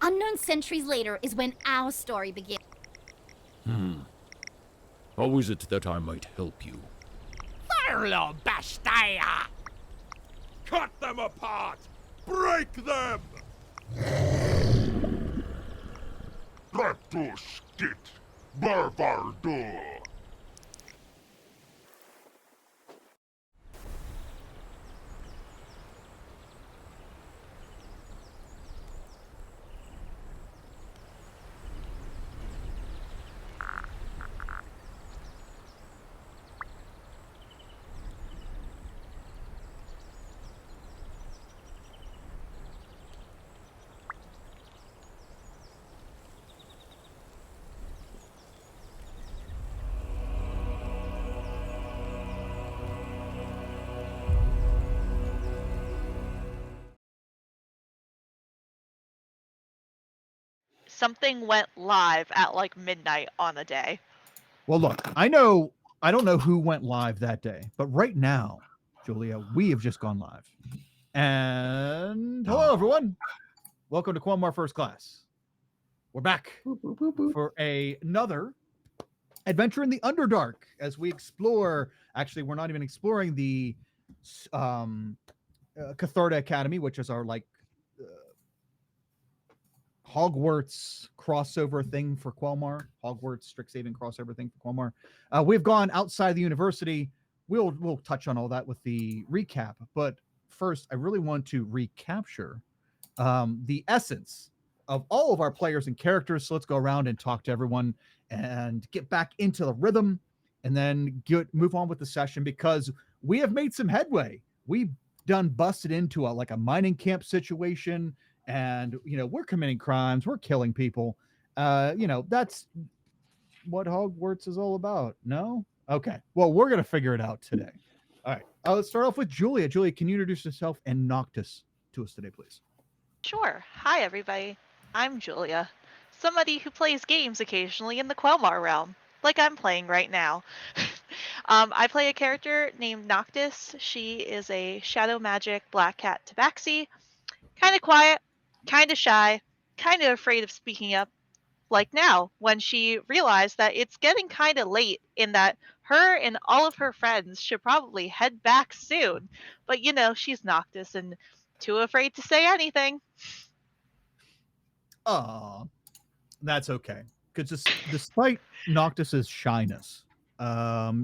unknown centuries later is when our story begins. How is it that I might help you? Farlo Bastaya! Cut them apart! Break them! Ratuskit! Barbardo! Something went live at like midnight on a day. Well, look, I don't know who went live that day, but right now, Julia, we have just gone live. And hello, everyone. Welcome to Quelmar First Class. We're back for another adventure in the Underdark as we explore. Actually, we're not even exploring the Catharta Academy, which is our Hogwarts crossover thing for Quelmar. Hogwarts Strixhaven crossover thing for Quelmar. We've gone outside the university. We'll touch on all that with the recap. But first, I really want to recapture the essence of all of our players and characters. So let's go around and talk to everyone and get back into the rhythm, and then move on with the session because we have made some headway. We've busted into a mining camp situation. And, we're committing crimes. We're killing people. That's what Hogwarts is all about. No? Okay. Well, we're going to figure it out today. All right. Let's start off with Julia. Julia, can you introduce yourself and Noctis to us today, please? Sure. Hi, everybody. I'm Julia, somebody who plays games occasionally in the Quelmar realm, like I'm playing right now. I play a character named Noctis. She is a shadow magic black cat tabaxi. Kind of quiet, kind of shy, kind of afraid of speaking up. Like now, when she realized that it's getting kind of late in that her and all of her friends should probably head back soon. But she's Noctis and too afraid to say anything. That's okay. Because despite Noctis's shyness,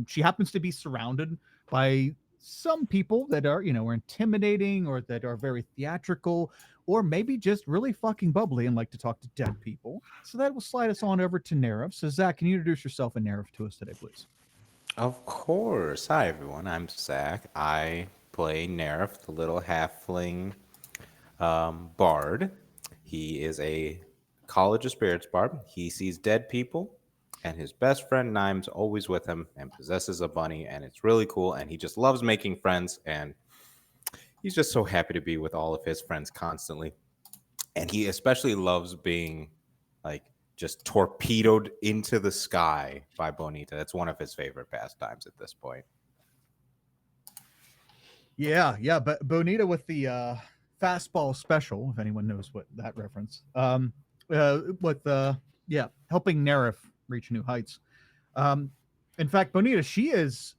she happens to be surrounded by some people that are, are intimidating or that are very theatrical or maybe just really fucking bubbly and like to talk to dead people. So that will slide us on over to Nerif. So Zach, can you introduce yourself and Nerif to us today, please? Of course. Hi, everyone. I'm Zach. I play Nerif, the little halfling bard. He is a College of Spirits bard. He sees dead people, and his best friend Nime's always with him and possesses a bunny, and it's really cool. And he just loves making friends, and he's just so happy to be with all of his friends constantly. And he especially loves being just torpedoed into the sky by Bonita. That's one of his favorite pastimes at this point. Yeah, but Bonita with the fastball special, if anyone knows what that reference. Helping Nerif reach new heights. In fact, Bonita, she's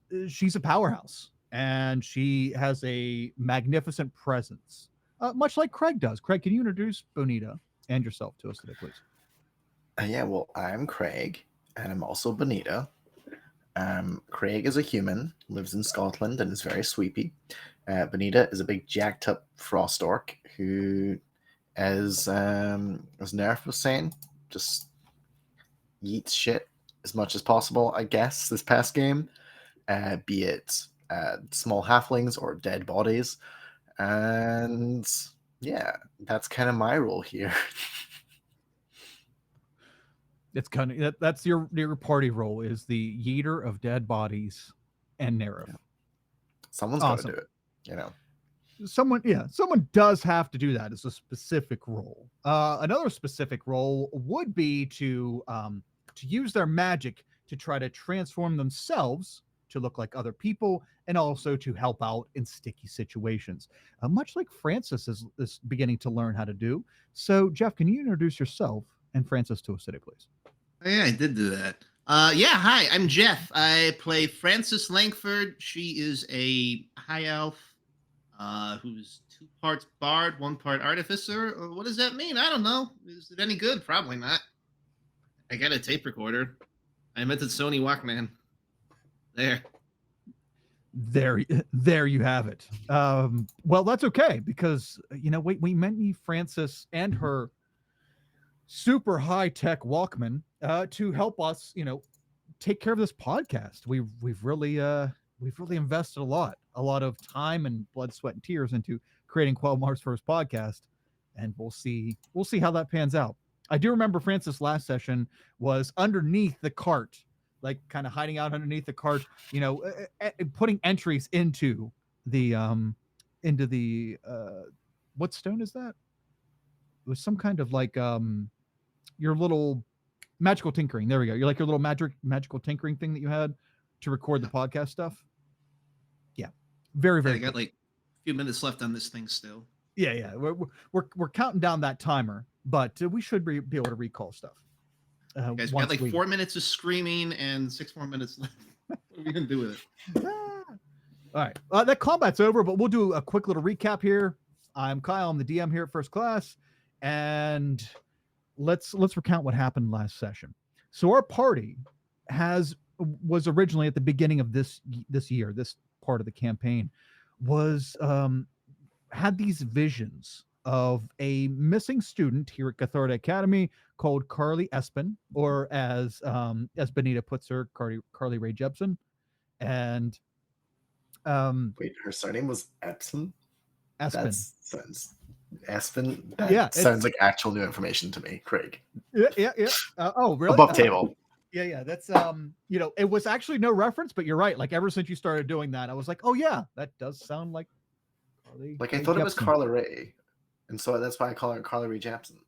a powerhouse, and she has a magnificent presence, much like Craig does. Craig, can you introduce Bonita and yourself to us today, please? Well, I'm Craig, and I'm also Bonita. Craig is a human, lives in Scotland, and is very sweepy. Bonita is a big jacked up frost orc who, as Nerf was saying, just eats shit as much as possible, I guess, this past game, be it small halflings or dead bodies. And yeah, that's kind of my role here. It's kind of that's your party role is the yeeter of dead bodies and Nerif. Yeah. Someone's got to do it, Someone does have to do that as a specific role. Another specific role would be to use their magic to try to transform themselves to look like other people and also to help out in sticky situations, much like Francis is beginning to learn how to do. So, Jeff, can you introduce yourself and Francis to us today, please? Oh, yeah, I did do that. Yeah, hi, I'm Jeff. I play Frances Langford. She is a high elf who's 2 parts bard, 1 part artificer. What does that mean? I don't know. Is it any good? Probably not. I got a tape recorder. I invented Sony Walkman. There. There you have it. Well, that's okay because we met Francis and her super high tech Walkman to help us, take care of this podcast. We've really invested a lot of time and blood, sweat, and tears into creating Quelmar's first podcast, and we'll see how that pans out. I do remember Francis last session was underneath the cart, like kind of hiding out underneath the cart, putting entries into the what stone is that? It was some kind of like your little magical tinkering. There we go. You're like your little magical tinkering thing that you had to record the podcast stuff. Yeah, very I very. got like a few minutes left on this thing still. Yeah. We're counting down that timer, but we should be able to recall stuff. Guys, we got like 4 minutes of screaming and 6 more minutes left. What are we gonna do with it? All right, that combat's over, but we'll do a quick little recap here. I'm Kyle. I'm the DM here at First Class, and let's recount what happened last session. So our party was originally at the beginning of this year, this part of the campaign was had these visions of a missing student here at Catharta Academy called Carly Espin, or as Benita puts her, Carly Ray Jepson. And wait, her surname was Epson? Espin. That sounds Espin? That sounds like actual new information to me, Craig. Yeah. Oh, really? Above table. Yeah. That's it was actually no reference, but you're right. Like ever since you started doing that, I was like, oh yeah, that does sound like Carly. Like I thought it was Carla Ray, and so that's why I call her Carly Ray Jepson.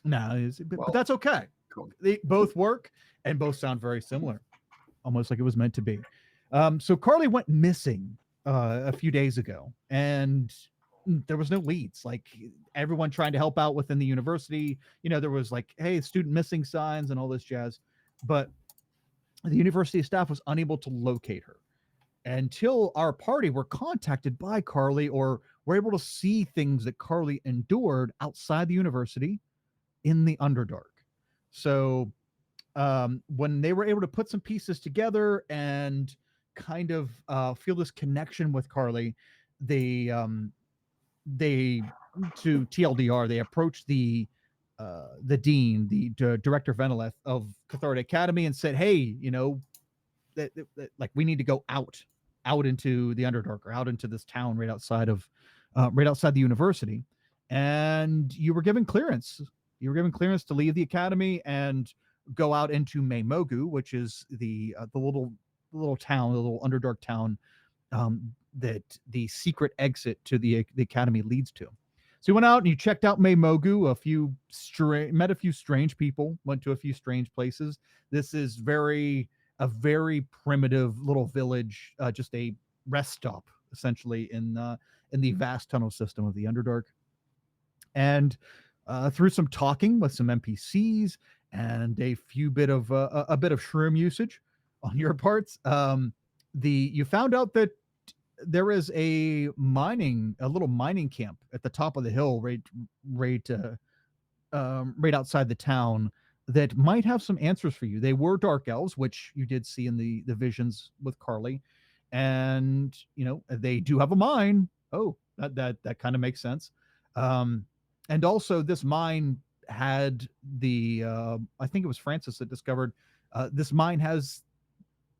No, but that's okay. Cool. They both work and both sound very similar, almost like it was meant to be. So Carly went missing a few days ago, and there was no leads. Like everyone trying to help out within the university, there was like, hey, student missing signs and all this jazz, but the university staff was unable to locate her until our party were contacted by Carly, or were able to see things that Carly endured outside the university in the Underdark. So when they were able to put some pieces together and kind of feel this connection with Carly, they to TLDR, they approached the dean, the director Veneleth of Catharta Academy, and said, hey, that like we need to go out into the Underdark, or out into this town right outside the university. And you were given clearance. You were given clearance to leave the academy and go out into Maymogu, which is the little town, the little Underdark town that the secret exit to the academy leads to. So you went out and you checked out Maymogu. Met a few strange people, went to a few strange places. This is a very primitive little village, just a rest stop essentially in the vast tunnel system of the Underdark. And through some talking with some NPCs and a bit of shroom usage on your parts, you found out that there is a little mining camp at the top of the hill, right outside the town, that might have some answers for you. They were dark elves, which you did see in the visions with Carly, and they do have a mine. Oh, that kind of makes sense. And also this mine had I think it was Francis that discovered this mine has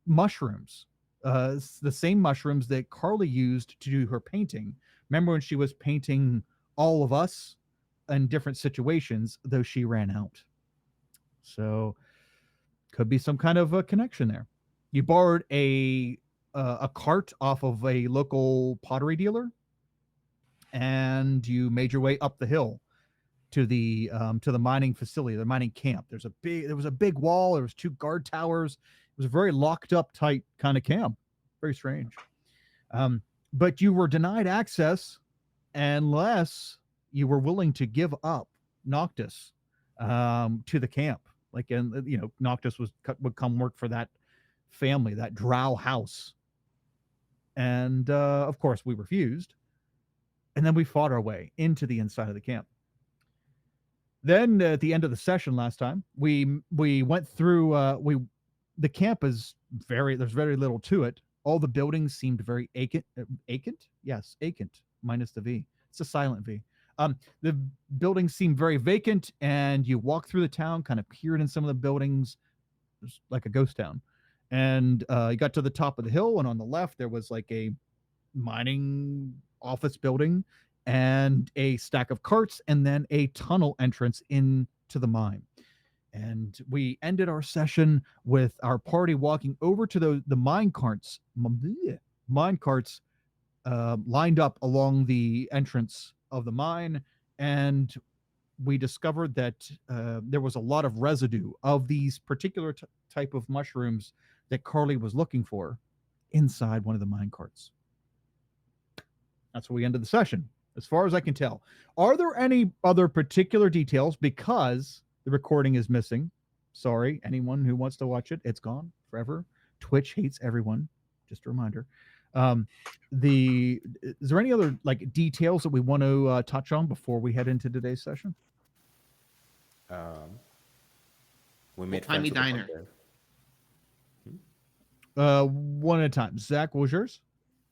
mushrooms, the same mushrooms that Carly used to do her painting. Remember when she was painting all of us in different situations, though she ran out. So could be some kind of a connection there. You borrowed a cart off of a local pottery dealer, and you made your way up the hill to the mining facility, the mining camp. There was a big wall. There was 2 guard towers. It was a very locked up, tight kind of camp. Very strange. But you were denied access unless you were willing to give up Noctis to the camp. Like, and Noctis would come work for that family, that drow house. And of course, we refused. And then we fought our way into the inside of the camp. Then at the end of the session last time, we went through. The camp is there's very little to it. All the buildings seemed very acant. Yes, acant minus the V. It's a silent V. The buildings seemed very vacant, and you walk through the town, kind of peered in some of the buildings. There's like a ghost town. And you got to the top of the hill, and on the left there was like a mining office building and a stack of carts, and then a tunnel entrance into the mine. And we ended our session with our party walking over to the mine carts lined up along the entrance of the mine, and we discovered that there was a lot of residue of these particular type of mushrooms that Carly was looking for inside one of the mine carts. That's where we ended the session, as far as I can tell. Are there any other particular details? Because the recording is missing. Sorry, anyone who wants to watch it, it's gone forever. Twitch hates everyone. Just a reminder. Is there any other like details that we want to touch on before we head into today's session? We made Tiny friends with the diner. bugbear. One at a time. Zach, what was yours?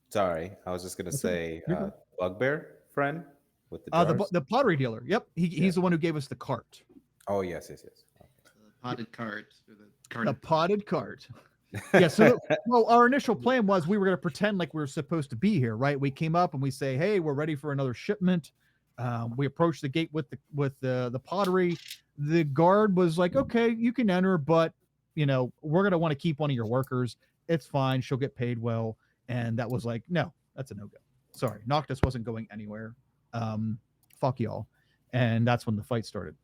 Sorry, I was just gonna say You're good. bugbear friend with the jars. The pottery dealer. Yep, he's the one who gave us the cart. Oh yes. The potted cart. Or the cart. The potted cart. Yeah. So, well, our initial plan was we were going to pretend like we were supposed to be here, right? We came up and we say, "Hey, we're ready for another shipment." We approached the gate with the pottery. The guard was like, "Okay, you can enter, but we're going to want to keep one of your workers. It's fine. She'll get paid well." And that was like, no, that's a no-go. Sorry, Noctis wasn't going anywhere. Fuck y'all. And that's when the fight started.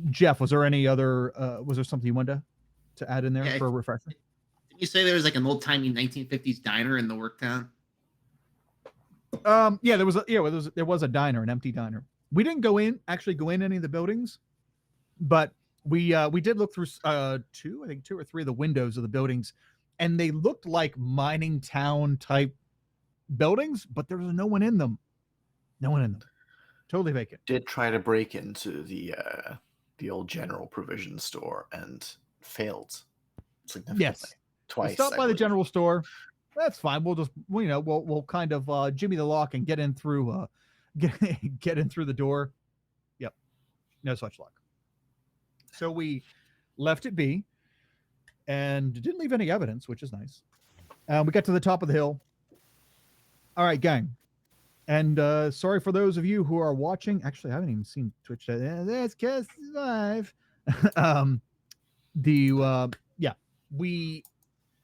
Jeff, was there any other? Was there something you wanted to add in there for a refresher? Did you say there was like an old-timey 1950s diner in the work town? Yeah, there was a diner, an empty diner. We didn't go in any of the buildings, but we did look through two or three of the windows of the buildings, and they looked like mining town type buildings, but there was no one in them. No one in them. Totally vacant. Did try to break into the old general provision store and failed significantly. Yes. Twice. We stopped by the general store. That's fine. We'll just we'll kind of jimmy the lock and get in through get in through the door. Yep. No such luck. So we left it be and didn't leave any evidence, which is nice. We got to the top of the hill. All right, gang. And sorry for those of you who are watching. Actually, I haven't even seen Twitch. That's cast live. We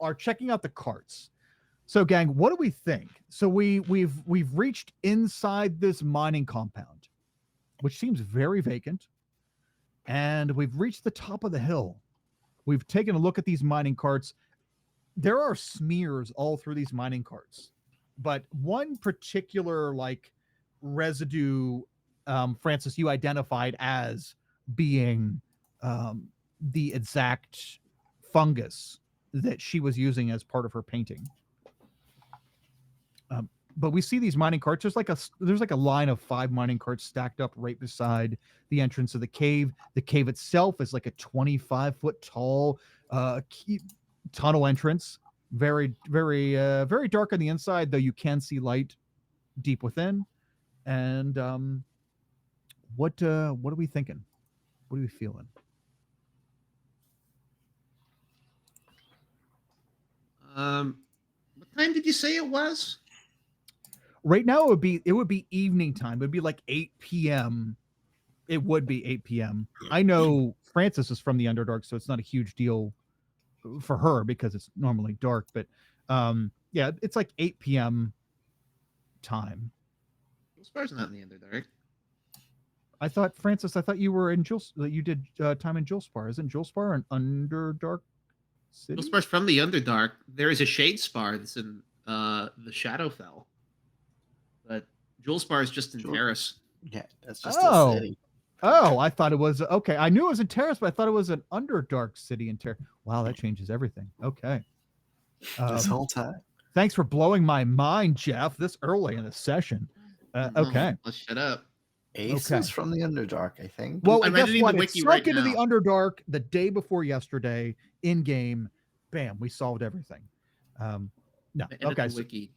are checking out the carts. So, gang, what do we think? So we've reached inside this mining compound, which seems very vacant, and we've reached the top of the hill. We've taken a look at these mining carts. There are smears all through these mining carts, but one particular like residue, Francis, you identified as being the exact fungus that she was using as part of her painting. But we see these mining carts. There's like a line of 5 mining carts stacked up right beside the entrance of the cave. The cave itself is like a 25-foot tall tunnel entrance. Very, very, very dark on the inside, though you can see light deep within. And what are we thinking? What are we feeling? What time did you say it was? Right now, it would be evening time. It would be like 8 p.m. It would be 8 p.m. I know Francis is from the Underdark, so it's not a huge deal for her because it's normally dark. But yeah, it's like 8 p.m. time. Spar's not in the Underdark. I thought, Francis, you were in Jules. You did time in Julespar. Isn't Julespar an Underdark City? Spars from the Underdark. There is a Shade Spar that's in the Shadowfell. But Jewel Spar is just in Terrace. Yeah, that's just a Oh. city. Oh, I thought it was okay. I knew it was in Terrace, but I thought it was an Underdark city in Terrace. Wow, that changes everything. Okay. This whole time. Thanks for blowing my mind, Jeff, this early in the session. Okay. Let's shut up. Ace Okay. is from the Underdark, I think. Well, I'm guess editing what? the It wiki sunk right into the now. Underdark the day before yesterday in game. Bam, we solved everything. No. Edit Okay. the So, wiki.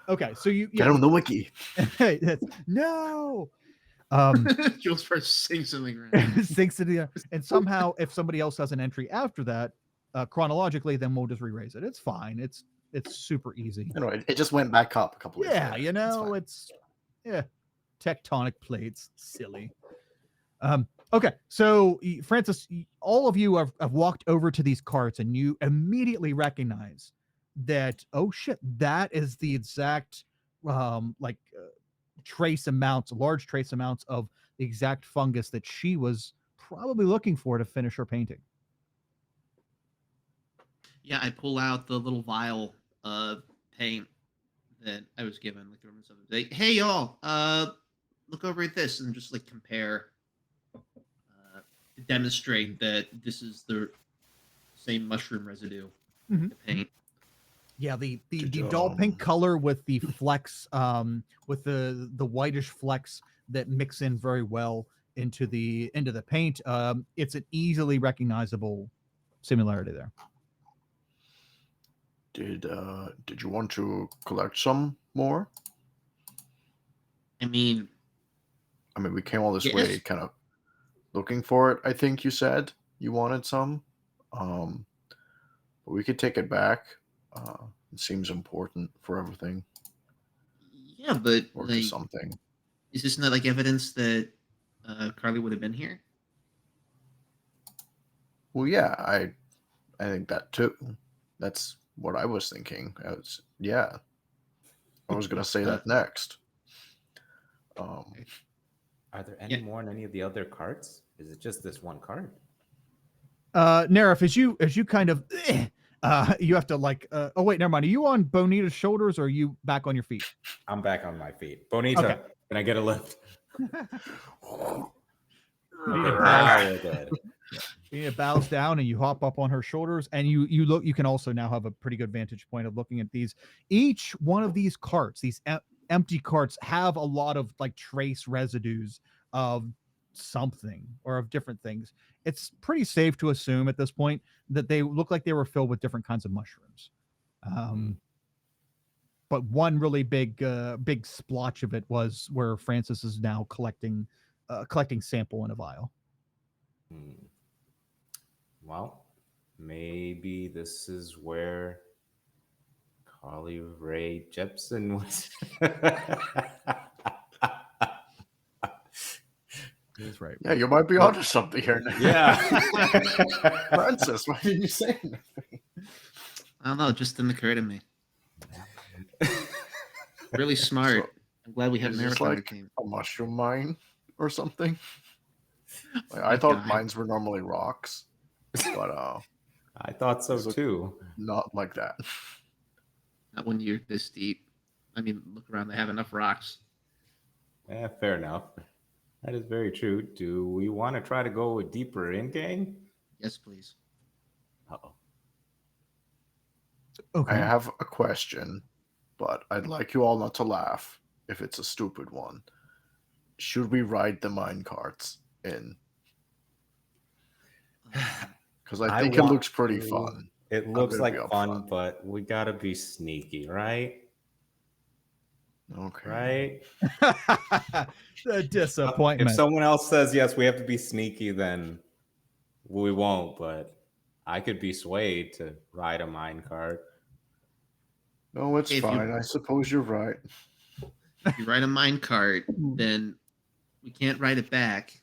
okay. So you Get on the wiki. Hey, no. Jewel Spars sing something right. Sinks into the, and somehow if somebody else has an entry after that, chronologically, then we'll just re-raise it. It's fine. It's super easy. Anyway, it just went back up a couple of years Yeah, later. you know, fine. it's tectonic plates, silly. Okay, so Francis, all of you have walked over to these carts and you immediately recognize that, oh shit, that is the exact trace amounts, large trace amounts of the exact fungus that she was probably looking for to finish her painting. Yeah, I pull out the little vial of paint that I was given, like, like, hey y'all, look over at this, and just like compare, to demonstrate that this is the same mushroom residue Mhm. to paint. Yeah, the dull pink color with the flecks, with the whitish flecks that mix in very well into the paint. It's an easily recognizable similarity there. Did you want to collect some more? I mean, we came all this yes. way kind of looking for it. I think you said you wanted some. But we could take it back. It seems important for everything. Yeah, but Or like, to something. is this not like evidence that Carly would have been here? Well, yeah, I think that too. That's what I was thinking. I was gonna say that next. Are there any more in any of the other carts? Is it just this one cart? Narif, as you kind of you have to like oh wait, never mind. Are you on Bonita's shoulders or are you back on your feet? I'm back on my feet. Bonita, Okay. can I get a lift? It bows down and you hop up on her shoulders, and you look. You can also now have a pretty good vantage point of looking at these. Each one of these carts, these empty carts, have a lot of like trace residues of something or of different things. It's pretty safe to assume at this point that they look like they were filled with different kinds of mushrooms. But one really big splotch of it was where Francis is now collecting sample in a vial. Well, maybe this is where Carly Rae Jepsen was. That's right. Yeah, you might be onto something here now. Yeah. Francis, why didn't you say anything? I don't know, it just didn't occur to me. Really smart. So, I'm glad we have is an this American like team. a mushroom mine or something? Like, Oh I thought God. mines were normally rocks, but I thought so Look- too. not like that. Not when you're this deep. I mean, look around, they have enough rocks. Yeah, fair enough. That is very true. Do we want to try to go deeper in game? Yes, please. Uh-oh. Okay. I have a question, but I'd like you all not to laugh if it's a stupid one. Should we ride the mine carts in? Because I think it want looks pretty to. fun. It looks gonna like be up fun, front. but we gotta be sneaky, right? Okay. Right? The disappointment. If someone else says yes, we have to be sneaky, then we won't. But I could be swayed to ride a mine cart. No, it's If you- fine. I suppose you're right. If you ride a mine cart, then we can't ride it back,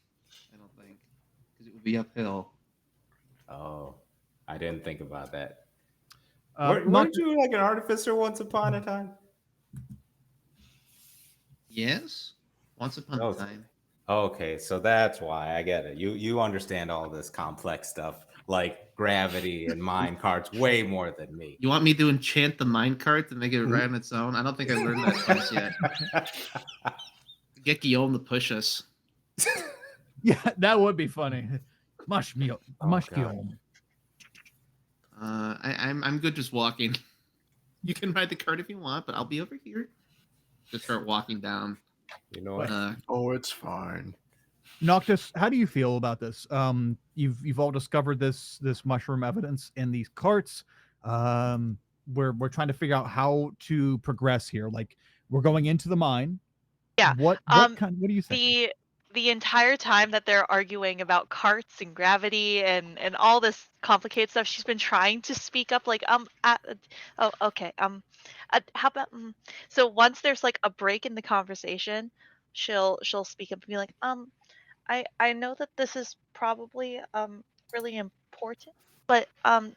I don't think, because it would be uphill. Oh, I didn't think about that. not Weren't you like an artificer once upon a time? Yes? Once upon Oh, a time. Okay, so that's why I get it. You understand all this complex stuff like gravity and mine cards way more than me. You want me to enchant the minecart to make it right on its own? I don't think I learned that twice yet. Get Guillaume to push us. Yeah, that would be funny. Mush God. Guillaume. I'm good just walking. You can ride the cart if you want, but I'll be over here. Just start walking down. You know what? Oh, it's fine. Noctis, how do you feel about this? You've all discovered this mushroom evidence in these carts. We're trying to figure out how to progress here. Like, we're going into the mine. Yeah. What do you think? The entire time that they're arguing about carts and gravity and all this complicated stuff, she's been trying to speak up. Like, oh, okay. How about so once there's like a break in the conversation, she'll speak up and be like, I know that this is probably really important, but I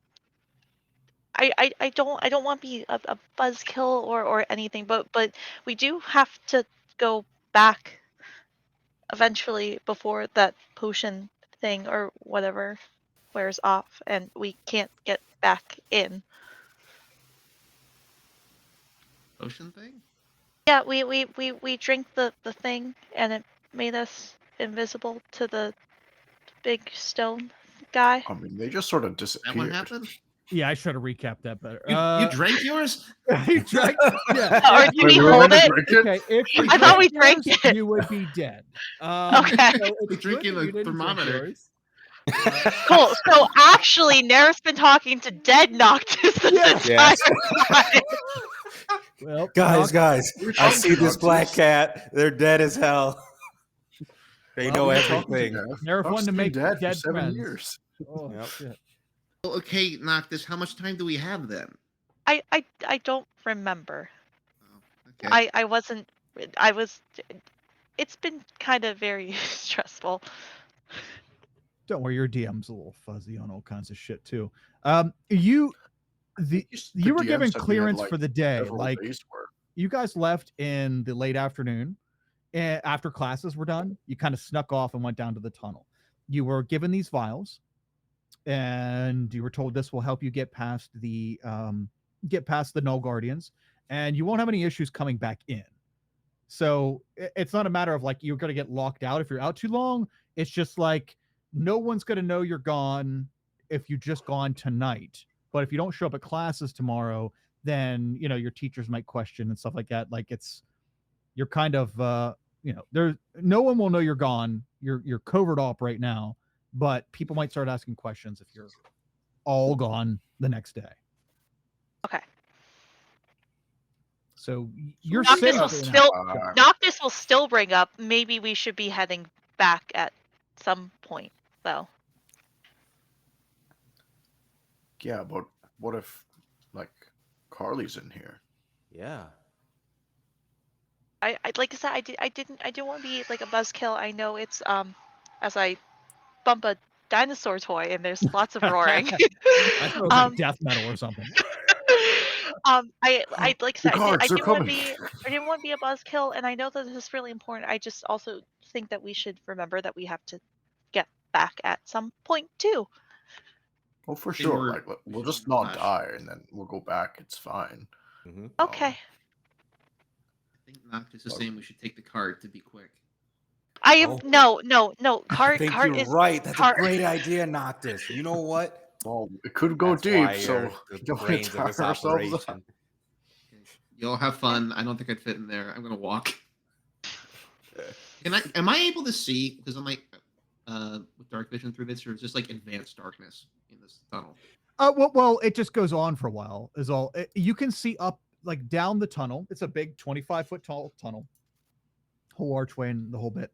don't want to be a buzzkill or anything, but we do have to go back eventually before that potion thing or whatever wears off, and we can't get back in. Potion thing? Yeah, we drank the thing and it made us invisible to the big stone guy. I mean, they just sort of Is that what disappeared. happened? Yeah, I should have recapped that better. You drank yours? You drank? Yeah. Or did we Wait, hold gonna it? drink it? Okay, if you I thought we drank drank yours, it. you would be dead. Okay. So We're it's drinking good that a you didn't drink thermometer. yours. Cool. So actually, Nara's been talking to dead Noctis this entire Yes. time. Well, Guys, We're I talking see this about black this. cat. They're dead as hell. They Well, know we're everything. Nerf wanted to make dead dead for 7 friends. years. Oh, Yep. shit. Well, okay, Noctis, how much time do we have then? I don't remember. Oh, okay. I wasn't. I was. It's been kind of very stressful. Don't worry, your DM's a little fuzzy on all kinds of shit too. You were The given DM said we had, clearance like, for the day. several Like, days worth. you guys left in the late afternoon, and after classes were done, you kind of snuck off and went down to the tunnel. You were given these vials, and you were told this will help you get past the Null Guardians, and you won't have any issues coming back in. So it's not a matter of like you're going to get locked out if you're out too long. It's just like no one's going to know you're gone if you just gone tonight. But if you don't show up at classes tomorrow, then your teachers might question and stuff like that. Like you're kind of there's no one will know you're gone. You're covered up right now, but people might start asking questions if you're all gone the next day. Okay. So you're Noctis safe. will Noctis will still bring up maybe we should be heading back at some point, though. Yeah, but what if, like, Carly's in here? Yeah. I like I said, I didn't want to be like a buzzkill. I know it's as I bump a dinosaur toy and there's lots of roaring. I thought it was like death metal or something. I like I said, guards, I they're didn't want to coming. be I didn't want to be a buzzkill, and I know that this is really important. I just also think that we should remember that we have to get back at some point too. Well, for They sure. were- Like, we'll just not Flash. die, and then we'll go back. It's fine. Mhm. Okay. I think Noctis is saying we should take the cart to be quick. I am Oh. no. I Cart think cart you're is right. That's cart- a great idea, Noctis. You know what? Well, it could go That's why deep, so you're we the don't want brains to of this tire ourselves operation. out. Okay. Y'all have fun. I don't think I'd fit in there. I'm gonna walk. Am I able to see? Because I'm like with dark vision through this, or is this like advanced darkness in this tunnel? Well, it just goes on for a while. Is all you can see up like down the tunnel. It's a big 25-foot tall tunnel, whole archway and the whole bit.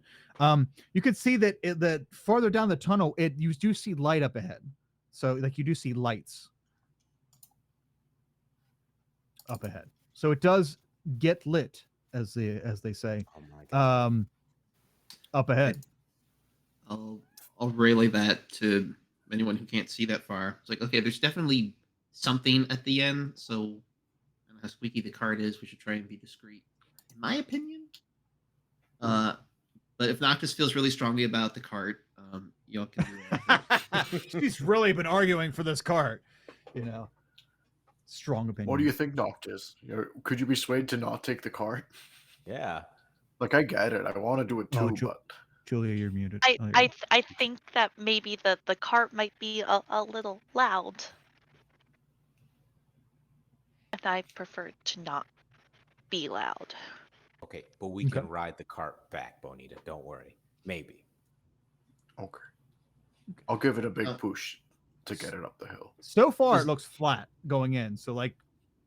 You can see that the farther down the tunnel, you do see light up ahead. So like you do see lights up ahead. So it does get lit, as they say, Oh my god. up ahead. I'll relay that to anyone who can't see that far. It's like, okay, there's definitely something at the end. So, and how squeaky the cart is, we should try and be discreet, in my opinion. But if Noctis feels really strongly about the cart, y'all can do it. She's really been arguing for this cart. Strong opinion. What do you think, Noctis? Could you be swayed to not take the cart? Yeah. Like, I get it. I want to do it too, but Julia, you're muted. I think that maybe the cart might be a little loud. And I prefer to not be loud. Okay, but we can ride the cart back, Bonita. Don't worry. Maybe. Okay. I'll give it a big push to get it up the hill. So far, it looks flat going in. So,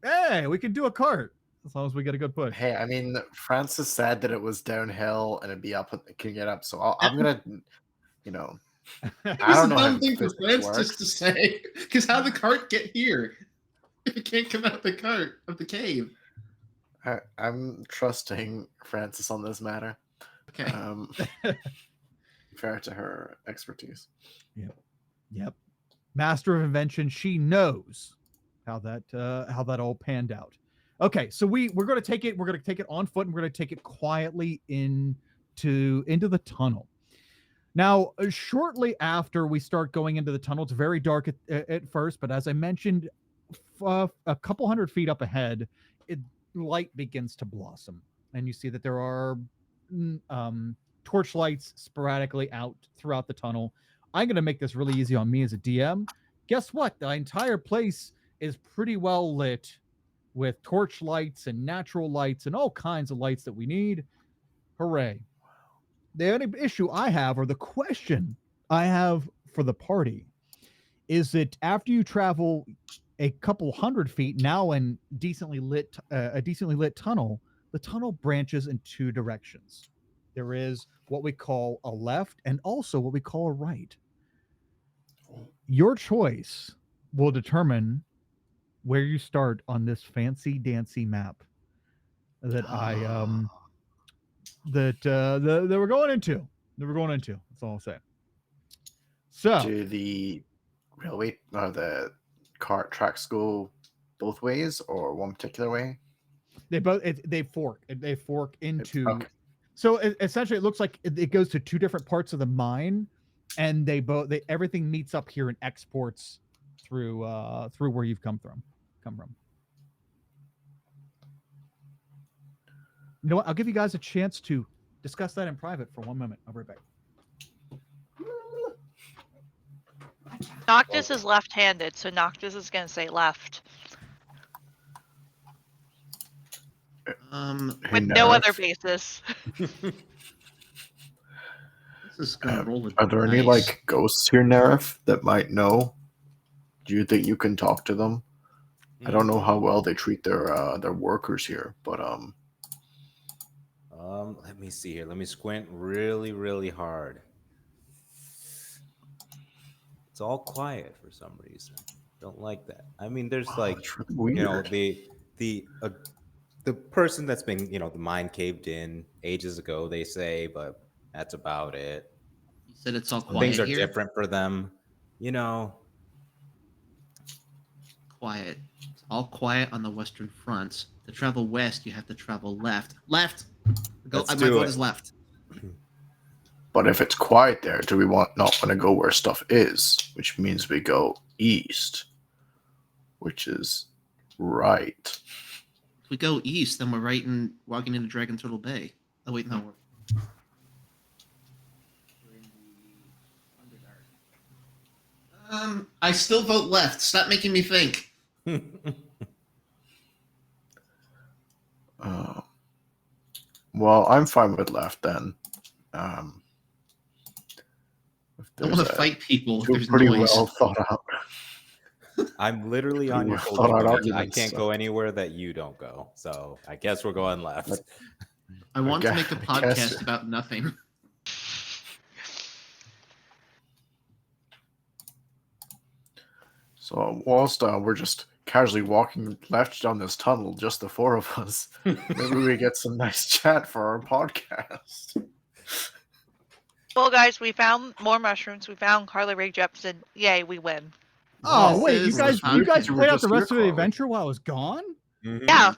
hey, we can do a cart as long as we get a good push. Hey, I mean, Francis said that it was downhill and it'd be up, can get up. So I'm gonna, I don't know how thing for Francis to say, because how the cart get here? It can't come out the cart of the cave. I'm trusting Francis on this matter. Okay. Fair to her expertise. Yep. Master of invention. She knows how that all panned out. Okay, so we're going to take it. We're going to take it on foot, and we're going to take it quietly into the tunnel. Now, shortly after we start going into the tunnel, it's very dark at first, but as I mentioned, a couple hundred feet up ahead, light begins to blossom, and you see that there are torch lights sporadically out throughout the tunnel. I'm going to make this really easy on me as a DM. Guess what? The entire place is pretty well lit with torch lights and natural lights and all kinds of lights that we need. Hooray. The only issue I have, or the question I have for the party, is that after you travel a couple hundred feet now in a decently lit tunnel, the tunnel branches in two directions. There is what we call a left and also what we call a right. Your choice will determine where you start on this fancy dancy map that that we're going into. That's all I'll say. So, do the railway or the cart tracks go both ways or one particular way? They fork into. So essentially, it looks like it goes to two different parts of the mine, and everything meets up here and exports through where you've come from. You know what? I'll give you guys a chance to discuss that in private for 1 minute. I'll be right back. Noctis is left-handed, so Noctis is going to say left. With no other basis. Are there any ghosts here, Nerif, that might know? Do you think you can talk to them? I don't know how well they treat their workers here, but let me see here. Let me squint really, really hard. It's all quiet for some reason. Don't like that. I mean, there's the person that's been, the mine caved in ages ago, they say, but that's about it. You said it's all quiet. Things are here? different for them, Quiet. It's all quiet on the Western Front. To travel west, you have to travel left. Left. My vote is left. But if it's quiet there, do we not want to go where stuff is? Which means we go east, which is right. If we go east, then we're walking into Dragon Turtle Bay. Oh wait, no, we're in the Underdark. I still vote left. Stop making me think. Well, I'm fine with left then. I want to fight people. There's pretty noise. well thought out. I'm literally on your shoulder. I can't go anywhere that you don't go. So I guess we're going left. I want to make a podcast about nothing. So whilst we're just casually walking left down this tunnel, just the four of us, maybe we get some nice chat for our podcast. Well, guys, we found more mushrooms. We found Carly Rae Jepsen. Yay, we win. Oh, wait, you guys played out the rest of the Carly. adventure while I was gone? Mm-hmm. Yeah.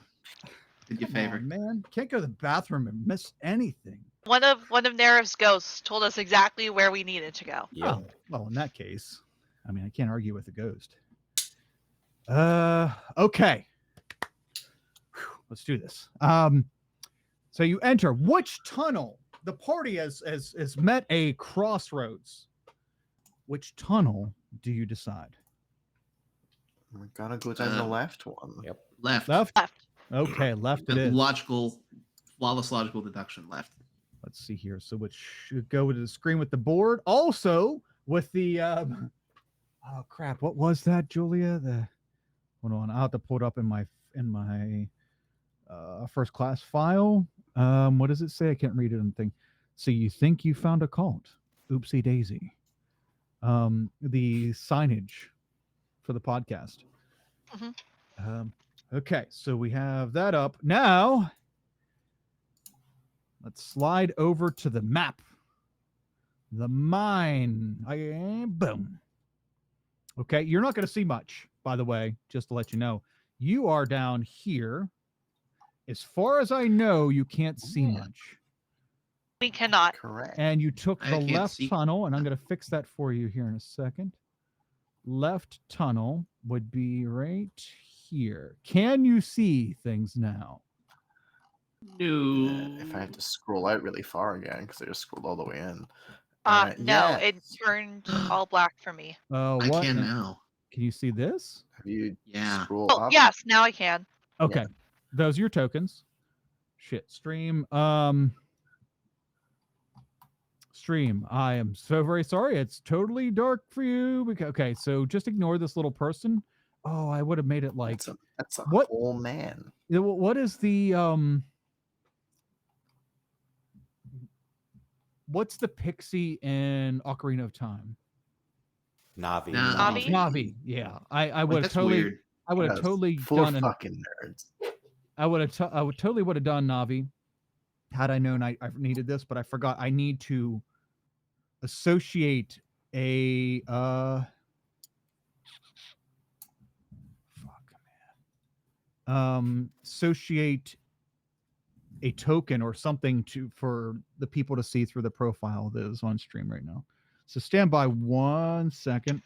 Did you Come favor? on, man. Can't go to the bathroom and miss anything. One of Nerev's ghosts told us exactly where we needed to go. Yep. Oh, well, in that case, I mean, I can't argue with a ghost. Okay. Whew, let's do this. So you enter which tunnel? The party has met a crossroads. Which tunnel do you decide? We gotta go down the left one. Yep. Left. Left? Left. Okay, left it is. Flawless logical deduction. Left. Let's see here. So which should go to the screen with the board. Also with the oh crap, what was that, Julia? Hold on, I'll have to pull it up in my first class file. What does it say? I can't read it on the thing. So you think you found a cult. Oopsie daisy. The signage for the podcast. Okay, so we have that up. Now let's slide over to the map. The mine. Boom. Okay, you're not going to see much, by the way, just to let you know. You are down here. As far as I know, you can't see much. We cannot. Correct. And you took I the can't left see. tunnel, and I'm going to fix that for you here in a second. Left tunnel would be right here. Can you see things now? No. If I had to scroll out really far again, because I just scrolled all the way in. No, Yeah. it turned all black for me. I What? can now. Can you see this? Have you Yeah. scroll Oh, up? yes, now I can. Okay. Those are your tokens. Shit. Stream. Stream. I am so very sorry. It's totally dark for you. Okay, so just ignore this little person. Oh, I would have made it like That's a what? whole man. What is the what's the pixie in Ocarina of Time? Navi. Navi? Navi. Yeah. I would have That's totally weird. I would have Yes, totally Four done an fucking nerds. I would totally would have done Navi had I known I needed this, but I forgot I need to associate a associate a token or something for the people to see through the profile that is on stream right now. So stand by 1 second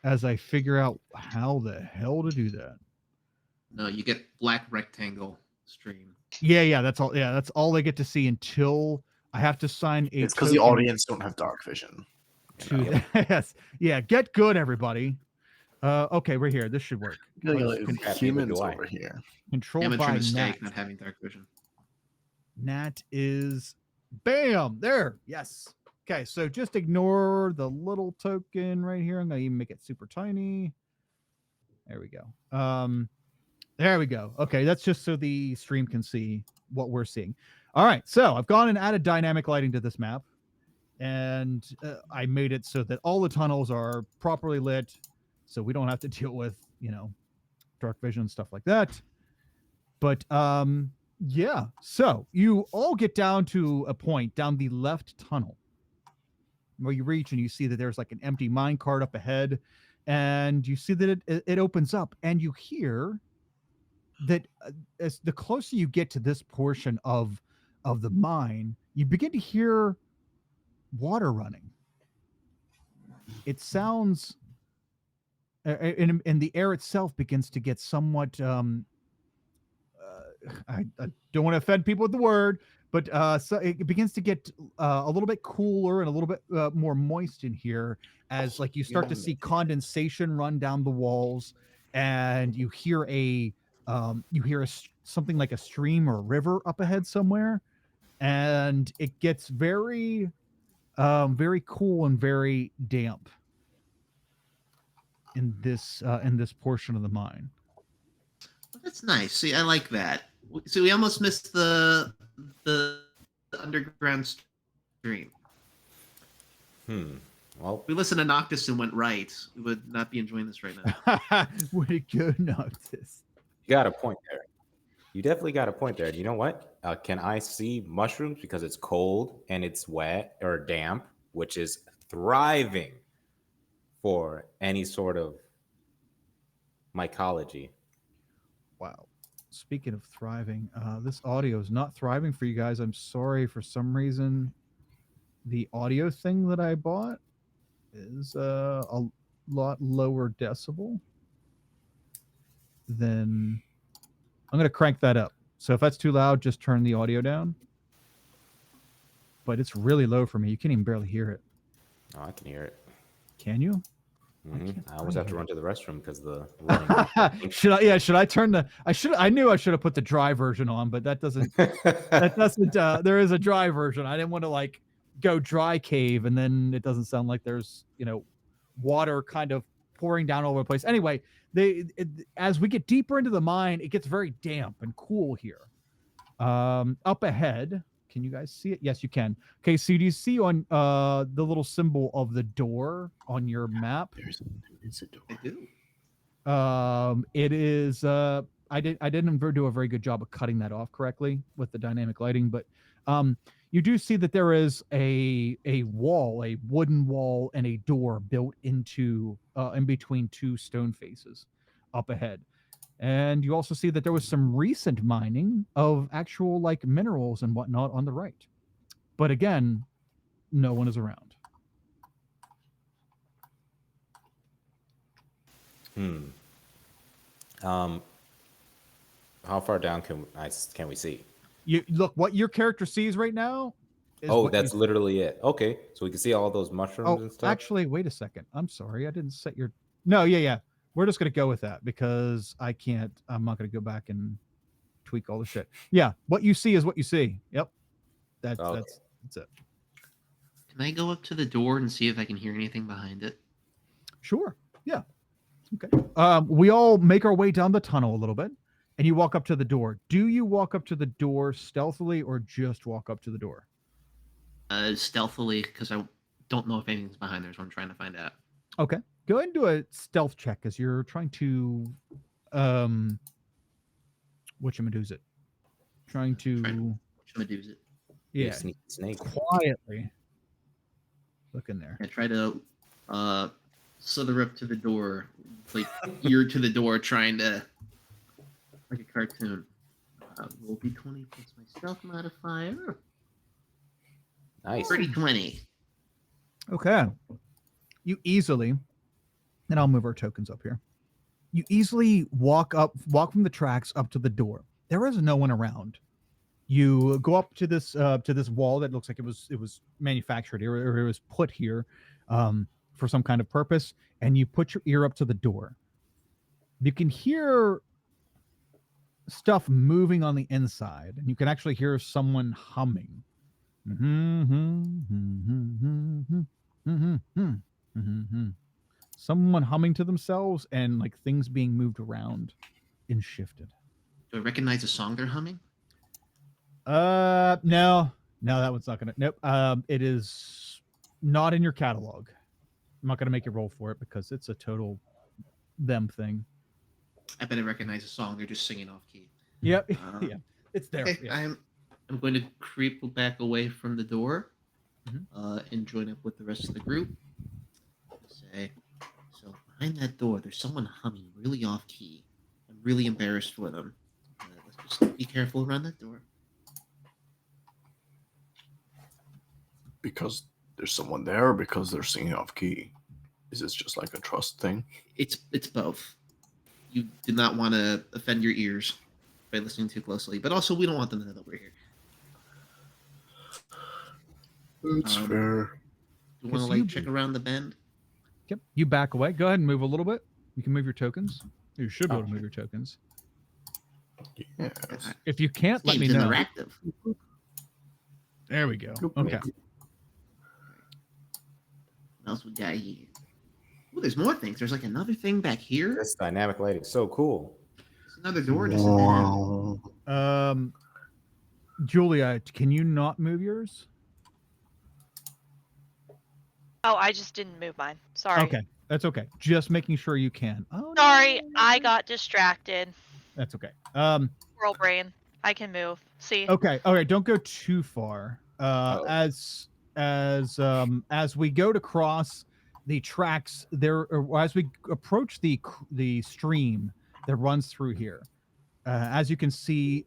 as I figure out how the hell to do that. No, you get black rectangle stream. Yeah, that's all. Yeah, that's all they get to see until I have to sign a. It's because the audience don't have dark vision. To yes, yeah. Get good, everybody. Okay, we're here. This should work. Humans over here. Controlled Amateur by mistake, Nat. not having dark vision. Nat is bam there. Yes. Okay, so just ignore the little token right here. I'm gonna even make it super tiny. There we go. There we go. Okay, that's just so the stream can see what we're seeing. All right, so I've gone and added dynamic lighting to this map, and I made it so that all the tunnels are properly lit, so we don't have to deal with, dark vision and stuff like that. But yeah, so you all get down to a point down the left tunnel where you reach and you see that there's like an empty mine cart up ahead, and you see that it opens up, and you hear that as the closer you get to this portion of the mine, you begin to hear water running. It sounds and the air itself begins to get somewhat I don't want to offend people with the word, but so it begins to get a little bit cooler and a little bit more moist in here as like you start to see condensation run down the walls, and you hear something like a stream or a river up ahead somewhere, and it gets very very cool and very damp in this portion of the mine. That's nice. See, I like that. So we almost missed the underground stream. Well, If we listened to Noctis and went right, we would not be enjoying this right now. Way to go, Noctis. you got a point there. You definitely got a point there. You know what? Can I see mushrooms because it's cold and it's wet or damp, which is thriving for any sort of mycology. Wow. speaking of thriving, this audio is not thriving for you guys. I'm sorry. For some reason, the audio thing that I bought is a lot lower decibel than. I'm going to crank that up. So if that's too loud, just turn the audio down. But it's really low for me. You can't even barely hear it. Oh, I can hear it. Can you? I always have to run to the restroom because the should I? Yeah, should I turn the? I knew I should have put the dry version on, but that doesn't. That doesn't. There is a dry version. I didn't want to like go dry cave, and then it doesn't sound like there's water kind of pouring down all over the place. Anyway, as we get deeper into the mine, it gets very damp and cool here. Up ahead, can you guys see it? Yes, you can. Okay, so do you see on the little symbol of the door on your map? There is a door. I do. It is. I didn't do a very good job of cutting that off correctly with the dynamic lighting, but you do see that there is a wall, a wooden wall, and a door built into in between two stone faces up ahead. And you also see that there was some recent mining of actual like minerals and whatnot on the right. But again, no one is around. How far down can we see? You look what your character sees right now. That's literally it. Okay, so we can see all those mushrooms and stuff. Actually, wait a second. I'm sorry, I didn't set your. No, yeah. We're just gonna go with that because I can't. I'm not gonna go back and tweak all the shit. Yeah, what you see is what you see. Yep, that's it. Can I go up to the door and see if I can hear anything behind it? Sure. Yeah. Okay. We all make our way down the tunnel a little bit, and you walk up to the door. Do you walk up to the door stealthily or just walk up to the door? Stealthily, because I don't know if anything's behind there, so I'm trying to find out. Okay. Go ahead and do a stealth check as you're trying to whatchamadoos it. Trying to whatchamadoos it. Yeah. Snake. Quietly. Look in there. I try to slither up to the door, like ear to the door, trying to like a cartoon. Roll d20 plus my stealth modifier. Nice. 30-20. Okay. You easily, and I'll move our tokens up here. You easily walk from the tracks up to the door. There is no one around. You go up to this wall that looks like it was manufactured here, or it was put here for some kind of purpose, and you put your ear up to the door. You can hear stuff moving on the inside, and you can actually hear someone humming. Someone humming to themselves, and like things being moved around and shifted. Do I recognize the song they're humming? No, that one's not gonna. Nope. It is not in your catalog. I'm not gonna make you roll for it because it's a total them thing. I bet I recognize the song. They're just singing off key. Yep. Yeah, it's there. Okay, yeah. I'm going to creep back away from the door, and join up with the rest of the group. Say, so behind that door, there's someone humming really off key. I'm really embarrassed for them. Let's just be careful around that door. Because there's someone there, or because they're singing off key? Is this just like a trust thing? It's both. You did not want to offend your ears by listening too closely, but also we don't want them to know that we're here. That's fair. You want to like check around the bend? Yep. You back away. Go ahead and move a little bit. You can move your tokens. You should be able to move your tokens. Yes. If you can't, let me Game's know. interactive. There we go. Okay. What else we got here? Oh, there's more things. There's like another thing back here. This dynamic lighting is so cool. There's another door. Just in there. Julia, can you not move yours? Oh, I just didn't move mine. Sorry. Okay, that's okay. Just making sure you can. Oh, Sorry, no. I got distracted. That's okay. Squirrel brain. I can move. See. Okay. Don't go too far. As we go to cross the tracks there, or as we approach the stream that runs through here, As you can see,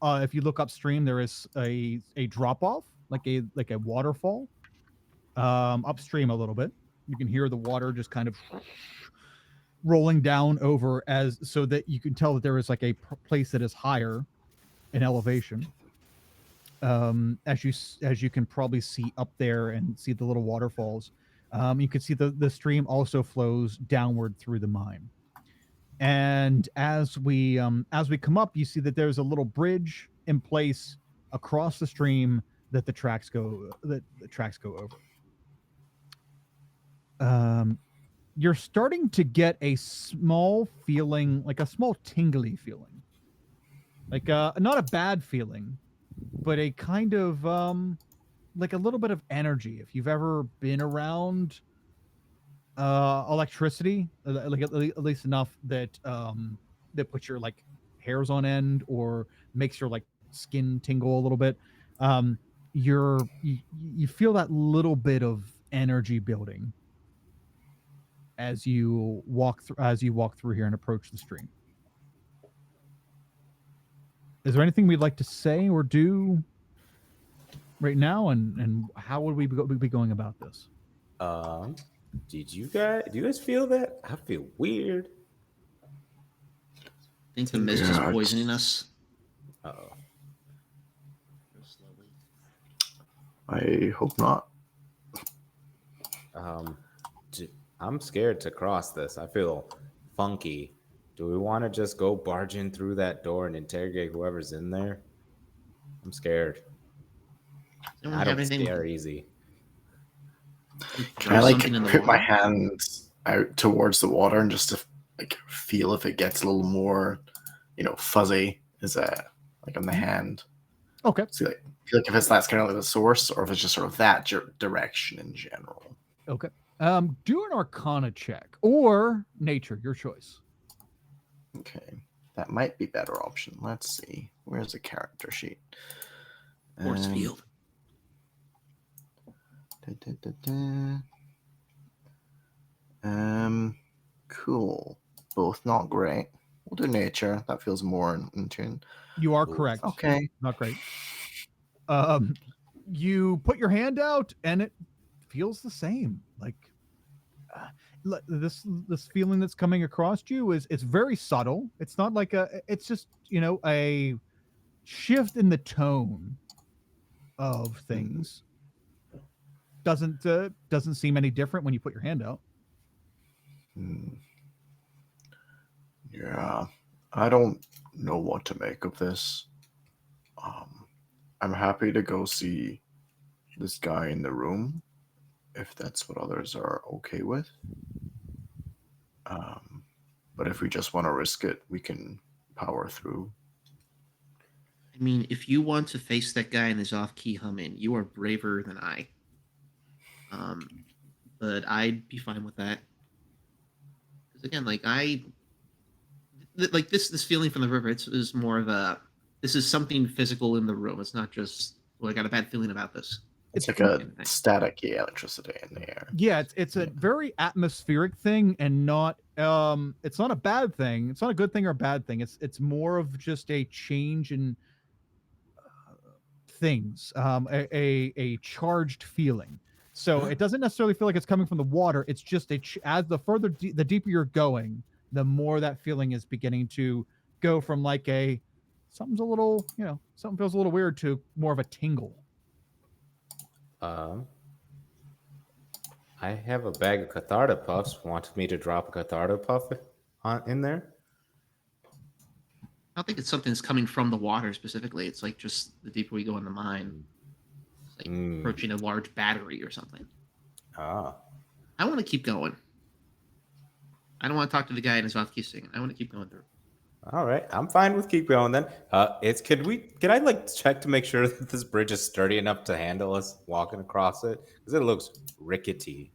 if you look upstream, there is a drop off, like a waterfall, upstream a little bit. You can hear the water just kind of rolling down over, as so that you can tell that there is like a place that is higher in elevation. As you can probably see up there and see the little waterfalls. You can see the stream also flows downward through the mine. And as we come up, you see that there's a little bridge in place across the stream that the tracks go over. You're starting to get a small feeling, like a small tingly feeling, like not a bad feeling, but a kind of like a little bit of energy. If you've ever been around electricity, like at least enough that that puts your like hairs on end or makes your like skin tingle a little bit, you feel that little bit of energy building as you walk through here and approach the stream. Is there anything we'd like to say or do right now, and how would we be going about this? Do you guys feel that? I feel weird. I think the mist is poisoning us. Uh-oh. I hope not. I'm scared to cross this. I feel funky. Do we want to just go barging through that door and interrogate whoever's in there? I'm scared. I don't scare easy. Can I like put my hand out towards the water and just to like feel if it gets a little more, fuzzy? Is that like on the hand? Okay. See, like feel like if that's kind of like the source, or if it's just sort of that direction in general. Okay. Do an Arcana check or Nature, your choice. Okay, that might be better option. Let's see. Where's the character sheet? Force field. Cool. Both not great. We'll do Nature. That feels more in tune. You are correct. Okay. Not great. You put your hand out and it feels the same. Like this feeling that's coming across you it's very subtle. It's not like it's just, a shift in the tone of things. Doesn't seem any different when you put your hand out. Yeah, I don't know what to make of this. I'm happy to go see this guy in the room, if that's what others are okay with. But if we just want to risk it, we can power through. I mean, if you want to face that guy in his off-key humming, you are braver than I. But I'd be fine with that. Because again, this feeling from the river, is more of this is something physical in the room. It's not just, I got a bad feeling about this. It's like a static electricity in the air. Yeah, it's a very atmospheric thing, and not it's not a bad thing. It's not a good thing or a bad thing. It's more of just a change in things, a charged feeling. So it doesn't necessarily feel like it's coming from the water. It's just as the further the deeper you're going, the more that feeling is beginning to go from like something feels a little weird to more of a tingle. I have a bag of Catharta Puffs. Want me to drop a Catharta Puff in there? I don't think it's something that's coming from the water specifically. It's like just the deeper we go in the mine, it's like approaching a large battery or something. Ah. I want to keep going. I don't want to talk to the guy in his off-key singing. I want to keep going through. All right, I'm fine with keep going then. Can I like check to make sure that this bridge is sturdy enough to handle us walking across it? Because it looks rickety.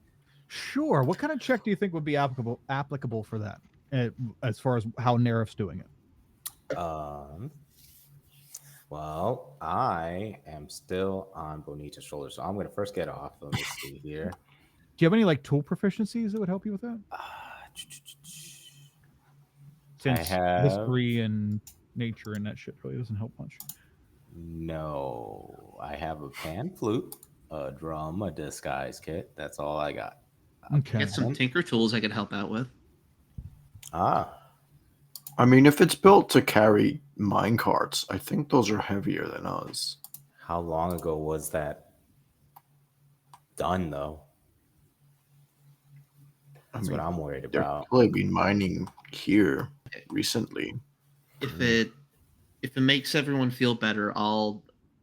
Sure. What kind of check do you think would be applicable for that, as far as how Nerif's doing it? Well, I am still on Bonita's shoulder, so I'm going to first get off. Let me see here. Do you have any like tool proficiencies that would help you with that? Since I have history and nature, and that shit really doesn't help much. No, I have a pan flute, a drum, a disguise kit. That's all I got. Okay. Get some tinker tools I could help out with. Ah, I mean, if it's built to carry mine carts, I think those are heavier than us. how long ago was that done, though? That's what I'm worried They've about. probably been mining here recently. If it makes everyone feel better, I'll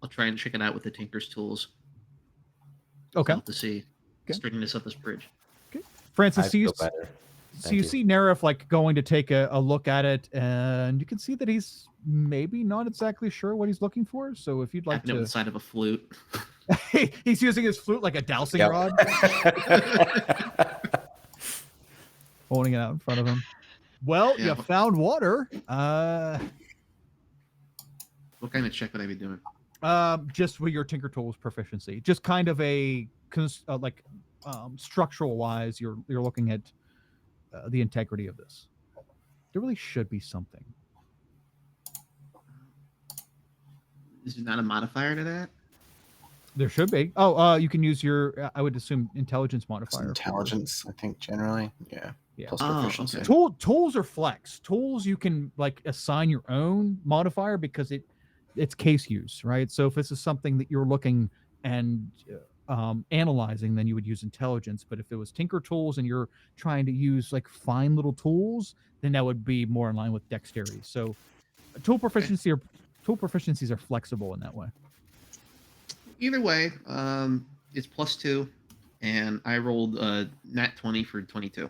try and check it out with the tinker's tools. Okay. To see stringiness of this bridge. Francis, I so you, feel better. so Thank you you. see Nerif like going to take a look at it, and you can see that he's maybe not exactly sure what he's looking for. So if you'd like Tapping it with the side of a flute. he's using his flute like a dowsing Yep. rod, holding it out in front of him. Well, Yeah. you found water. What kind of check would I be doing? Just with your Tinker Tools proficiency, just kind of a structural wise, you're looking at the integrity of this. There really should be something. Is there not a modifier to that? There should be. Oh, you can use your, I would assume, intelligence modifier. Intelligence, I think, generally. Yeah. Plus proficiency. Okay. Tools are flex. Tools you can like assign your own modifier because it's case use, right? So if this is something that you're looking and analyzing, then you would use intelligence. But if it was Tinker Tools and you're trying to use like fine little tools, then that would be more in line with dexterity. So tool proficiencies are flexible in that way. Either way, it's +2, and I rolled a nat 20 for 22.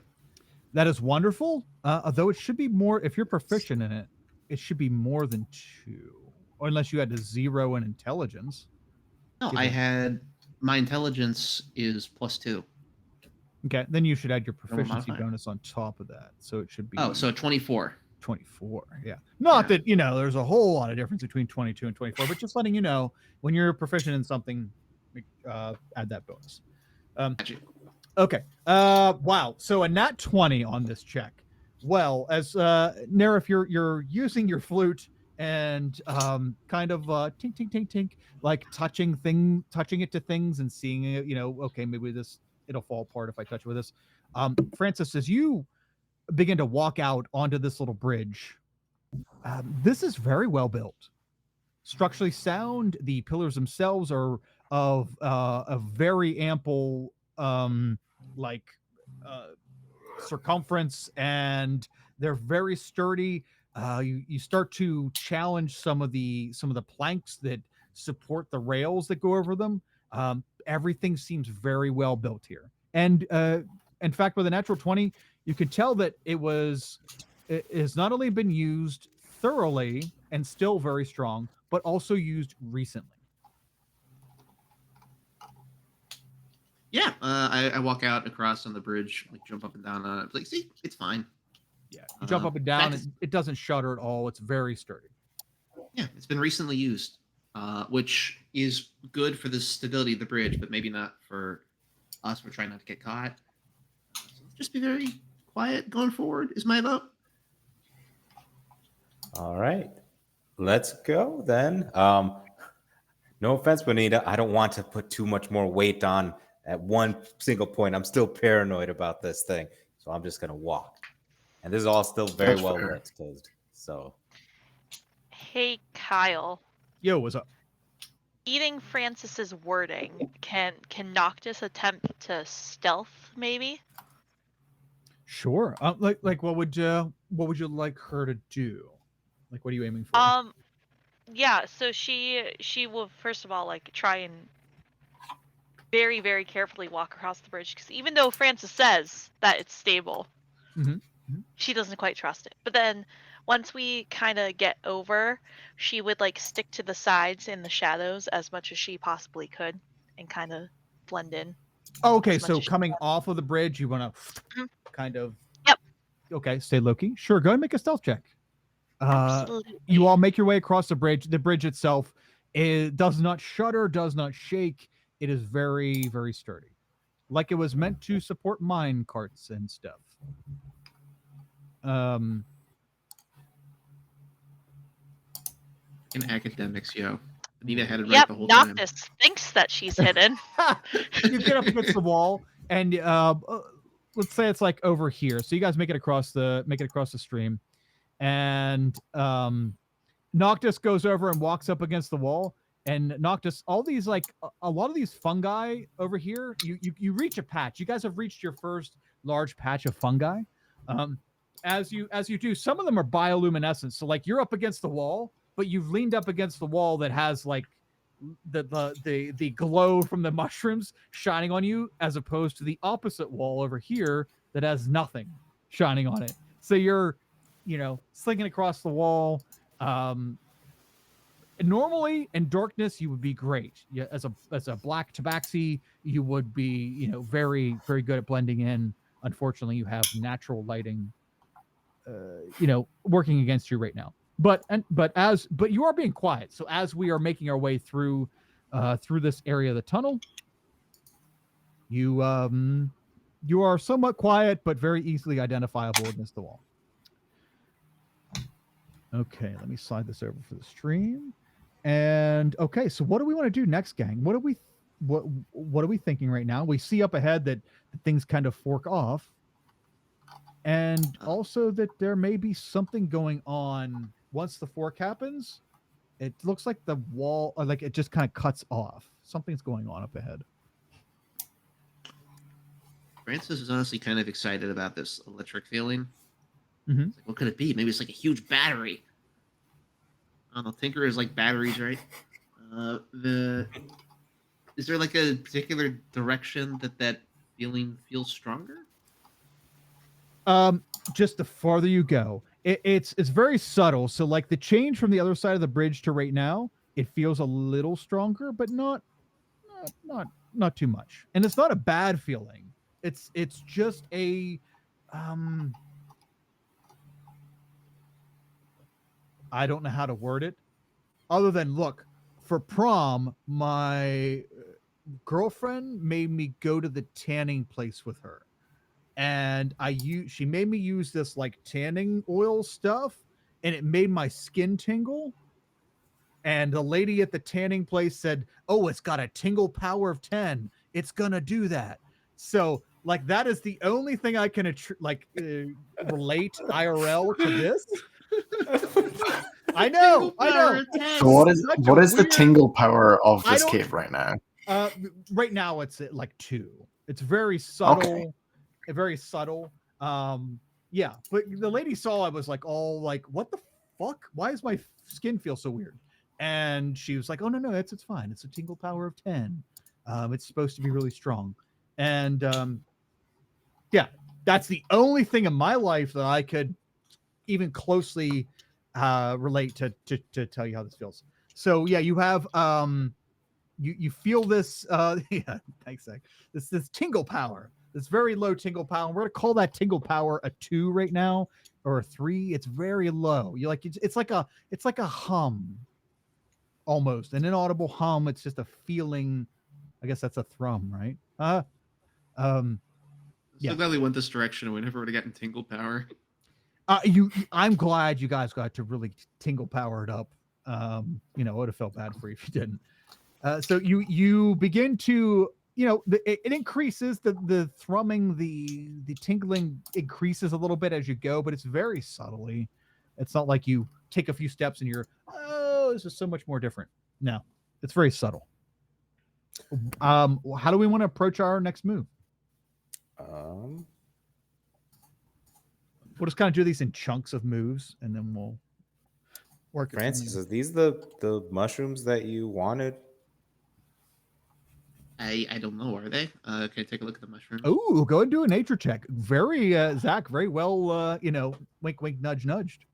That is wonderful. Although it should be more, if you're proficient in it, it should be more than 2, or unless you had a 0 in intelligence. No, I had my intelligence is +2. Okay, then you should add your No proficiency modifier. bonus on top of that, so it should be. Oh, so 24. 24. Yeah, not that there's a whole lot of difference between 22 and 24, but just letting you know when you're proficient in something, add that bonus. Gotcha. Okay. Wow. So a nat 20 on this check. Well, as Nerif, you're using your flute and kind of tink tink tink tink, like touching it to things and seeing it. Okay, maybe it'll fall apart if I touch it with this. Francis, as you begin to walk out onto this little bridge, this is very well built, structurally sound. The pillars themselves are of a very ample circumference, and they're very sturdy. You start to challenge some of the planks that support the rails that go over them. Everything seems very well built here, and in fact, with a natural 20, you could tell that it has not only been used thoroughly and still very strong, but also used recently. Yeah, I walk out across on the bridge, like jump up and down on it. Like, see, it's fine. Yeah, you jump up and down, and it doesn't shudder at all. It's very sturdy. Yeah, it's been recently used, which is good for the stability of the bridge, but maybe not for us. We're trying not to get caught. So just be very quiet going forward is my vote. All right, let's go then. No offense, Bonita. I don't want to put too much more weight on at one single point. I'm still paranoid about this thing, so I'm just gonna walk. And this is all still very That's well fair. lit. So, Hey, Kyle. Yo, what's up? Eating Francis's wording, can Noctis attempt to stealth maybe? Sure. Like what would you like her to do? Like, what are you aiming for? Yeah, so she will first of all like try and very, very carefully walk across the bridge, because even though Francis says that it's stable, she doesn't quite trust it. But then once we kind of get over, she would like stick to the sides in the shadows as much as she possibly could and kind of blend in. Oh, okay, as much so as she coming can. off of the bridge, you want to Mhm. kind of. Yep. Okay, stay low-key. Sure, go ahead and make a stealth check. Absolutely. You all make your way across the bridge. The bridge itself, it does not shudder, does not shake. It is very, very sturdy, like it was meant to support mine carts and stuff. In academics, yo. Anita had it right Yep, the whole time. Noctis thinks that she's hidden. You get up against the wall, and let's say it's like over here. So you guys make it across the stream, and Noctis goes over and walks up against the wall. And Noctis, all these a lot of these fungi over here, you reach a patch. You guys have reached your first large patch of fungi. As you do, some of them are bioluminescent. So like you're up against the wall, but you've leaned up against the wall that has like the glow from the mushrooms shining on you, as opposed to the opposite wall over here that has nothing shining on it. So you're, slinging across the wall. Normally in darkness you would be great. Yeah, as a black tabaxi, you would be, very, very good at blending in. Unfortunately, you have natural lighting, working against you right now. But you are being quiet. So as we are making our way through this area of the tunnel, you are somewhat quiet, but very easily identifiable against the wall. Okay, let me slide this over for the stream. And okay, so what do we want to do next, gang? What are we thinking right now? We see up ahead that things kind of fork off, and also that there may be something going on once the fork happens. It looks like the wall, or like it just kind of cuts off. Something's going on up ahead. Francis is honestly kind of excited about this electric feeling. Mm-hmm. It's like, what could it be? Maybe it's like a huge battery. I don't know. Tinker is like batteries, right? Is there like a particular direction that feeling feels stronger? Just the farther you go, it's very subtle. So like the change from the other side of the bridge to right now, it feels a little stronger, but not too much. And it's not a bad feeling. It's just a I don't know how to word it other than, look, for prom, my girlfriend made me go to the tanning place with her. And she made me use this like tanning oil stuff, and it made my skin tingle. And the lady at the tanning place said, "Oh, it's got a tingle power of 10. It's going to do that." So like, that is the only thing I can relate IRL to this. I know. So what is the tingle power of this cave right now? Right now it's at like 2. It's very subtle. Okay. Very subtle. Yeah, but the lady saw I was like, all like, what the fuck? Why does my skin feel so weird? And she was like, "Oh no, it's fine. It's a tingle power of 10. It's supposed to be really strong." And yeah, that's the only thing in my life that I could even closely relate to tell you how this feels. So yeah, you have you feel this yeah, thanks, Zach. This tingle power, this very low tingle power. We're gonna call that tingle power a 2 right now, or a 3. It's very low. You like it's like a hum, almost an inaudible hum. It's just a feeling. I guess that's a thrum, right? So glad we went this direction. We never would have gotten tingle power. I'm glad you guys got to really tingle power it up. I would have felt bad for you if you didn't. So you begin to, it increases the thrumming, the tingling increases a little bit as you go, but it's very subtly. It's not like you take a few steps and you're, oh, this is so much more different. No, it's very subtle. How do we want to approach our next move? We'll just kind of do these in chunks of moves, and then we'll work. Francis, are these the mushrooms that you wanted? I don't know. Are they? Can I take a look at the mushrooms? Oh, go and do a nature check. Very, Zach, very well, wink, wink, nudge, nudged.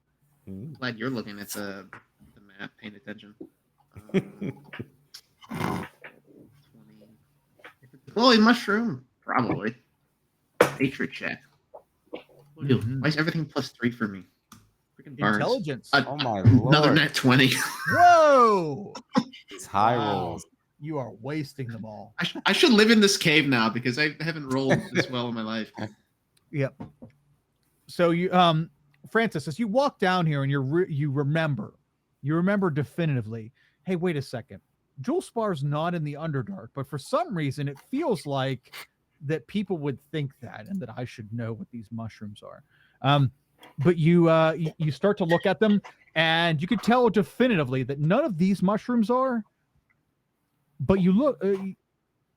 Glad you're looking at the map, paying attention. 20. Glowing mushroom, probably. Nature check. Why is everything +3 for me? Freaking bards. Intelligence. Oh my lord! Another net 20. Whoa! It's high rolls. You are wasting them all. I should live in this cave now because I haven't rolled this well in my life. Yep. So you, Francis, as you walk down here and you remember you remember definitively, hey, wait a second. Julespar's not in the Underdark, but for some reason it feels like that people would think that and that I should know what these mushrooms are. But you start to look at them and you can tell definitively that none of these mushrooms are. But you look,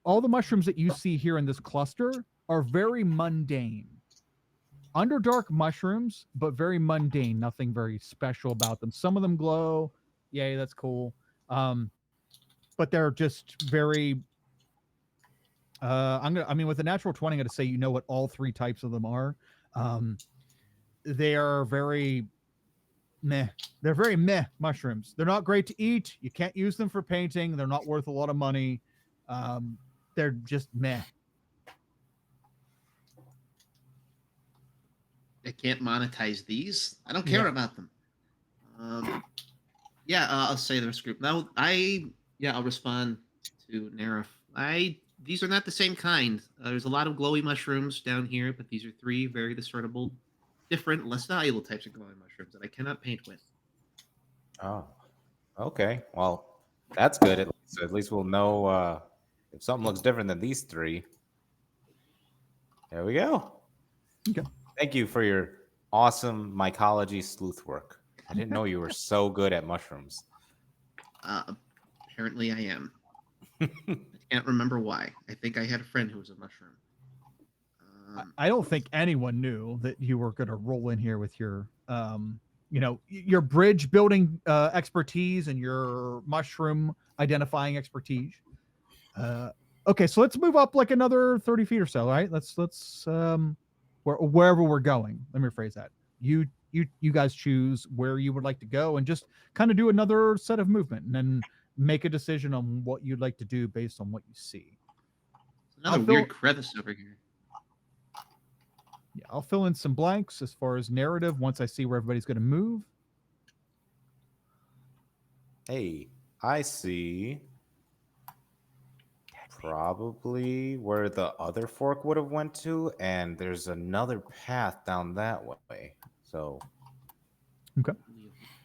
all the mushrooms that you see here in this cluster are very mundane. Underdark mushrooms, but very mundane. Nothing very special about them. Some of them glow. Yay, that's cool. But they're just very. With a natural 20, I'm gonna say you know what all three types of them are. They are very meh. They're very meh mushrooms. They're not great to eat. You can't use them for painting. They're not worth a lot of money. They're just meh. I can't monetize these. I don't care about them. I'll say this group. Now, I'll respond to Nerif. These are not the same kind. There's a lot of glowy mushrooms down here, but these are three very discernible, different, less valuable types of glowing mushrooms that I cannot paint with. Oh, okay. Well, that's good. At least we'll know if something looks different than these three. There we go. Okay. Thank you for your awesome mycology sleuth work. I didn't know you were so good at mushrooms. Apparently I am. I can't remember why. I think I had a friend who was a mushroom. I don't think anyone knew that you were going to roll in here with your, your bridge building expertise and your mushroom identifying expertise. Okay, so let's move up like another 30 feet or so. All right, let's wherever we're going. Let me rephrase that. You guys choose where you would like to go and just kind of do another set of movement and then make a decision on what you'd like to do based on what you see. Another weird crevice over here. Yeah, I'll fill in some blanks as far as narrative once I see where everybody's going to move. Hey, I see probably where the other fork would have went to, and there's another path down that way. So, okay,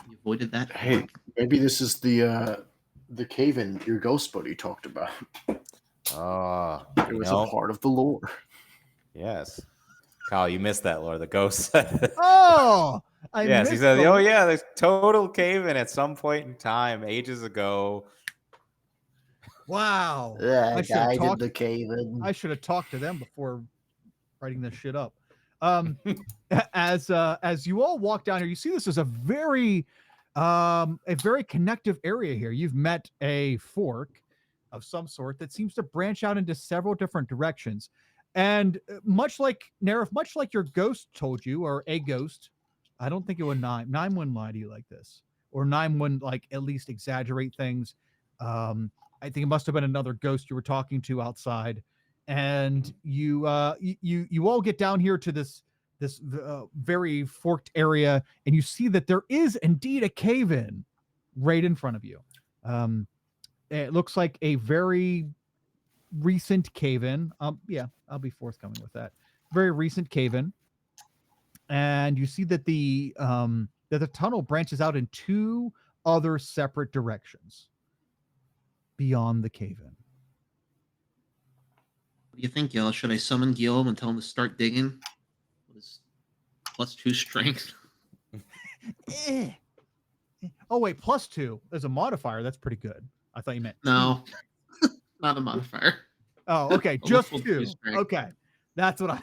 you avoided that. Hey, maybe this is the cave-in your ghost buddy talked about. It was a part of the lore. Yes. Kyle, you missed that lore. The ghost said. Oh, yes, he said, "Oh yeah, there's total cave-in at some point in time, ages ago." Wow. Yeah, I did the cave-in. I should have talked to them before writing this shit up. As you all walk down here, you see this is a very connective area here. You've met a fork of some sort that seems to branch out into several different directions. And much like Nerif, much like your ghost told you, or a ghost, I don't think it would Nime wouldn't lie to you like this, or Nime wouldn't like at least exaggerate things. I think it must have been another ghost you were talking to outside, and you all get down here to this very forked area, and you see that there is indeed a cave-in right in front of you. It looks like a very recent cave-in. I'll be forthcoming with that. Very recent cave-in, and you see that the tunnel branches out in two other separate directions beyond the cave-in. What do you think, Gil? Should I summon Gil and tell him to start digging? Was +2 strength. Oh wait, +2 as a modifier. That's pretty good. I thought you meant no, not a modifier. Oh, okay, just 2. Okay, that's what I.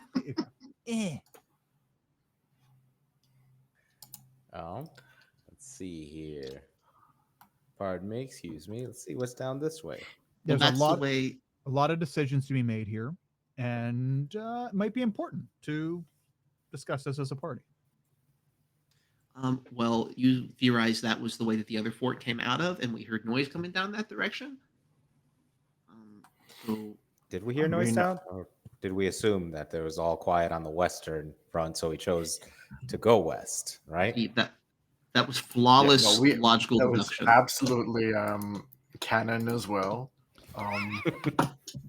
Oh, let's see here. Pardon me, excuse me. Let's see what's down this way. There's a lot of decisions to be made here, and it might be important to discuss this as a party. Well, you theorized that was the way that the other fort came out of, and we heard noise coming down that direction. So did we hear noise down, or did we assume that there was all quiet on the western front, so we chose to go west? Right. That was flawless logical deduction. That was absolutely canon as well.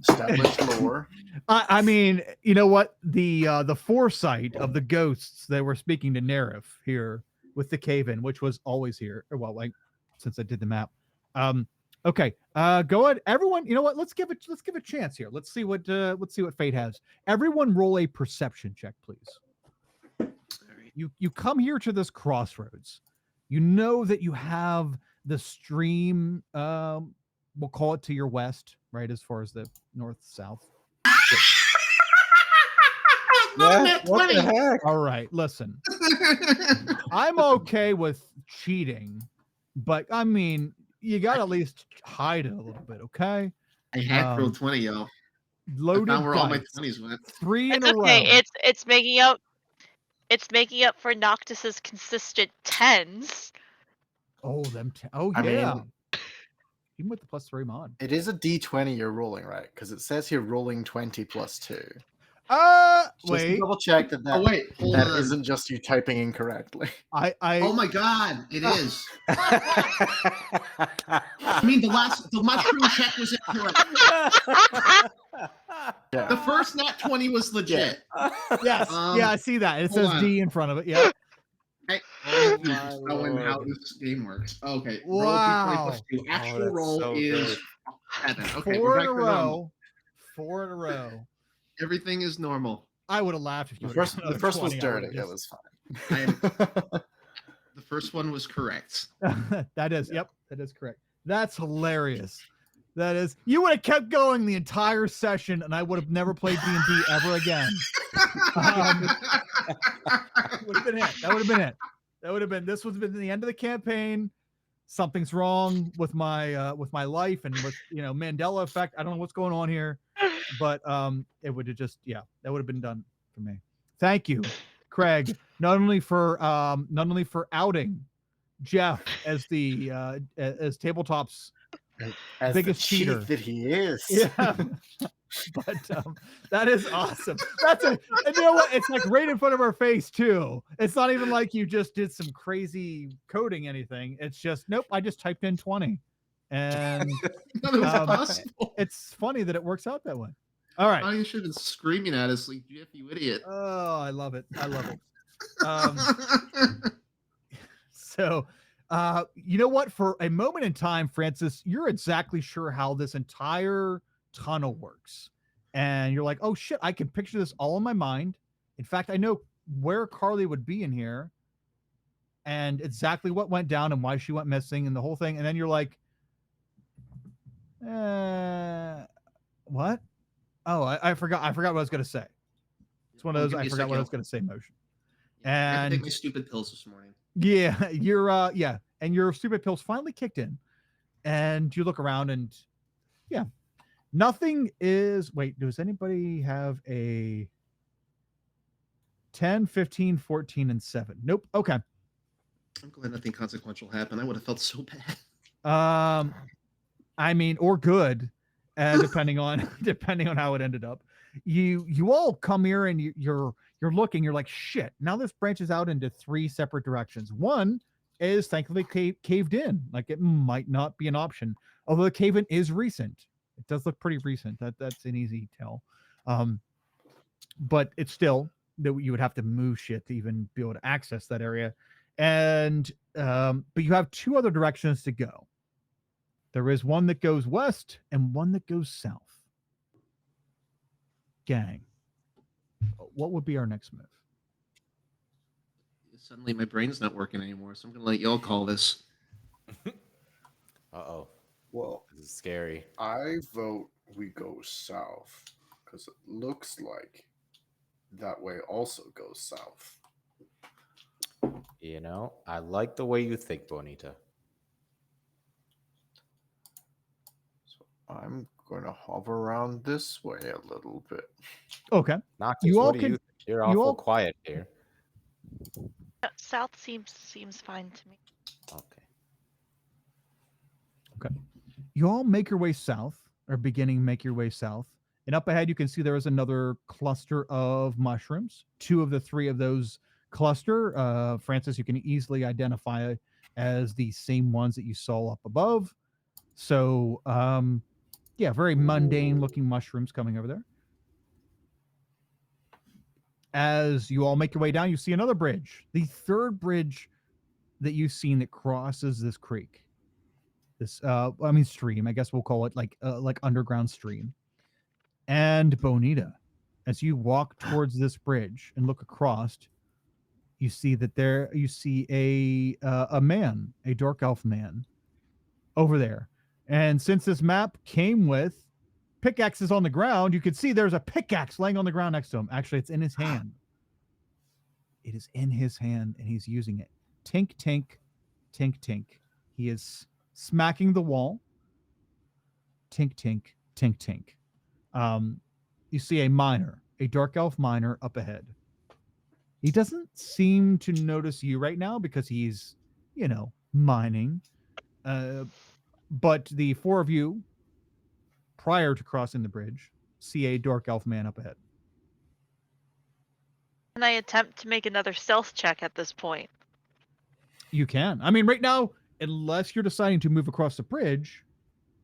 Established lore. I mean, you know what? The foresight of the ghosts that were speaking to Nerif here with the cave-in, which was always here, or well, like since I did the map. Okay. Go ahead, everyone. You know what? Let's give a chance here. Let's see what fate has. Everyone, roll a perception check, please. You come here to this crossroads. You know that you have the stream. We'll call it to your west, right, as far as the north south. Yeah, what the heck? All right, listen. I'm okay with cheating, but I mean, you got to at least hide it a little bit, okay? I had rolled 20, y'all. Loaded I found where all my dice. 20s went. 3 in It's a row. okay. It's making up. It's making up for Noctis's consistent 10s. Oh, oh, I yeah. mean, even with the +3 mod. it is a d20 you're rolling, right? Because it says here rolling 20 plus 2. Just Wait. to double check that Oh, wait. Hold that on. isn't just you typing incorrectly. Oh my god, it is. I mean, the mushroom check was incorrect. Yeah. The first nat 20 was legit. Yes. Yeah, I see that. It says hold on. D in front of it. Yeah. Hey, my showing how lord. this game works. Okay. Wow. Roll d20 plus 2. Actual that's roll so is 7. Okay, 4 we're in back a to normal. row. 4 in a row. Everything is normal. I would have laughed if you The would've first, done the another first was 20. I would've dirty. It just- was fine. The first one was correct. That is, yep, that is correct. That's hilarious. That is, you would have kept going the entire session, and I would have never played D&D ever again. Would have been it. That would have been it. That would have been. This would have been the end of the campaign. Something's wrong with my life and with Mandela effect. I don't know what's going on here, but it would have just that would have been done for me. Thank you, Craig. Not only for outing Jeff as the as tabletop's As biggest the cheat cheater that he is. Yeah. But that is awesome. And you know what? It's like right in front of our face too. It's not even like you just did some crazy coding anything. It's just nope. I just typed in 20, and None of it was possible. it's funny that it works out that way. All right. You should have been screaming at us like, Jeff, you idiot. Oh, I love it. I love it. So, you know what? For a moment in time, Francis, you're exactly sure how this entire tunnel works. And you're like, oh shit, I can picture this all in my mind. In fact, I know where Carly would be in here and exactly what went down and why she went missing and the whole thing. And then you're like, what? Oh, I forgot what I was going to say. It's one of those, I forgot what I was going to say motion. I had to And take my stupid pills this morning. yeah, you're and your stupid pills finally kicked in, and you look around and nothing is. Wait, does anybody have a 10, 15, 14, and 7? Nope. Okay. I'm glad nothing consequential happened. I would have felt so bad. I mean, or good, depending on how it ended up. You all come here and you're looking. You're like, shit. Now this branches out into 3 separate directions. One is thankfully caved in. Like it might not be an option, although the cave in is recent. It does look pretty recent. That's an easy tell. But it's still that you would have to move shit to even be able to access that area. And but you have 2 other directions to go. There is one that goes west and one that goes south. Gang, what would be our next move? Suddenly my brain's not working anymore, so I'm going to let y'all call this. Uh-oh. Well, This is scary. I vote we go south because it looks like that way also goes south. You know, I like the way you think, Bonita. So I'm going to hover around this way a little bit. Okay. Noctis, You all what do can- you think? You're you awful all- quiet here. South seems fine to me. Okay. You all make your way south, or beginning make your way south. And up ahead, you can see there is another cluster of mushrooms. 2 of the 3 of those cluster, Francis, you can easily identify as the same ones that you saw up above. So, very mundane looking mushrooms coming over there. As you all make your way down, you see another bridge, the 3rd bridge that you've seen that crosses this creek. This I mean stream. I guess we'll call it like underground stream. And Bonita, as you walk towards this bridge and look across, you see that you see a man, a dark elf man, over there. And since this map came with pickaxes on the ground, you can see there's a pickaxe laying on the ground next to him. Actually, it's in his hand. It is in his hand, and he's using it. Tink, tink, tink, tink. He is smacking the wall. Tink, tink, tink, tink. You see a miner, a dark elf miner up ahead. He doesn't seem to notice you right now because he's, mining. But the four of you, prior to crossing the bridge, see a dark elf man up ahead. Can I attempt to make another stealth check at this point? You can. I mean, right now, unless you're deciding to move across the bridge,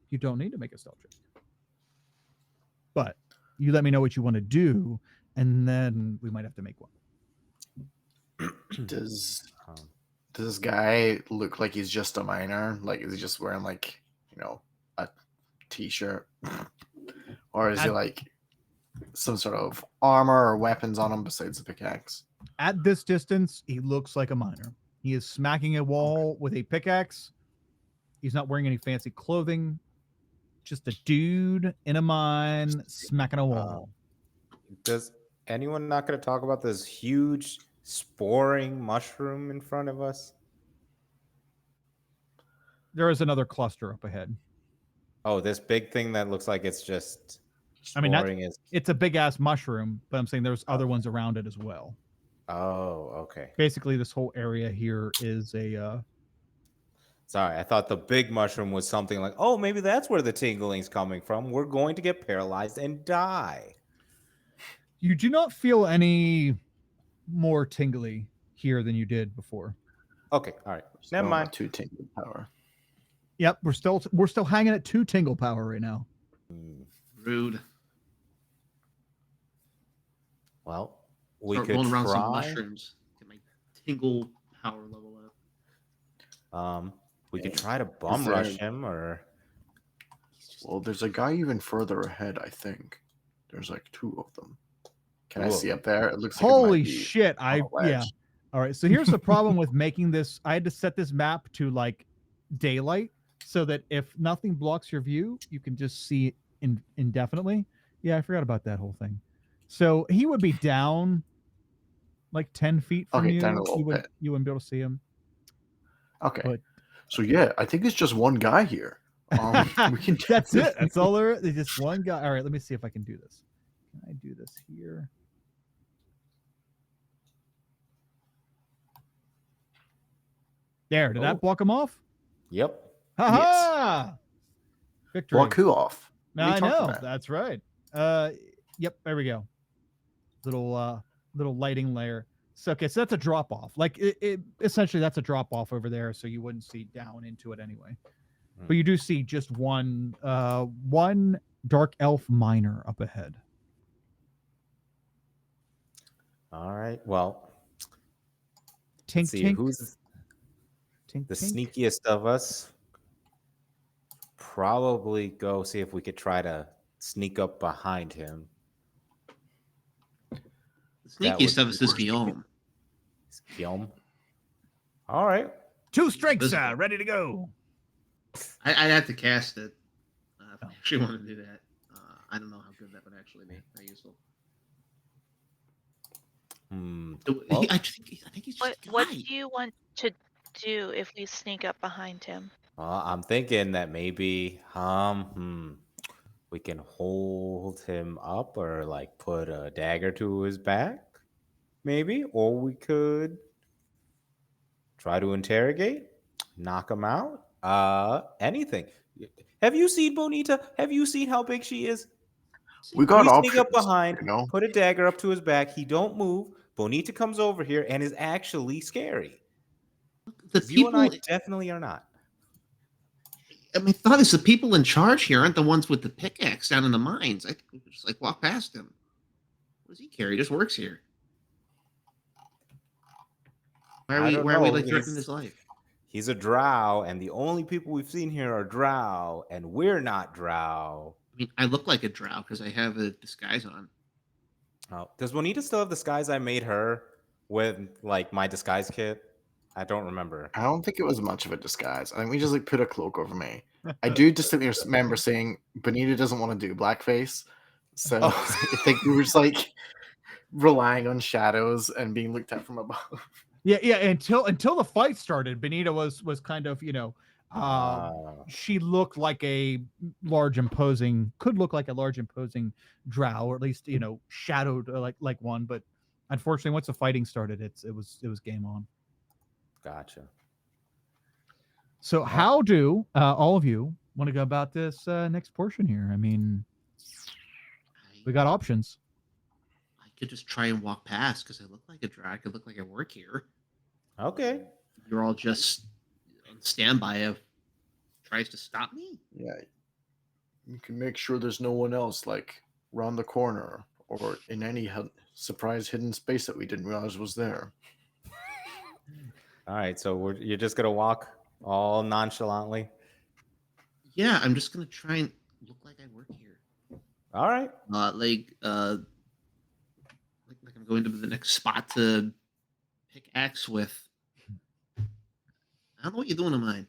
you don't need to make a stealth check. But you let me know what you want to do, and then we might have to make one. Does this guy look like he's just a miner? Like, is he just wearing like, a t-shirt? Or is he like some sort of armor or weapons on him besides the pickaxe? At this distance, he looks like a miner. He is smacking a wall with a pickaxe. He's not wearing any fancy clothing. Just a dude in a mine smacking a wall. Does anyone not going to talk about this huge sporing mushroom in front of us? There is another cluster up ahead. Oh, this big thing that looks like it's just it's a big ass mushroom, but I'm saying there's other ones around it as well. Oh, okay. Basically, this whole area here is a. Sorry, I thought the big mushroom was something like, oh, maybe that's where the tingling's coming from. We're going to get paralyzed and die. You do not feel any more tingly here than you did before. Okay, all right. Never mind. 2 tingle power. Yep, we're still hanging at 2 tingle power right now. Rude. Well, we Start could rolling around some try. mushrooms. Get my tingle power level up. We could try to bum rush him, or. Well, there's a guy even further ahead. I think there's like 2 of them. Can I see up there? It looks like holy shit! Yeah. All right. So here's the problem with making this. I had to set this map to like daylight so that if nothing blocks your view, you can just see indefinitely. Yeah, I forgot about that whole thing. So he would be down like 10 feet from you. Down a little bit. You wouldn't be able to see him. Okay. But, so yeah, I think it's just one guy here. We can. That's it. That's all there is. There's just one guy. All right. Let me see if I can do this. Can I do this here? There. Did that block him off? Yep. Ha ha! Victory. Block who off? Now I know. That's right. Yep. There we go. Little lighting layer. So okay, so that's a drop off. Like it essentially that's a drop off over there, so you wouldn't see down into it anyway. But you do see just one dark elf miner up ahead. All right. Well, tink, let's see tink. who's tink, the tink. sneakiest of us. Probably go see if we could try to sneak up behind him. The sneakiest of us is Guillaume. Guillaume. All right. 2 strengths, ready to go. I'd have to cast it. If I actually want to do that. I don't know how good that would actually be. Very useful. Well, I think he's just What do you want to do if we sneak up behind him? I'm thinking that maybe we can hold him up or like put a dagger to his back, maybe, or we could try to interrogate, knock him out, anything. Have you seen Bonita? Have you seen how big she is? We got we options. Sneak up behind, you know? put a dagger up to his back. He don't move. Bonita comes over here and is actually scary. The You people, and I definitely are not. I mean, thought is the people in charge here aren't the ones with the pickaxe down in the mines. I think we could just like walk past him. What does he carry? He just works here. Why are we like threatening his life? He's a drow, and the only people we've seen here are drow, and we're not drow. I mean, I look like a drow because I have a disguise on. Oh, does Juanita still have the disguise I made her with, like, my disguise kit? I don't remember. I don't think it was much of a disguise. I think we just like put a cloak over me. I do distinctly remember saying Benita doesn't want to do blackface, so Oh. I think we were just like relying on shadows and being looked at from above. Yeah. Until the fight started, Benita was kind of, she looked like a large imposing, could look like a large imposing drow, or at least shadowed like one. But unfortunately, once the fighting started, it was game on. Gotcha. So how do all of you want to go about this next portion here? I mean, we got options. I could just try and walk past because I look like a drow. I could look like I work here. Okay. You're all just on standby of tries to stop me. Yeah. You can make sure there's no one else, like, round the corner or in any surprise hidden space that we didn't realize was there. All right, so you're just gonna walk all nonchalantly. Yeah, I'm just gonna try and look like I work here. All right. Like I'm going to the next spot to pickaxe with. I don't know what you're doing to mine.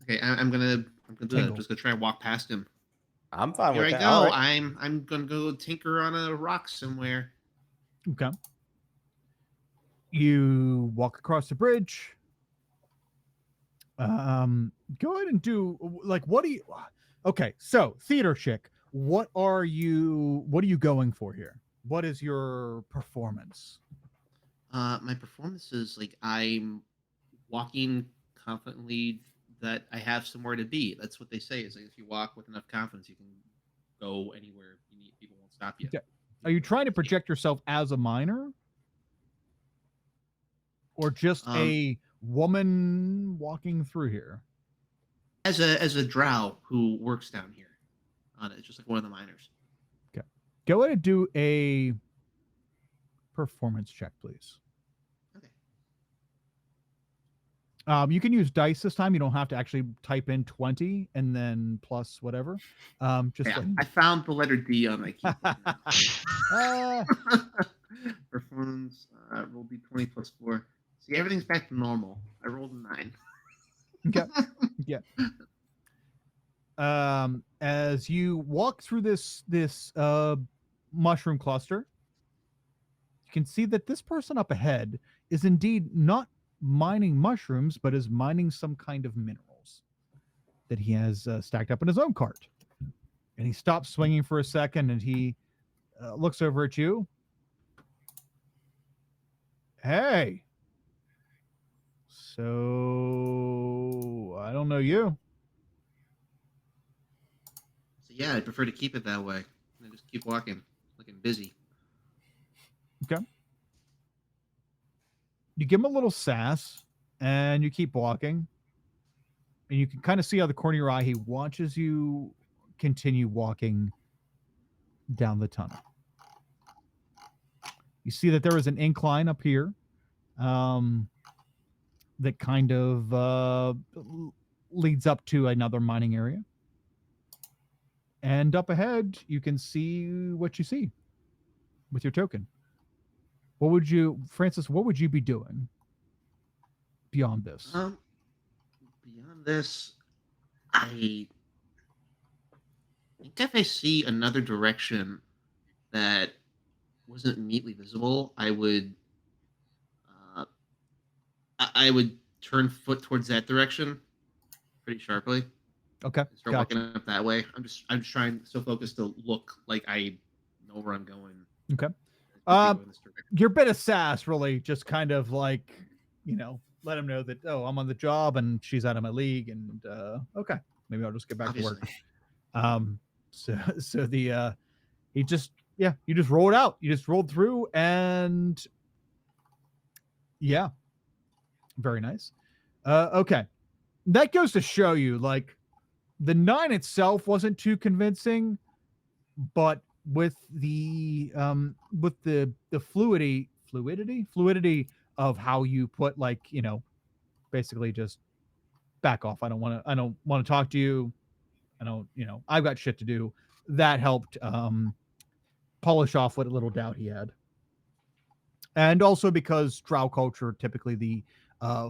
Okay, I'm gonna just gonna try and walk past him. I'm fine Here with I that. go. All right. I'm gonna go tinker on a rock somewhere. Okay. You walk across the bridge. Go ahead and do what do you? Okay, so theater chick, what are you going for here? What is your performance? My performance is like I'm walking confidently that I have somewhere to be. That's what they say. Is like if you walk with enough confidence, you can go anywhere you need. People won't stop you. Okay. Are you trying to project yourself as a miner, or just a woman walking through here? As a drow who works down here on it, just like one of the miners. Okay. Go ahead and do a performance check, please. Okay. You can use dice this time. You don't have to actually type in 20 and then plus whatever. Just Yeah, like... I found the letter D on my keyboard. Performance roll D20 plus 4. See, everything's back to normal. I rolled a 9. Okay. Yeah. As you walk through this mushroom cluster, you can see that this person up ahead is indeed not mining mushrooms, but is mining some kind of minerals that he has stacked up in his own cart. And he stops swinging for a second, and he looks over at you. Hey. So I don't know you. So yeah, I prefer to keep it that way. And just keep walking, looking busy. Okay. You give him a little sass, and you keep walking. And you can kind of see out of the corner of your eye, he watches you continue walking down the tunnel. You see that there is an incline up here that kind of leads up to another mining area. And up ahead, you can see what you see with your token. Francis, what would you be doing beyond this? Beyond this, I think if I see another direction that wasn't immediately visible, I would turn foot towards that direction pretty sharply. Okay. Start walking up that way. I'm just trying so focused to look like I know where I'm going. Okay. Your bit of sass really just kind of like, let him know that, I'm on the job and she's out of my league, and okay, maybe I'll just get back to work. So the you just rolled out. You just rolled through, and yeah. Very nice. Okay. That goes to show you, like, the 9 itself wasn't too convincing, but with the fluidity of how you put, like, basically just back off. I don't want to talk to you. I've got shit to do. That helped polish off what little doubt he had. And also because Drow culture, typically the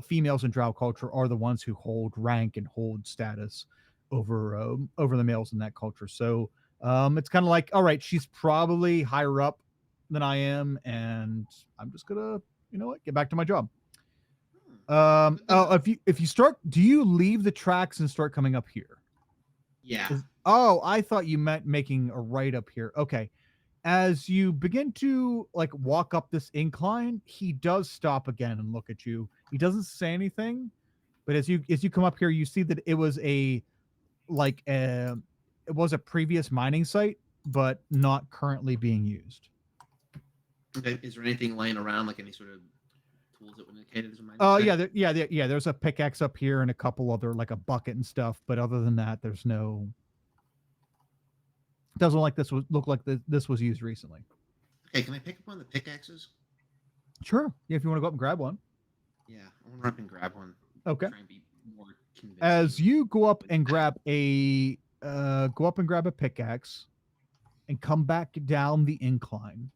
females in Drow culture are the ones who hold rank and hold status over the males in that culture. So it's kind of like, all right, she's probably higher up than I am, and I'm just gonna, get back to my job. If you start, do you leave the tracks and start coming up here? Yeah. I thought you meant making a right up here. Okay. As you begin to walk up this incline, he does stop again and look at you. He doesn't say anything, but as you come up here, you see that it was a previous mining site, but not currently being used. Okay. Is there anything laying around, like any sort of tools that would indicate there's a mining site? Yeah. There's a pickaxe up here and a couple other, like a bucket and stuff. But other than that, there's no. Doesn't look like this was used recently. Okay, can I pick up one of the pickaxes? Sure. Yeah, if you want to go up and grab one. Yeah, I want to run up and grab one. Okay. Try and be more convincing. As you go up and grab a pickaxe and come back down the incline,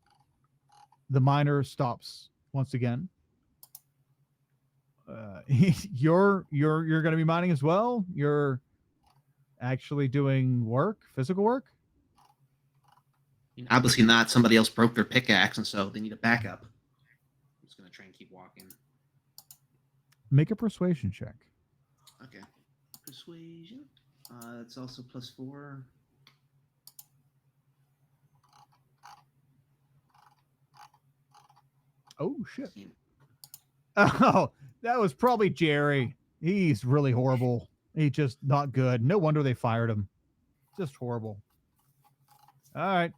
the miner stops once again. You're going to be mining as well? You're actually doing physical work? Obviously not. Somebody else broke their pickaxe, and so they need a backup. I'm just going to try and keep walking. Make a persuasion check. Okay. Persuasion. It's also +4. Oh, shit. Oh, that was probably Jerry. He's really horrible. He's just not good. No wonder they fired him. Just horrible. All right.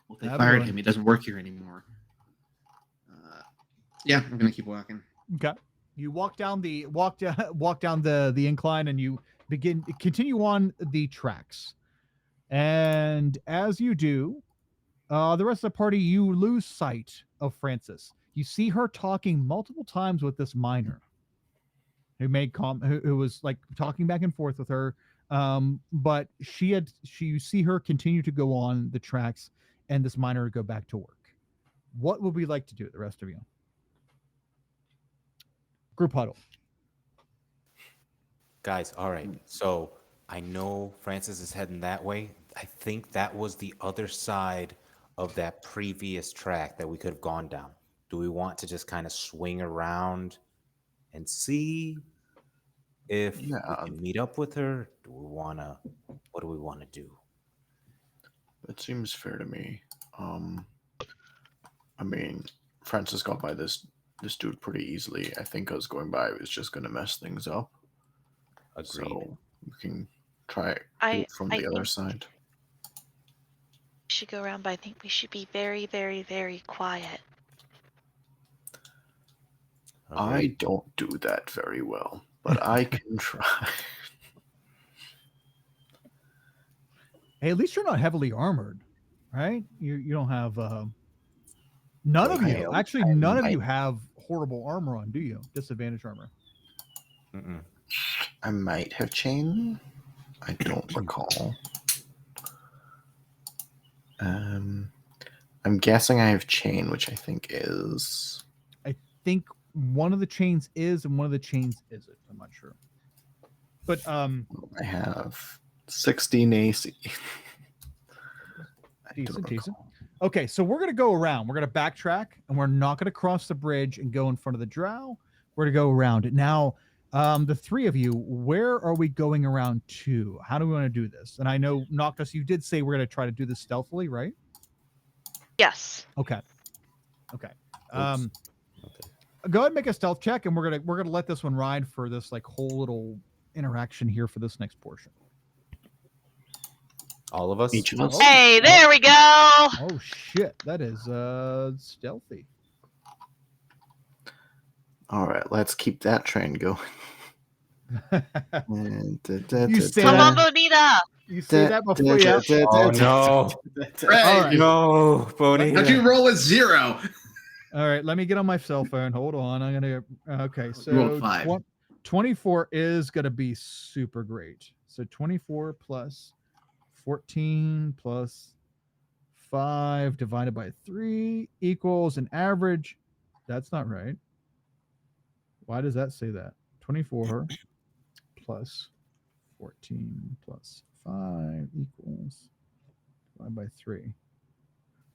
Well, they fired him. He doesn't work here anymore. Yeah, I'm gonna keep walking. Okay. You walk down the incline, and you continue on the tracks. And as you do, the rest of the party, you lose sight of Frances. You see her talking multiple times with this miner who was talking back and forth with her. But you see her continue to go on the tracks, and this miner go back to work. What would we like to do, the rest of you? Group huddle. Guys, all right. So I know Francis is heading that way. I think that was the other side of that previous track that we could have gone down. Do we want to just kind of swing around and see if we can meet up with her? What do we want to do? That seems fair to me. I mean, Francis got by this dude pretty easily. I think us going by was just going to mess things up. Agreed. So we can try it from the other side. We should go around, but I think we should be very, very, very quiet. I don't do that very well, but I can try. Hey, at least you're not heavily armored, right? You don't have none of you. Actually, none of you have horrible armor on, do you? Disadvantage armor. Mm-mm. I might have chain. I don't recall. I'm guessing I have chain, which I think is. I think one of the chains is, and one of the chains isn't. I'm not sure. But I have 16 AC. Decent. Okay, so we're gonna go around. We're gonna backtrack, and we're not gonna cross the bridge and go in front of the drow. We're gonna go around it now. The three of you, where are we going around to? How do we want to do this? And I know, Noctis, you did say we're gonna try to do this stealthily, right? Yes. Okay. Go ahead and make a stealth check, and we're gonna let this one ride for this whole little interaction here for this next portion. All of us? Each of us? Hey, there we go! Oh shit, that is stealthy. All right, let's keep that train going. You say Come on, that, Bonita! you say that before you. Oh no! Right. No, Bonita. How'd you roll a 0? All right, let me get on my cell phone. Hold on, I'm gonna. Okay, so rolled 5. 24 is going to be super great. So 24 plus 14 plus 5 divided by 3 equals an average. That's not right. Why does that say that? 24 plus 14 plus 5 equals divided by 3.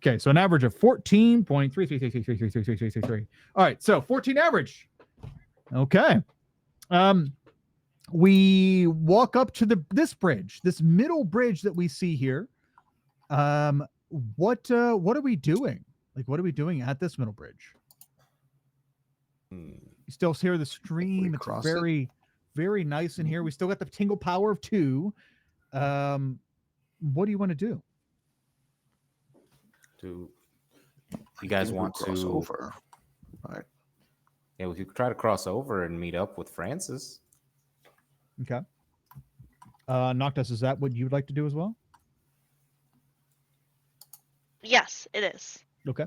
Okay, so an average of 14.3333333333. All right, so 14 average. Okay. We walk up to this bridge, this middle bridge that we see here. What are we doing? Like, what are we doing at this middle bridge? You still hear the stream. It's very, very nice in here. We still got the tingle power of 2. What do you want to do? Do you guys want to cross over? Right. Yeah, we could try to cross over and meet up with Francis. Okay. Noctis, is that what you'd like to do as well? Yes, it is. Okay.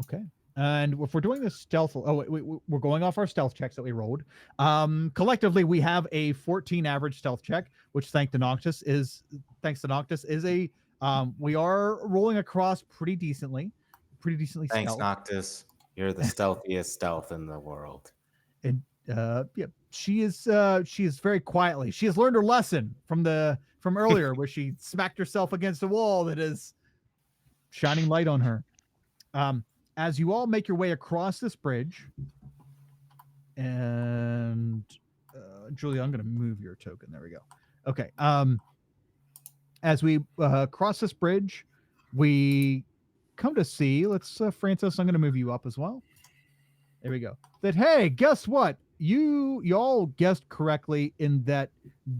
Okay. And if we're doing this stealth, we're going off our stealth checks that we rolled. Collectively, we have a 14 average stealth check, which thanks to Noctis is a we are rolling across pretty decently Thanks, stealth. Noctis. You're the stealthiest stealth in the world. And yeah, she is very quietly. She has learned her lesson from earlier where she smacked herself against a wall that is shining light on her. As you all make your way across this bridge, and Julia, I'm going to move your token. There we go. Okay. As we cross this bridge, we come to see. Let's Francis, I'm going to move you up as well. There we go. That, hey, guess what? You all guessed correctly in that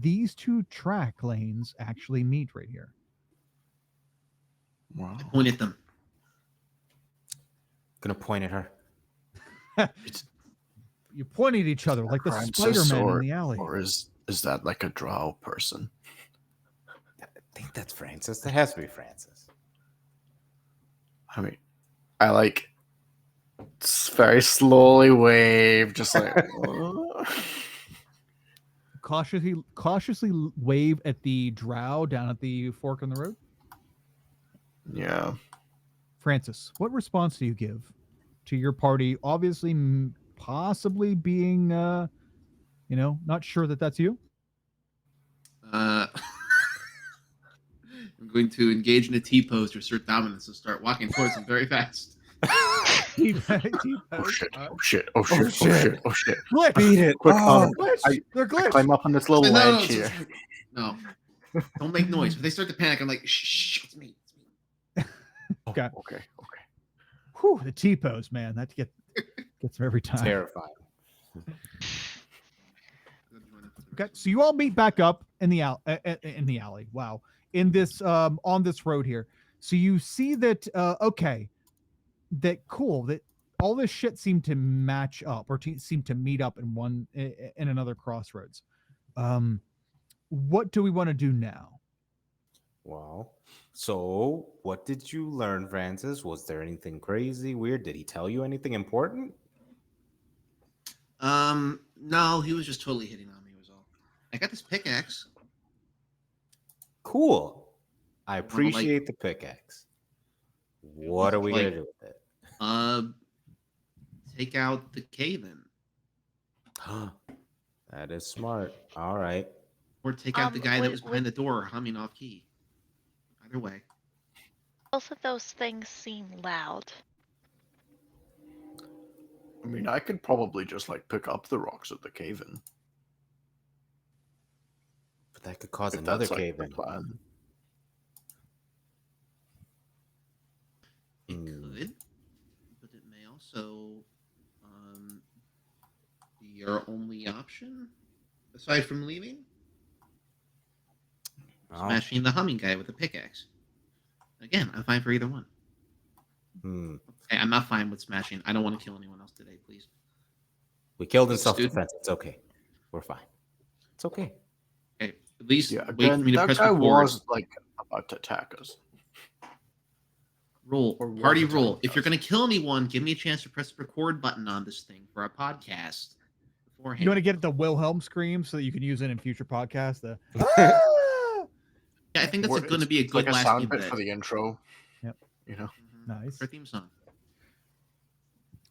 these 2 track lanes actually meet right here. Wow. Point at them. Gonna point at her. You point at each other like the Francis Spider-Man in the alley. Or is that like a drow person? I think that's Francis. That has to be Francis. I mean, I like very slowly wave, just like cautiously wave at the drow down at the fork in the road. Yeah. Francis, what response do you give to your party? Obviously, possibly being, not sure that that's you. I'm going to engage in a T-pose to assert dominance and start walking towards them very fast. Oh shit! Oh shit! Oh shit! Oh shit! Oh shit! Glitch! Beat it! Quick, Glitch! They're glitch! Climb up on this little ledge here. No, don't make noise. If they start to panic, I'm like, shh, it's me. Okay. Okay. Whew, the T-pose, man. That gets them every time. Terrifying. Okay, so you all meet back up in the alley. Wow, in this on this road here. So you see that that all this shit seemed to match up or seem to meet up in another crossroads. What do we want to do now? Well, so what did you learn, Francis? Was there anything crazy, weird? Did he tell you anything important? No, he was just totally hitting on me, was all. I got this pickaxe. Cool. I appreciate the pickaxe. What are we gonna do with it? Take out the cave in. That is smart. All right. Or take out the guy that was behind the door humming off key. Either way. Both of those things seem loud. I mean, I could probably just like pick up the rocks at the cave in. But that could cause another cave in. It could, but it may also be your only option aside from leaving. Smashing the humming guy with a pickaxe. Again, I'm fine for either one. Hey, I'm not fine with smashing. I don't want to kill anyone else today, please. We killed in self-defense. It's okay. We're fine. It's okay. Okay, at least Yeah, wait for me to that press guy record. was like about to attack us. Roll Or party was roll. attacking If you're us. going to kill anyone, give me a chance to press the record button on this thing for our podcast beforehand. You want to get the Wilhelm scream so that you can use it in future podcasts. Yeah, I think that's going to be a it's good like a last sound game bit bet. for the intro. Yep. You know. Nice. For theme song.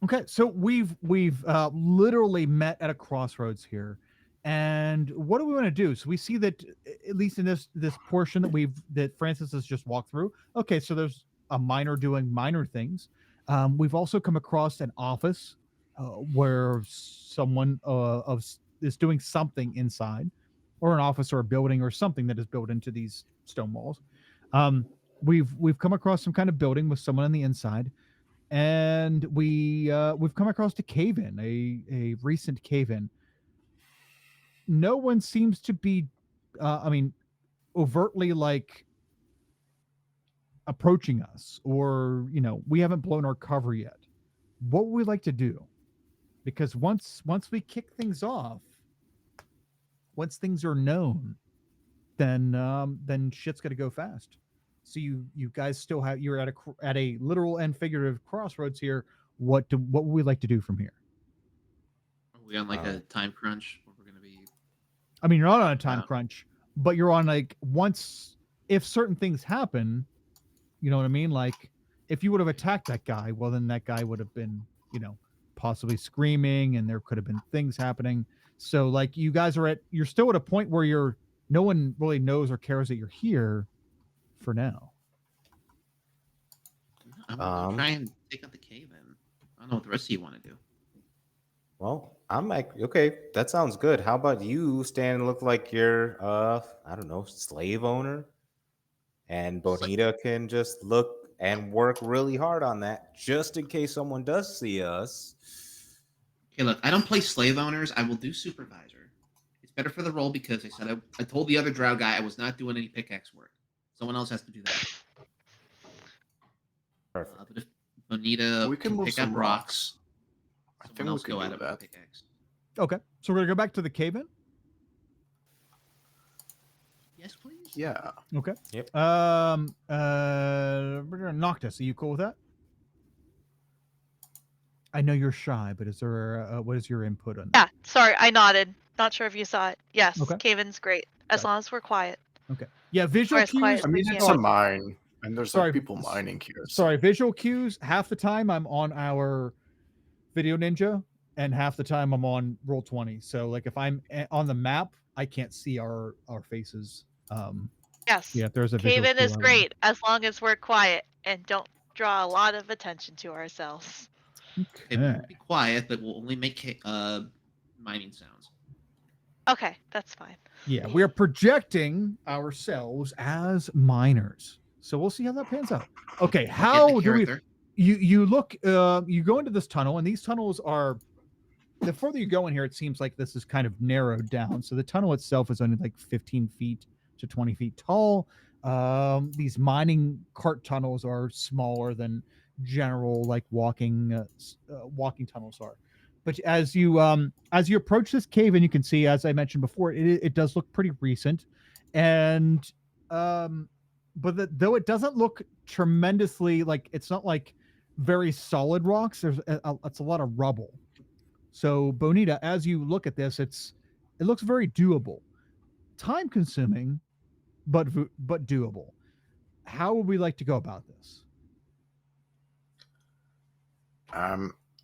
Okay, so we've literally met at a crossroads here, and what do we want to do? So we see that at least in this portion that Francis has just walked through. Okay, so there's a miner doing minor things. We've also come across an office where someone is doing something inside, or an office or a building or something that is built into these stone walls. We've come across some kind of building with someone on the inside, and we've come across a cave-in, a recent cave-in. No one seems to be, overtly like approaching us, or we haven't blown our cover yet. What would we like to do? Because once we kick things off, once things are known, then shit's gonna go fast. So you guys you're at a literal and figurative crossroads here. What would we like to do from here? Are we on like a time crunch where we're going to be? I mean, you're not on a time crunch, but you're on like if certain things happen, you know what I mean? Like if you would have attacked that guy, well, then that guy would have been, possibly screaming, and there could have been things happening. So like you guys you're still at a point where no one really knows or cares that you're here for now. I'm going to try and take out the cave in. I don't know what the rest of you want to do. Well, I'm like, okay, that sounds good. How about you stand and look like you're, I don't know, slave owner? And Bonita can just look and work really hard on that just in case someone does see us. Okay, look, I don't play slave owners. I will do supervisor. It's better for the role because I told the other drow guy I was not doing any pickaxe work. Someone else has to do that. Perfect. But if Bonita We can move pick some up rocks, I think someone else we go can at do it with a that. pickaxe. Okay, so we're gonna go back to the cave-in. Yes, please. Yeah. Okay. Yep. Noctis, are you cool with that? I know you're shy, but is there what is your input on that? Yeah, sorry, I nodded. Not sure if you saw it. Yes, Okay. Cave-in's great. As long as we're quiet. Okay. Yeah, visual Or as quiet cues. as I we mean, can. it's a mine, and there's Sorry, like people mining here. Sorry, visual cues. Half the time I'm on our Video Ninja, and half the time I'm on Roll20. So like if I'm on the map, I can't see our faces. Yes. Yeah, if there's a visual Cave-in cue, is great as long as we're quiet and don't draw a lot of attention to ourselves. Okay, we'll be quiet, but we'll only make mining sounds. Okay, that's fine. Yeah, we are projecting ourselves as miners. So we'll see how that pans out. Okay, how do we you look you go into this tunnel, and these tunnels are, the further you go in here, it seems like this is kind of narrowed down. So the tunnel itself is only like 15 feet to 20 feet tall. These mining cart tunnels are smaller than general like walking tunnels are. But as you approach this cave, and you can see, as I mentioned before, it does look pretty recent, and though it doesn't look tremendously, like it's not like very solid rocks. It's a lot of rubble. So Bonita, as you look at this, it looks very doable. Time consuming, but doable. How would we like to go about this?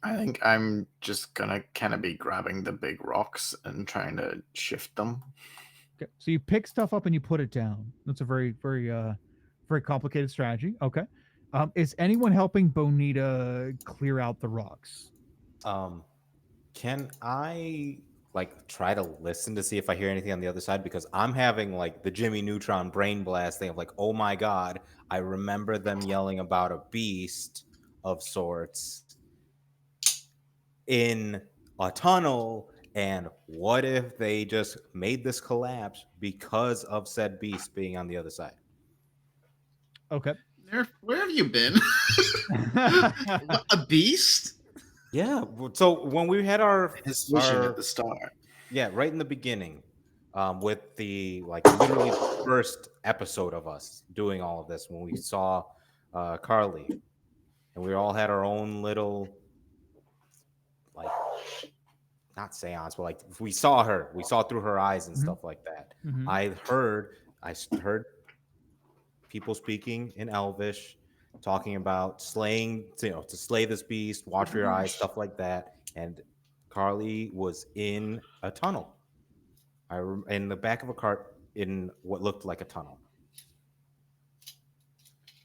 I think I'm just gonna kind of be grabbing the big rocks and trying to shift them. Okay, so you pick stuff up and you put it down. That's a very, very, very complicated strategy. Okay, is anyone helping Bonita clear out the rocks? Can I like try to listen to see if I hear anything on the other side? Because I'm having like the Jimmy Neutron brain blast thing of like, oh my god, I remember them yelling about a beast of sorts in a tunnel, and what if they just made this collapse because of said beast being on the other side? Okay. Where have you been? A beast? Yeah. So when we had his vision at the start. Yeah, right in the beginning, with the like literally first episode of us doing all of this, when we saw Carly, and we all had our own little like not seance, but like we saw her, we saw through her eyes and Mhm. stuff like that. Mhm. I heard people speaking in Elvish, talking about slaying, to slay this beast, watch for your eyes, stuff like that. And Carly was in a tunnel. In the back of a cart in what looked like a tunnel.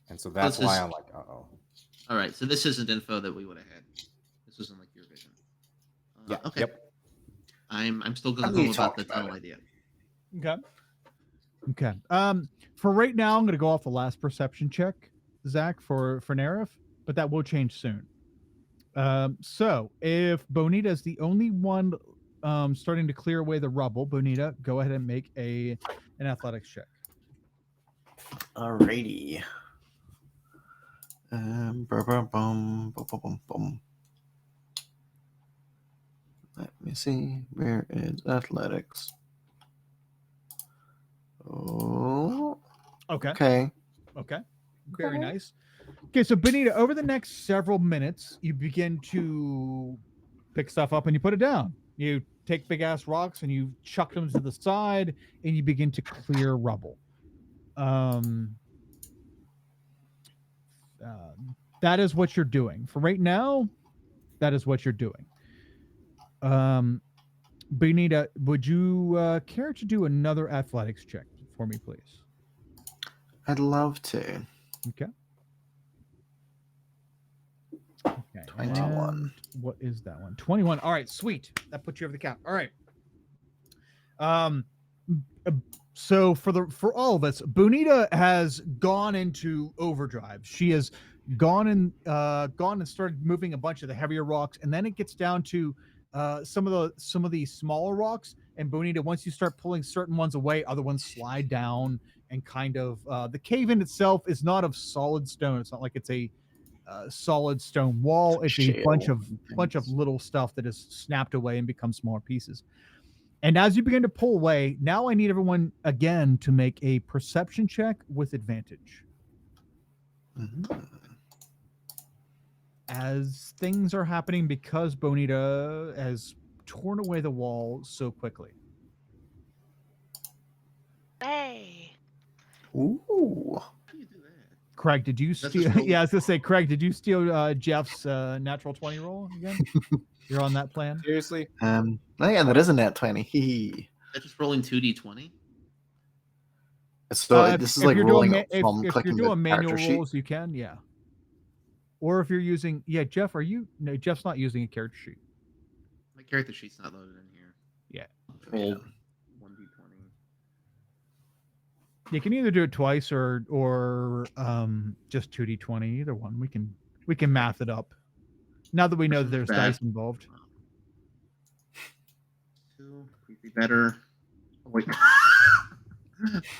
And so that's this why is- I'm like, uh-oh. All right, so this isn't info that we would have had. This wasn't like your vision. Yeah. Okay. Yep. I'm still I going to mean, go you about talked the about tunnel it. idea. Okay. Okay. For right now, I'm going to go off the last perception check, Zach, for Nerif, but that will change soon. So if Bonita is the only one starting to clear away the rubble, Bonita, go ahead and make an athletics check. Alrighty. Bum, bum, bum, bum, bum, bum. Let me see. Where is athletics? Oh. Okay. Okay. Okay. Very nice. Okay, so Benita, over the next several minutes, you begin to pick stuff up and you put it down. You take big ass rocks and you chuck them to the side and you begin to clear rubble. That is what you're doing. For right now, that is what you're doing. Benita, would you care to do another athletics check for me, please? I'd love to. Okay. Okay. 21. And what is that one? 21. All right, sweet. That puts you over the cap. All right. So for all of us, Bonita has gone into overdrive. She has gone and started moving a bunch of the heavier rocks, and then it gets down to some of the smaller rocks. And Bonita, once you start pulling certain ones away, other ones slide down, and kind of the cave in itself is not of solid stone. It's not like it's a solid stone wall. It's a bunch Shale of things. little stuff that is snapped away and becomes smaller pieces. And as you begin to pull away, now I need everyone again to make a perception check with advantage. Mhm. As things are happening because Bonita has torn away the wall so quickly. Hey. Ooh. How do you do that? Craig, did you That's steal? just roll- Yeah, I was gonna say, Craig, did you steal Jeff's natural 20 roll again? You're on that plan? Seriously? Oh yeah, that is a nat 20. Hee. That's just rolling 2d20. So this is like rolling from if you're clicking the doing manual character sheet. rolls, you can, yeah. Or if you're using, Jeff, are you? No, Jeff's not using a character sheet. My character sheet's not loaded in here. Yeah. Roll Yeah. 1d20. You can either do it twice or just 2d20. Either one. We can math it up. Now that we know that there's Bad. dice involved. 2 would be better. Oh, wait.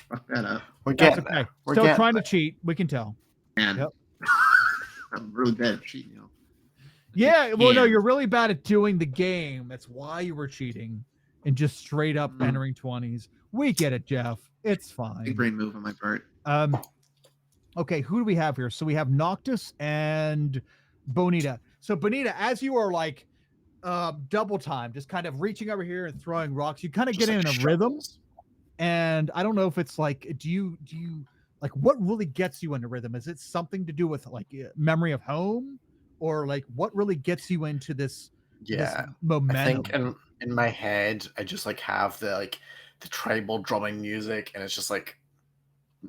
Fuck that up. We're That's getting okay. there. We're Still getting trying to there. cheat. We can tell. Man. Yep. I'm really bad at cheating, you know. Yeah, well, no, Yeah. you're really bad at doing the game. That's why you were cheating and just straight up Mhm. entering 20s. We get it, Jeff. It's fine. Big brain move on my part. Okay, who do we have here? So we have Noctis and Bonita. So Bonita, as you are like double time, just kind of reaching over here and throwing rocks, you kind of Just get like in a rhythm. shovels. And I don't know if it's like, do you like what really gets you into rhythm? Is it something to do with like memory of home, or like what really gets you into this Yeah. momentum? I think in my head, I just like have the tribal drumming music, and it's just like,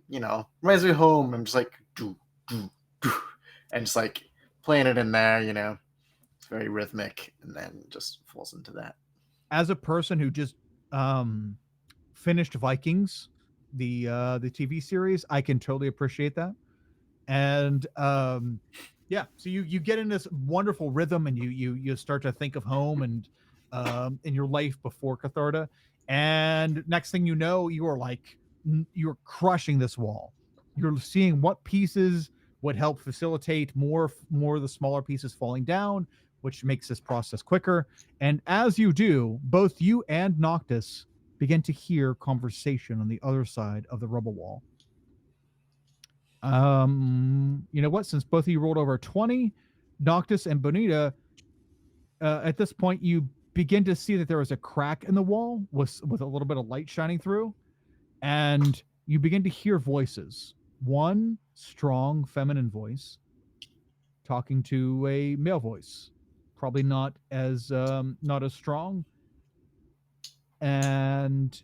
reminds me of home. I'm just like do do do, and just like playing it in there. It's very rhythmic, and then just falls into that. As a person who just finished Vikings, the TV series, I can totally appreciate that. And yeah, so you get in this wonderful rhythm, and you start to think of home and in your life before Catharta, and next thing you know, you are like you're crushing this wall. You're seeing what pieces would help facilitate more of the smaller pieces falling down, which makes this process quicker. And as you do, both you and Noctis begin to hear conversation on the other side of the rubble wall. You know what? Since both of you rolled over 20, Noctis and Bonita, at this point, you begin to see that there is a crack in the wall with a little bit of light shining through, and you begin to hear voices. One strong feminine voice talking to a male voice, probably not as strong, and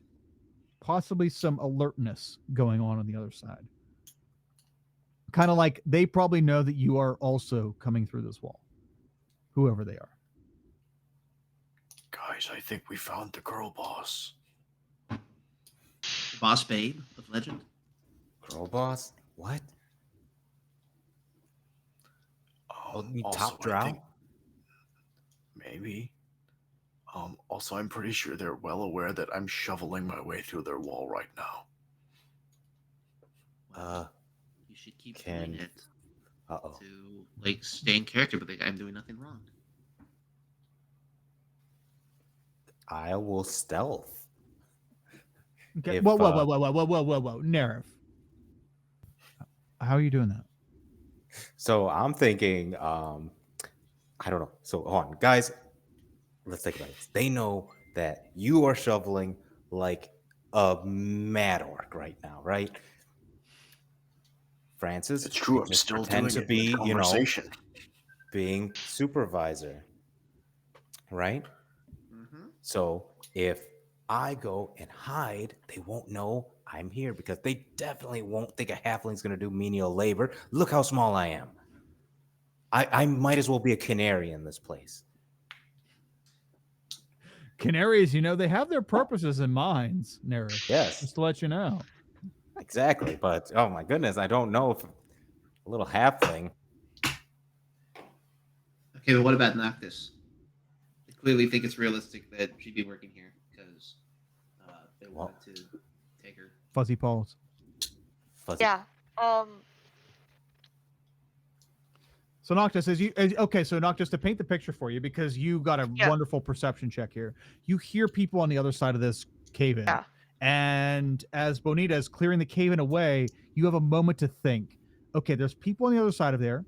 possibly some alertness going on the other side. Kind of like they probably know that you are also coming through this wall, whoever they are. Guys, I think we found the girl boss. The boss babe of legend. Girl boss? What? You top I drow? think maybe. Also, I'm pretty sure they're well aware that I'm shoveling my way through their wall right now. You should keep doing it Uh-oh. to like stay in character, but I'm doing nothing wrong. I will stealth. Okay. If, Whoa, Nerif. How are you doing that? So I'm thinking, I don't know. So hold on, guys. Let's think about this. They know that you are shoveling like a mad orc right now, right? Francis, It's true. you I'm just still pretend doing to it in be, conversation. being supervisor, right? Mm-hmm. So if I go and hide, they won't know I'm here because they definitely won't think a halfling's going to do menial labor. Look how small I am. I might as well be a canary in this place. Canaries, they have their purposes in minds, Nerif. Yes. Just to let you know. Exactly. But, oh my goodness, I don't know if a little halfling. Okay, but what about Noctis? I clearly think it's realistic that she'd be working here because they wanted to take her. Fuzzy paws. Fuzzy. Yeah. So Noctis, so Noctis, to paint the picture for you, because you got a wonderful perception check here. You hear people on the other side of this cave-in. Yeah. And as Bonita is clearing the cave-in away, you have a moment to think. Okay, there's people on the other side of there.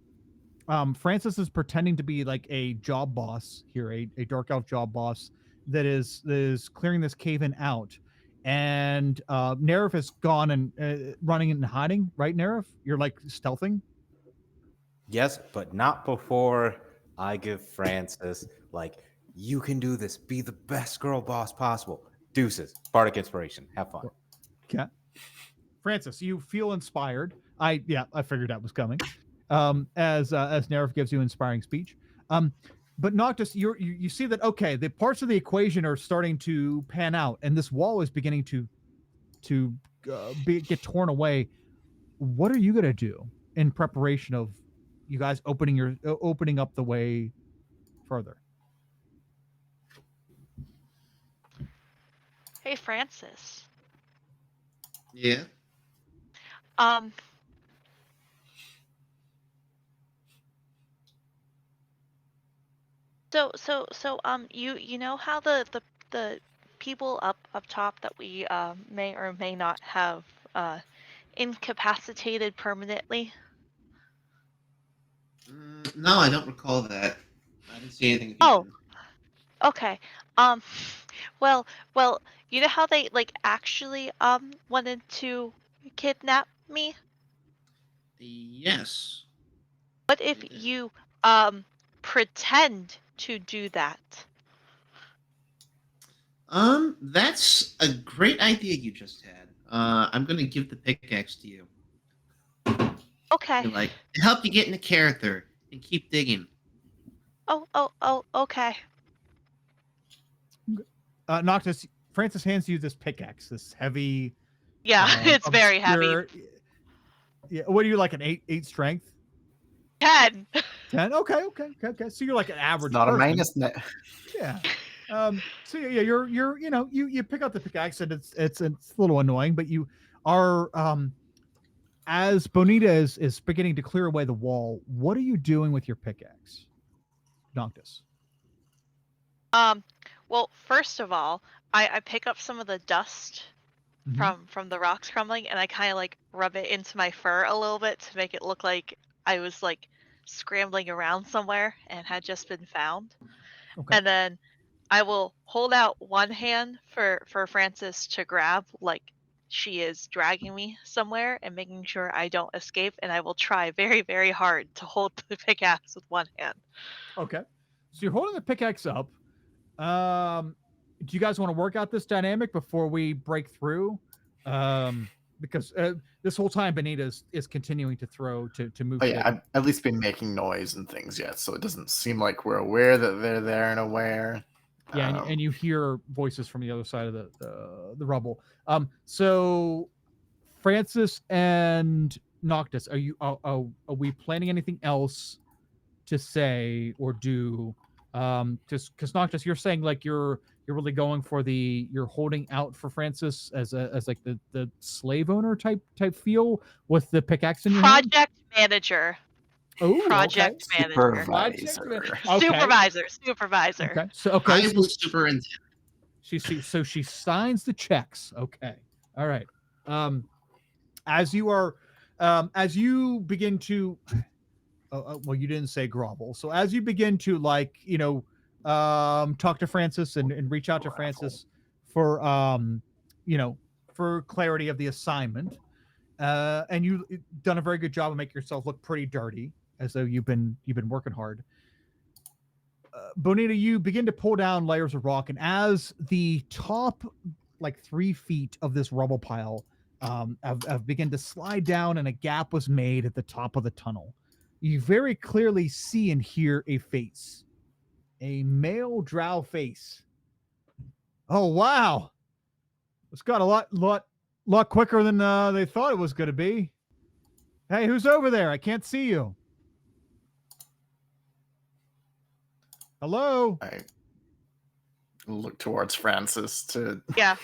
Francis is pretending to be like a job boss here, a dark elf job boss that is clearing this cave-in out. And Nerif has gone and running and hiding, right, Nerif? You're like stealthing? Yes, but not before I give Francis, you can do this. Be the best girl boss possible. Deuces. Bardic inspiration. Have fun. Okay. Francis, you feel inspired. I figured that was coming. As Nerif gives you inspiring speech. But Noctis, you see that, okay, the parts of the equation are starting to pan out, and this wall is beginning to get torn away. What are you going to do in preparation of you guys opening up the way further? Hey, Francis. Yeah. You know how the people up top that we may or may not have incapacitated permanently? No, I don't recall that. I didn't see anything. Oh, okay. Well, you know how they actually wanted to kidnap me? Yes. What if you pretend to do that? That's a great idea you just had. I'm gonna give the pickaxe to you. Okay. You're help you get into character and keep digging. Oh, okay. Noctis, Francis hands you this pickaxe, this heavy. Yeah, it's very heavy. Yeah, what are you, like an 8 strength? 10. 10. Okay. So you're like an average. Not person. a minus net. Yeah. So yeah, you're you pick up the pickaxe, and it's a little annoying, but you are as Bonita is beginning to clear away the wall. What are you doing with your pickaxe, Noctis? Well, first of all, I pick up some of the dust from the rocks crumbling, and I kind of rub it into my fur a little bit to make it look like I was scrambling around somewhere and had just been found. Okay. And then I will hold out one hand for Francis to grab, like she is dragging me somewhere and making sure I don't escape, and I will try very, very hard to hold the pickaxe with one hand. Okay. So you're holding the pickaxe up. Do you guys want to work out this dynamic before we break through? Because this whole time Benita is continuing to throw to move. Oh yeah, forward. I've at least been making noise and things yet, so it doesn't seem like we're aware that they're there and aware. Yeah, and you hear voices from the other side of the rubble. So Francis and Noctis, are we planning anything else to say or do? Just because Noctis, you're saying like you're really going for you're holding out for Francis as like the slave owner type feel with the pickaxe in your hand. Project manager. Oh, Project okay. manager. Supervisor. Okay. Supervisor. Okay. So I will superintend. she signs the checks. Okay. All right. As you are, as you begin to, well, you didn't say grovel. So as you begin to talk to Francis and reach out to Francis for, for clarity of the assignment, and you've done a very good job of making yourself look pretty dirty, as though you've been working hard. Bonita, you begin to pull down layers of rock, and as the top, like 3 feet of this rubble pile, have begun to slide down, and a gap was made at the top of the tunnel. You very clearly see and hear a face, a male drow face. Oh wow, it's got a lot quicker than they thought it was going to be. Hey, who's over there? I can't see you. Hello? I look towards Francis to. Yeah.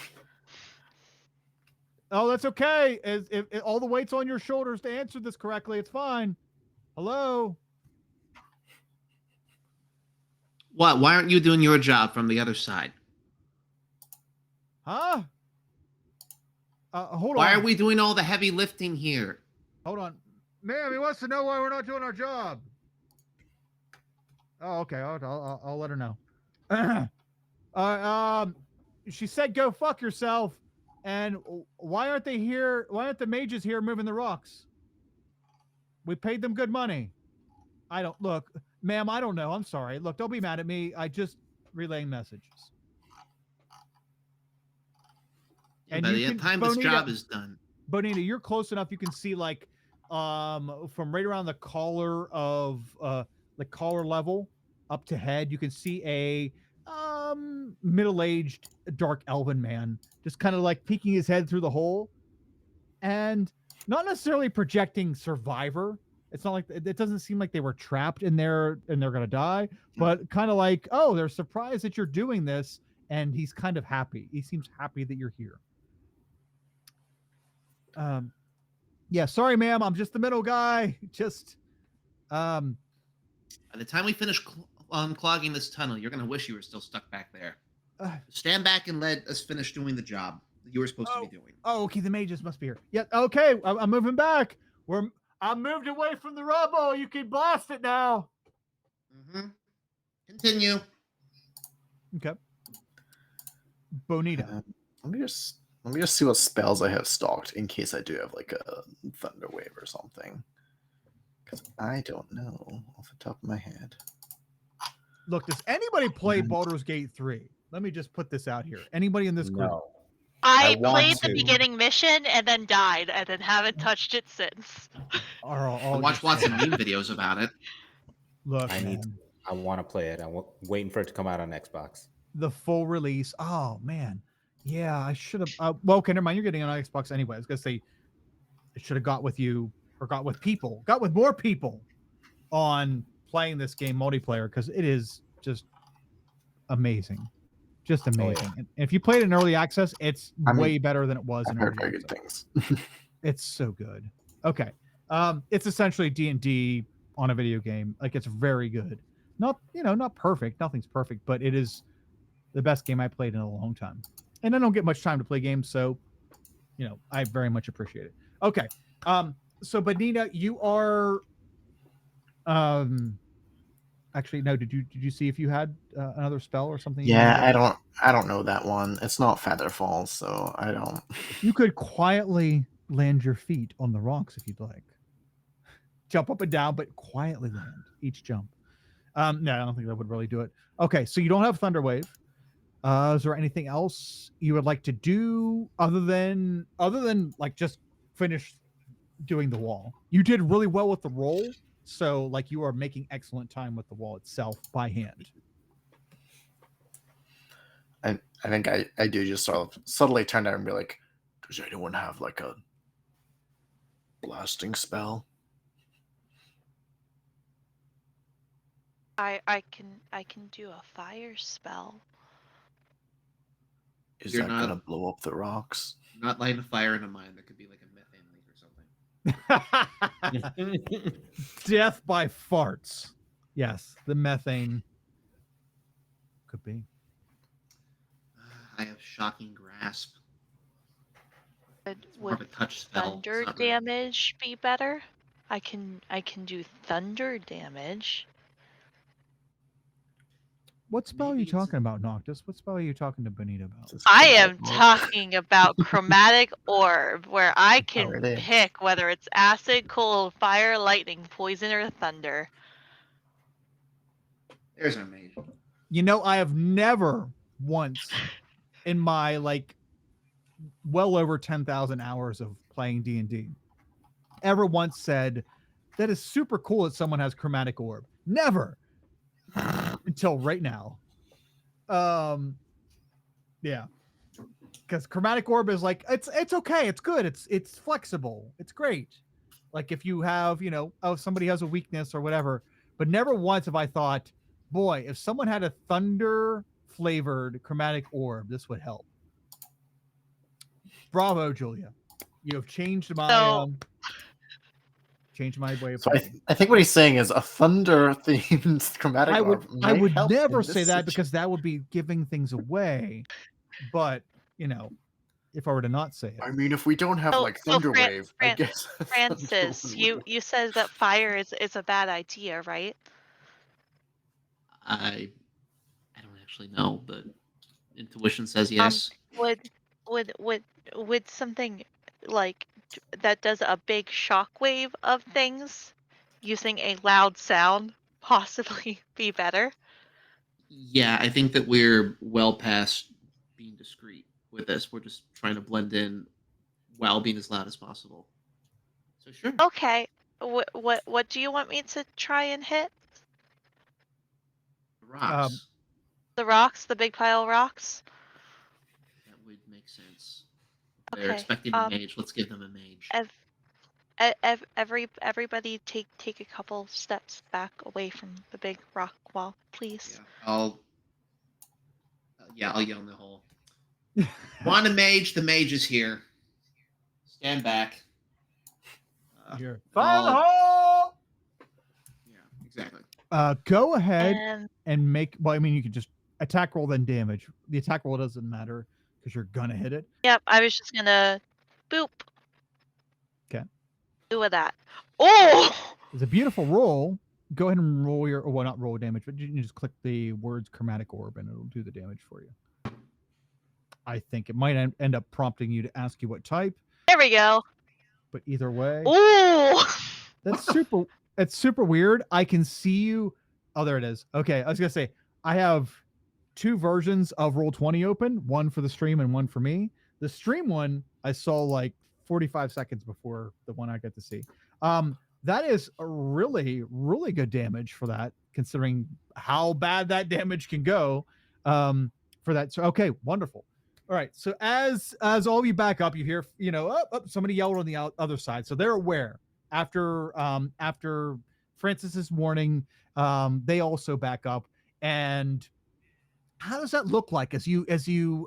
Oh, that's okay. If all the weight's on your shoulders to answer this correctly, it's fine. Hello? What? Why aren't you doing your job from the other side? Huh? Hold on. Why are we doing all the heavy lifting here? Hold on. Ma'am, he wants to know why we're not doing our job. Oh, okay. I'll let her know. She said, "Go fuck yourself." And why aren't they here? Why aren't the mages here moving the rocks? We paid them good money. I don't look, ma'am. I don't know. I'm sorry. Look, don't be mad at me. I just relaying messages. And by the time this job is done, Bonita, you're close enough. You can see like from right around the collar of the collar level up to head. You can see a middle-aged dark elven man just kind of like peeking his head through the hole, and not necessarily projecting survivor. It's not like it doesn't seem like they were trapped in there and they're gonna die, but kind of like, oh, they're surprised that you're doing this, and he's kind of happy. He seems happy that you're here. Yeah, sorry, ma'am. I'm just the middle guy. Just by the time we finish clogging this tunnel, you're gonna wish you were still stuck back there. Stand back and let us finish doing the job that you were supposed to be doing. Oh, okay. The mages must be here. Yeah. Okay. I'm moving back. I'm moved away from the rubble. You can blast it now. Mm-hmm. Continue. Okay. Bonita. Let me just see what spells I have stocked in case I do have like a thunder wave or something. Because I don't know off the top of my head. Look, does anybody play Baldur's Gate 3? Let me just put this out here. Anybody in this group? No. I want played the to. beginning mission and then died and then haven't touched it since. I watched lots of meme videos about it. Look, I want to play it. I'm waiting for it to come out on Xbox. The full release. Oh man, yeah, I should have. Well, okay, never mind. You're getting it on Xbox anyway. I was gonna say, I should have got with you or got with more people on playing this game multiplayer, because it is just amazing. Just amazing. Oh, yeah. And if you played it in early access, it's way better than it was in early very access. good things. It's so good. Okay. It's essentially D&D on a video game. Like, it's very good. Not perfect. Nothing's perfect, but it is the best game I played in a long time. And I don't get much time to play games, so I very much appreciate it. Okay. So Benita, you are Actually, no. Did you see if you had another spell or something? You Yeah, wanted to- I don't know that one. It's not Featherfall, so I don't. You could quietly land your feet on the rocks if you'd like. Jump up and down, but quietly land each jump. No, I don't think that would really do it. Okay, so you don't have Thunderwave. Is there anything else you would like to do other than like just finish doing the wall? You did really well with the roll, so like you are making excellent time with the wall itself by hand. I think I do just sort of subtly turn down and be like, does anyone have like a blasting spell? I can do a fire spell. Is You're that not- gonna blow up the rocks? Not lighting a fire in a mine. There could be like a methane leak or something. Death by farts. Yes, the methane could be. I have shocking grasp. Would, It's more of a touch spell. thunder It's not really- damage be better? I can do thunder damage. What spell are Maybe you it's talking about, Noctis? What spell are you talking to Benita about? It's I chromatic am orb. talking about chromatic orb, where I can it is. pick whether it's acid, cold, fire, lightning, poison, or thunder. There's our mage. You know, I have never once in my like well over 10,000 hours of playing D&D ever once said that is super cool that someone has chromatic orb. Never until right now. Yeah. Because chromatic orb is like it's okay, it's good, it's flexible, it's great. Like if you have, you know, oh, somebody has a weakness or whatever, but never once have I thought, boy, if someone had a thunder flavored chromatic orb, this would help. Bravo, Julia. You have changed my way of So thinking. I think what he's saying is a thunder themed chromatic I orb. would might help never in this say that situation. because that would be giving things away. But you know, if I were to not say it, I mean, if we don't have So- like so Thunderwave, I guess. Francis, Thunder you said that fire is a bad idea, right? I don't actually know, but intuition says yes. Would something like that does a big shockwave of things using a loud sound possibly be better? Yeah, I think that we're well past being discreet with this. We're just trying to blend in while being as loud as possible. So sure. Okay. What do you want me to try and hit? Rocks. The rocks, the big pile of rocks? That would make sense. They're Okay, expecting a mage. Let's give them a mage. Everybody take a couple steps back away from the big rock wall, please. Yeah, I'll yell in the hole. Want a mage? The mage is here. Stand back. here. Fire in the hole! Yeah, exactly. Go ahead And and make. Well, I mean, you could just attack roll then damage. The attack roll doesn't matter because you're gonna hit it. yep, I was just gonna boop. 'Kay. Do with that. Oh! It's a beautiful roll. Go ahead and roll your, or well, not roll damage, but you can just click the words chromatic orb and it'll do the damage for you. I think it might end up prompting you to ask you what type, There we go. but either way, Ooh! that's super. It's super weird. I can see you. Oh, there it is. Okay, I was gonna say I have two versions of Roll20 open, one for the stream and one for me. The stream one I saw like 45 seconds before the one I get to see. That is a really, really good damage for that, considering how bad that damage can go. For that. So okay, wonderful. All right. So as all of you back up, you hear, you know, somebody yelled on the other side. So they're aware. After Francis's warning, they also back up. And how does that look like as you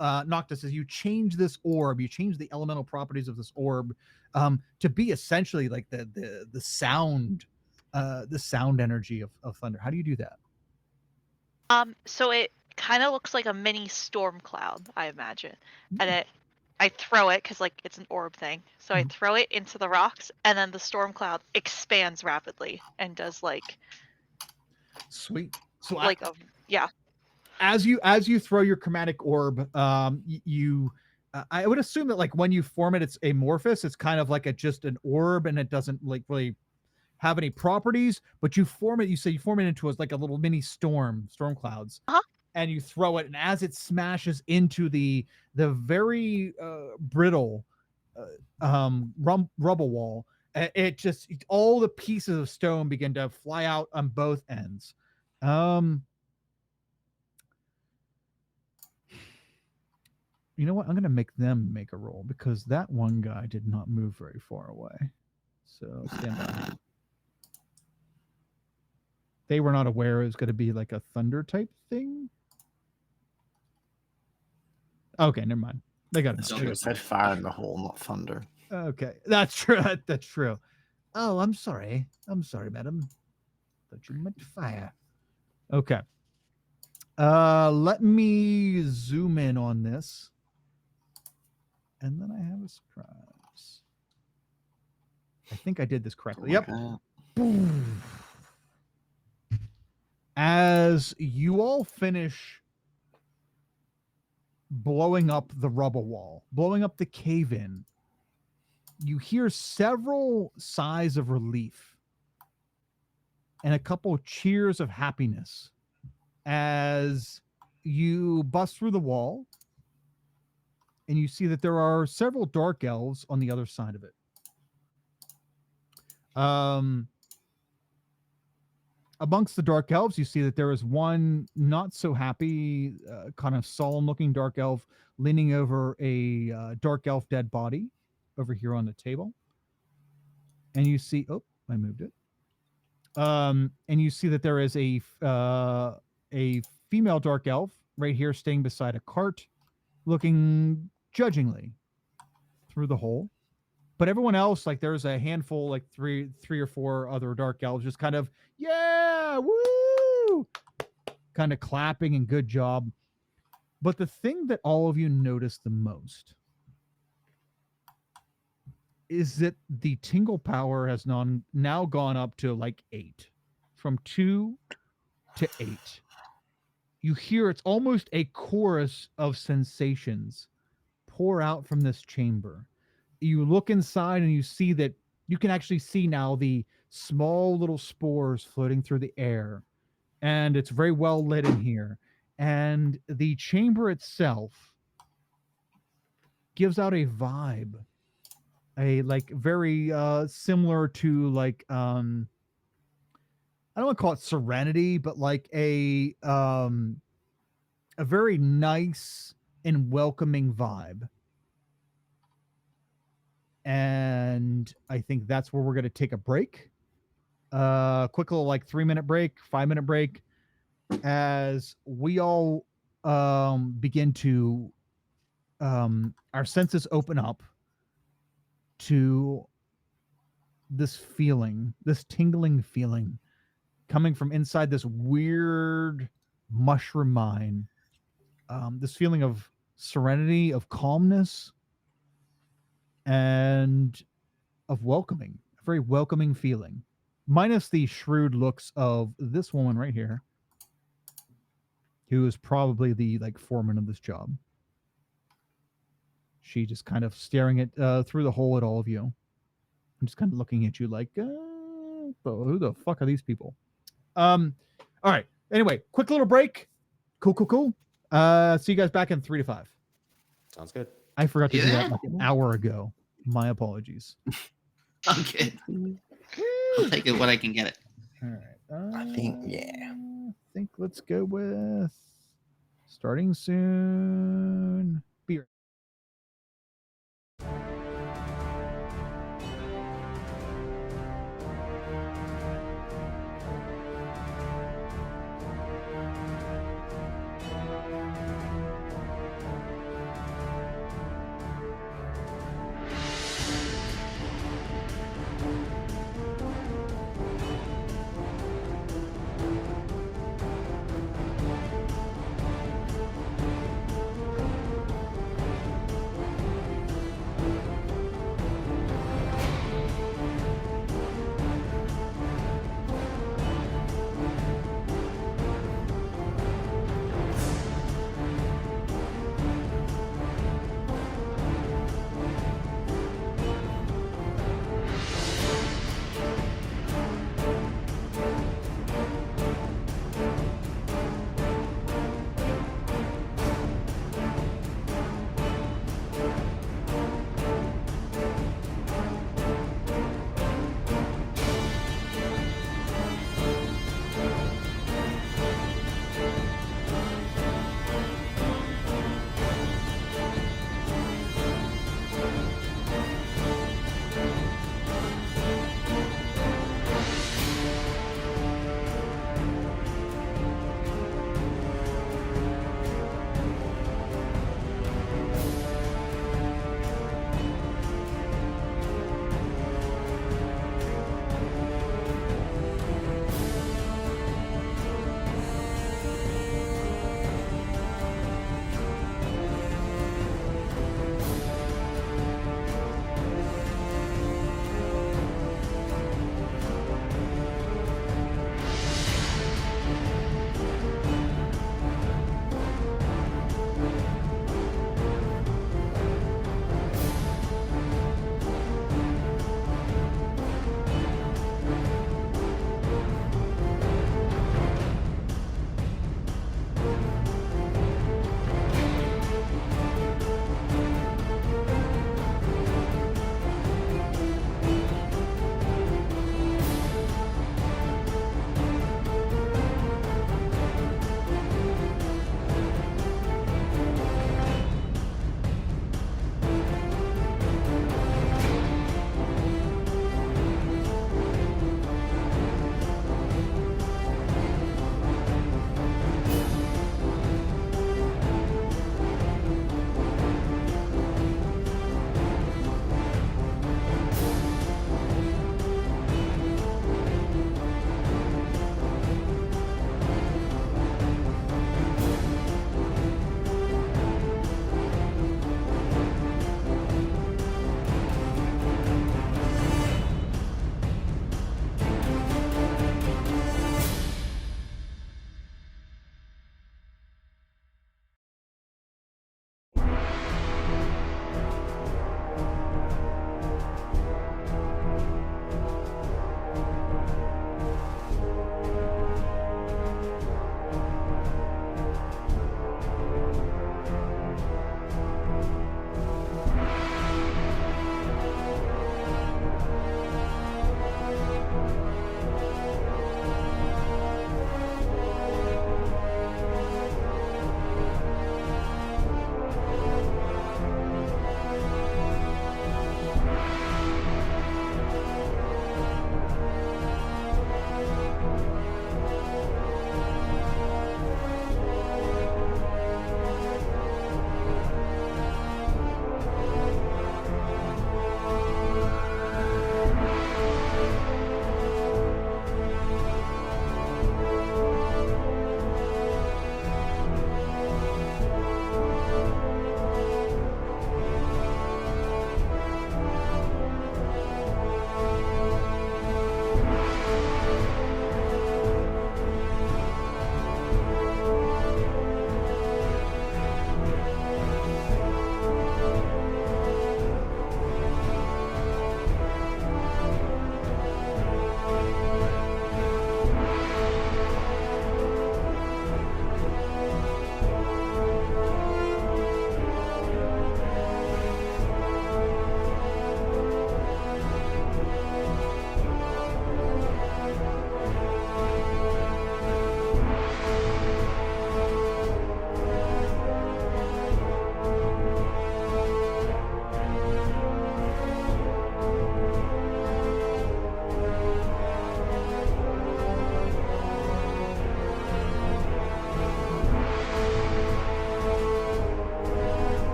Noctis, as you change this orb, you change the elemental properties of this orb to be essentially like the sound energy of thunder? How do you do that? So it kind of looks like a mini storm cloud, I imagine. And I throw it because like it's an orb thing. So I throw it into the rocks, and then the storm cloud expands rapidly and does like Sweet. So Like, yeah. as you throw your chromatic orb, you I would assume that like when you form it, it's amorphous. It's kind of like just an orb, and it doesn't like really have any properties. But you form it. You form it into like a little mini storm clouds, and you throw it, and as it smashes into the very brittle rubble wall, it just all the pieces of stone begin to fly out on both ends. You know what? I'm going to make them make a roll because that one guy did not move very far away. So stand by. They were not aware it was going to be like a thunder type thing. Okay, never mind. They got it. I said fire in the hole, not thunder. Okay, that's true. That's true. Oh, I'm sorry. I'm sorry, madam. Thought you meant fire. Okay. Let me zoom in on this. And then I have a surprise. I think I did this correctly. Yep. Boom. As you all finish blowing up the rubble wall, blowing up the cave-in, you hear several sighs of relief and a couple cheers of happiness as you bust through the wall. And you see that there are several dark elves on the other side of it. Amongst the dark elves, you see that there is one not so happy, kind of solemn-looking dark elf leaning over a dark elf dead body over here on the table. And you see, oh, I moved it. And you see that there is a female dark elf right here staying beside a cart, looking judgingly through the hole. But everyone else, like there's a handful, like three or four other dark elves just kind of, yeah, woo, kind of clapping and good job. But the thing that all of you notice the most is that the tingle power has now gone up to like 8, from 2 to 8. You hear it's almost a chorus of sensations pour out from this chamber. You look inside and you see that you can actually see now the small little spores floating through the air, and it's very well lit in here. And the chamber itself gives out a vibe, a like very similar to like I don't want to call it serenity, but like a very nice and welcoming vibe. And I think that's where we're going to take a break. Quick little like 3-minute break, 5-minute break, as we all begin to our senses open up to this feeling, this tingling feeling coming from inside this weird mushroom mine. This feeling of serenity, of calmness, and of welcoming, a very welcoming feeling, minus the shrewd looks of this woman right here, who is probably the like foreman of this job. She just kind of staring at through the hole at all of you, and just kind of looking at you like, who the fuck are these people? All right. Anyway, quick little break. Cool. See you guys back in 3 to 5. Sounds good. I forgot to do that like an hour ago. My apologies. Okay. I'll take it when I can get it. All right. I think let's go with starting soon. Beer.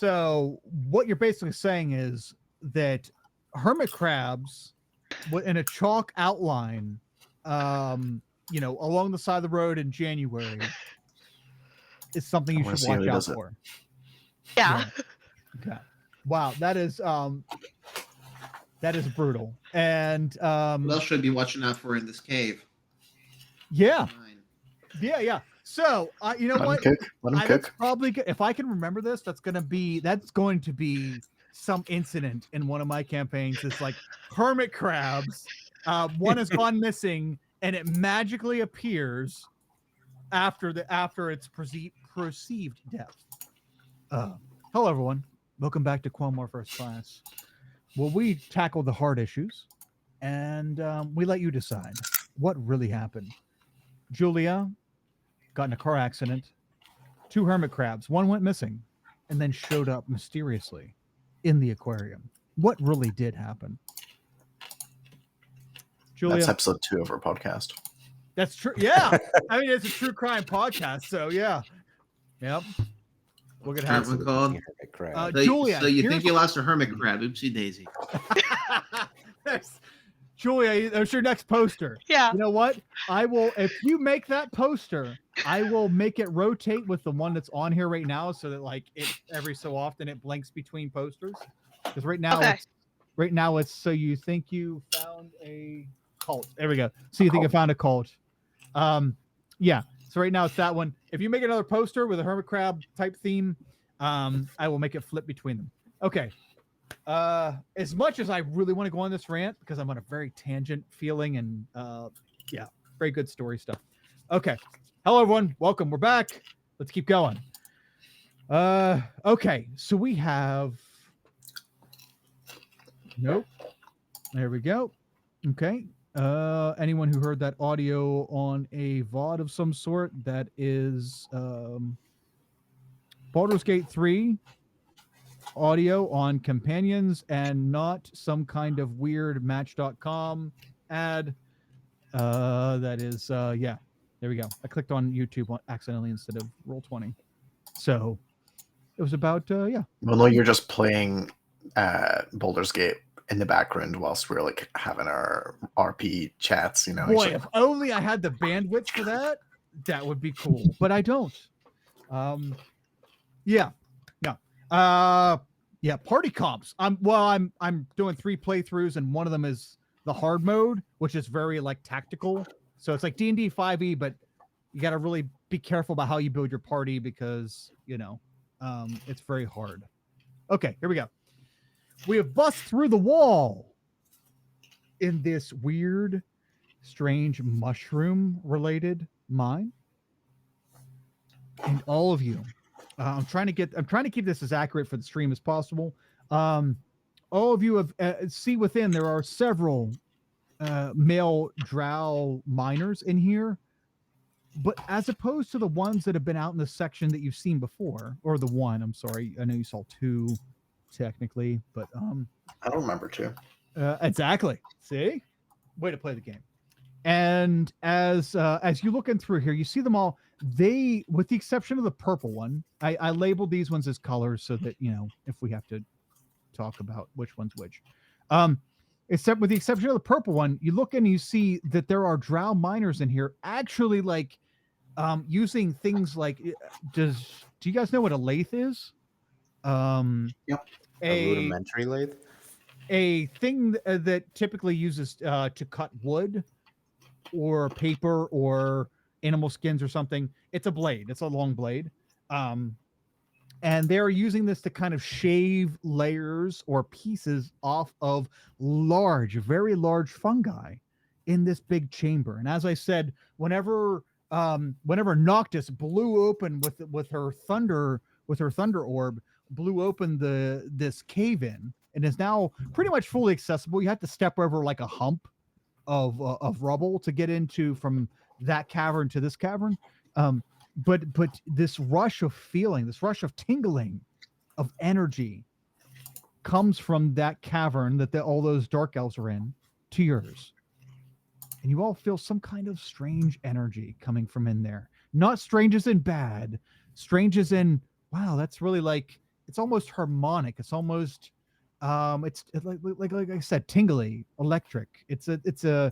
So what you're basically saying is that hermit crabs in a chalk outline, along the side of the road in January is something I you wanna should see how watch he out does it. for. Yeah. Okay. Wow, that is brutal. And What else should I be watching out for in this cave? yeah. Fine. Yeah. So, you know Let him what? cook. Let him That's cook. probably good. If I can remember this, that's going to be some incident in one of my campaigns. It's like hermit crabs. One has gone missing, and it magically appears after its perceived death. Hello, everyone. Welcome back to Quelmar First Class. Well, we tackle the hard issues, and we let you decide what really happened. Julia got in a car accident. 2 hermit crabs. One went missing and then showed up mysteriously in the aquarium. What really did happen? Julia, That's episode 2 of our podcast. that's true. Yeah. I mean, it's a true crime podcast. So, yeah. Yep. We're going to have Hermit called. Hermit crab. So, Julia, so you here's- think you lost a hermit crab? Oopsie daisy. Julia, there's your next poster. Yeah. You know what? I will, if you make that poster, I will make it rotate with the one that's on here right now so that like it every so often it blinks between posters. Because right now it's so you think you found a cult. There we go. So you think you found a cult. Yeah. So right now it's that one. If you make another poster with a hermit crab type theme, I will make it flip between them. Okay. As much as I really want to go on this rant because I'm on a very tangent feeling and very good story stuff. Okay. Hello everyone. Welcome. We're back. Let's keep going. Okay. So we have nope. There we go. Okay. Anyone who heard that audio on a VOD of some sort, that is Baldur's Gate 3 audio on companions and not some kind of weird match.com ad. That is there we go. I clicked on YouTube accidentally instead of Roll20. So it was about Well, no, you're just playing Baldur's Gate in the background whilst we're like having our RP chats, boy, if only I had the bandwidth for that, that would be cool. But I don't. Party comps. I'm doing 3 playthroughs and one of them is the hard mode, which is very like tactical. So it's like D&D 5e, but you got to really be careful about how you build your party because, it's very hard. Okay, here we go. We have bust through the wall in this weird, strange mushroom-related mine. And all of you, I'm trying to keep this as accurate for the stream as possible. All of you have see within there are several male drow miners in here, but as opposed to the ones that have been out in the section that you've seen before, or the one, I'm sorry, I know you saw 2 technically, but I don't remember 2. Exactly. See, way to play the game. And as you looking through here, you see them all. They, with the exception of the purple one, I labeled these ones as colors so that if we have to talk about which one's which. Except with the exception of the purple one, you look and you see that there are drow miners in here actually like using things like do you guys know what a lathe is? Yep. A rudimentary lathe? A thing that typically uses to cut wood or paper or animal skins or something. It's a blade. It's a long blade. And they're using this to kind of shave layers or pieces off of very large fungi in this big chamber. And as I said, whenever Noctis blew open with her thunder orb, blew open this cave in and is now pretty much fully accessible. You have to step over like a hump of rubble to get into from that cavern to this cavern. But this rush of feeling, this rush of tingling of energy comes from that cavern that all those dark elves are in to yours. And you all feel some kind of strange energy coming from in there. Not strange as in bad, strange as in, wow, that's really like it's almost harmonic. It's almost it's like I said, tingly, electric. It's a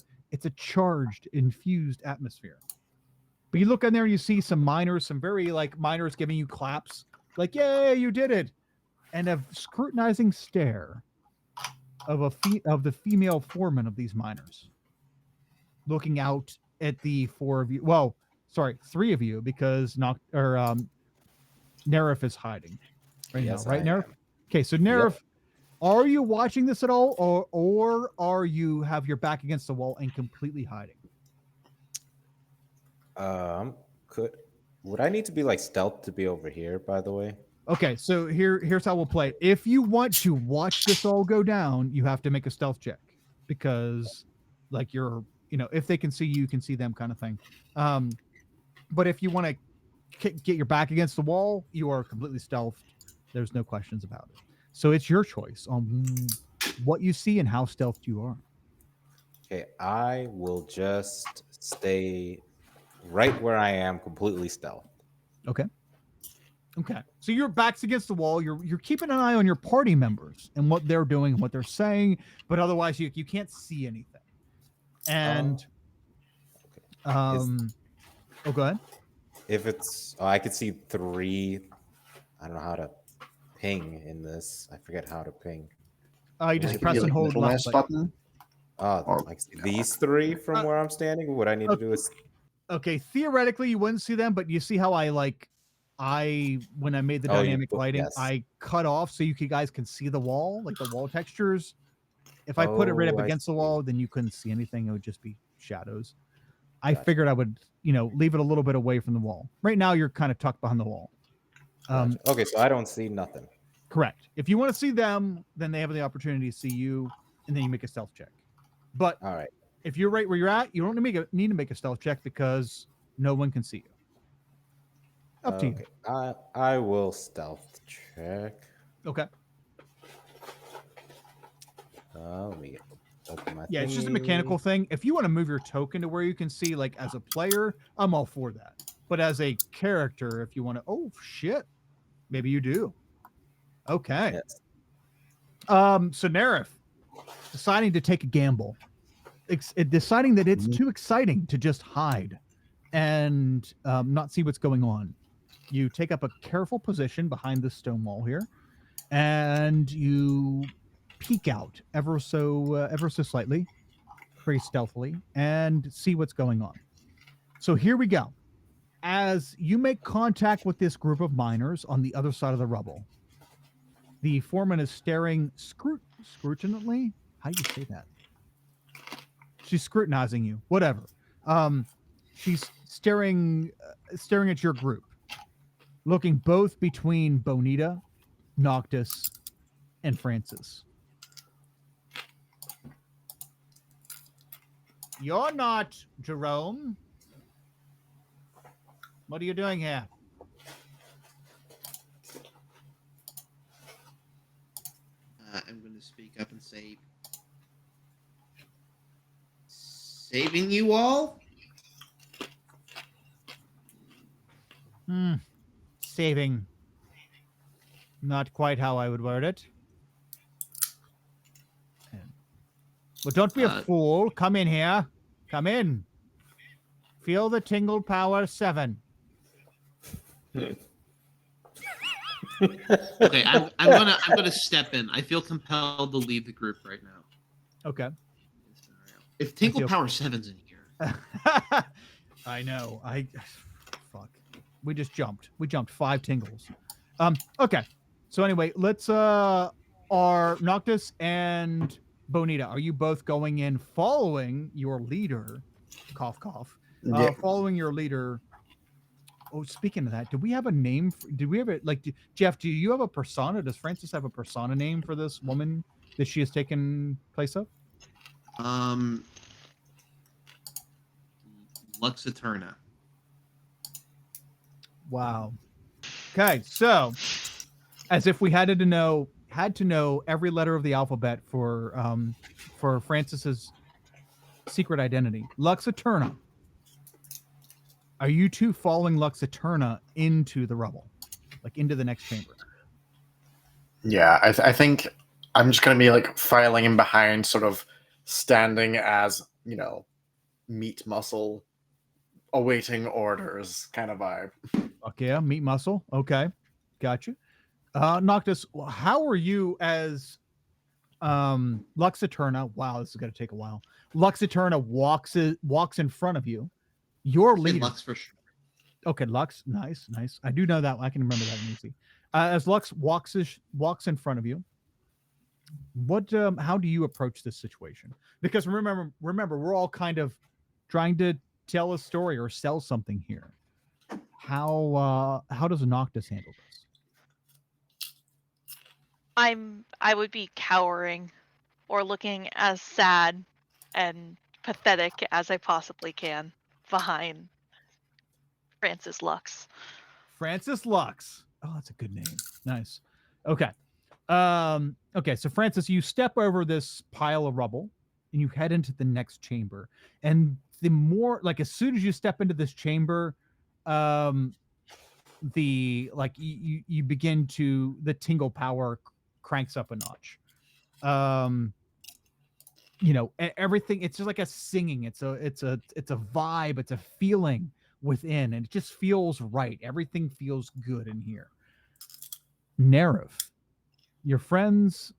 charged, infused atmosphere. But you look in there and you see some miners, some very like miners giving you claps, like "Yay, you did it!" and a scrutinizing stare of of the female foreman of these miners, looking out at the four of you. Well, sorry, three of you, because Nerif is hiding right Yes, now, right, I Nerif? am. Okay, so Nerif, are you watching this at all, or are you have your back against the wall and completely hiding? Could would I need to be like stealth to be over here? By the way. Okay, so here's how we'll play it. If you want to watch this all go down, you have to make a stealth check, because like if they can see you, you can see them, kind of thing. But if you want to get your back against the wall, you are completely stealthed. There's no questions about it. So it's your choice on what you see and how stealthed you are. Okay, I will just stay right where I am, completely stealth. Okay. Okay. So your back's against the wall. You're keeping an eye on your party members and what they're doing and what they're saying, but otherwise you can't see anything. And go ahead. If it's I could see 3. I don't know how to ping in this. I forget how to ping. You just press and hold left button. Oh, I see these 3 from where I'm standing. What I need to do is okay. Theoretically, you wouldn't see them, but you see how when I made the dynamic lighting, yes. I cut off so you guys can see the wall, like the wall textures. If I put it right up against the wall, then you couldn't see anything. It would just be shadows. I figured I would, leave it a little bit away from the wall. Right now, you're kind of tucked behind the wall. Okay, so I don't see nothing. Correct. If you want to see them, then they have the opportunity to see you, and then you make a stealth check. But all right, if you're right where you're at, you don't need to make a stealth check because no one can see you. Up to you. I will stealth check. Okay. Let me open my it's just a mechanical thing. If you want to move your token to where you can see, like as a player, I'm all for that. But as a character, if you want to, oh shit, maybe you do. Okay. Yes. So Nerif deciding to take a gamble, deciding that it's too exciting to just hide and not see what's going on. You take up a careful position behind the stone wall here, and you peek out ever so slightly, very stealthily, and see what's going on. So here we go. As you make contact with this group of miners on the other side of the rubble, the foreman is staring scrutinizingly. How do you say that? She's scrutinizing you. Whatever. She's staring at your group, looking both between Bonita, Noctis, and Francis. You're not Jerome. What are you doing here? I'm going to speak up and say, saving you all? Saving. Not quite how I would word it. Well, don't be a fool. Come in here. Come in. Feel the tingle power 7. Okay, I'm gonna step in. I feel compelled to leave the group right now. Okay. If Tingle Power 7's in here. I know. Fuck. We just jumped. We jumped 5 tingles. Okay. So anyway, let's are Noctis and Bonita, are you both going in following your leader? Cough cough. Following your leader. Oh, speaking of that, do we have a name? Do we have it? Jeff, do you have a persona? Does Francis have a persona name for this woman that she has taken place of? Lux Eterna. Wow. Okay, so as if we had to know every letter of the alphabet for Francis's secret identity. Lux Eterna. Are you two following Lux Eterna into the rubble, like into the next chamber? Yeah, I think I'm just gonna be like filing in behind, sort of standing as meat muscle, awaiting orders kind of vibe. Okay, yeah, meat muscle. Okay, got you. Noctis, how are you as Lux Eterna? Wow, this is gonna take a while. Lux Eterna walks in front of you. Your Say leader. Lux for sure. Okay, Lux, nice. I do know that. I can remember that one easy. As Lux walks in front of you, how do you approach this situation? Because remember, we're all kind of trying to tell a story or sell something here. How does Noctis handle this? I would be cowering or looking as sad and pathetic as I possibly can behind Francis Lux. Francis Lux. Oh, that's a good name. Nice. Okay. Okay, so Francis, you step over this pile of rubble and you head into the next chamber. And the more like as soon as you step into this chamber, the like you begin to the tingle power cranks up a notch. Everything, it's just like a singing, it's a vibe, it's a feeling within, and it just feels right. Everything feels good in here. Nerif, your friends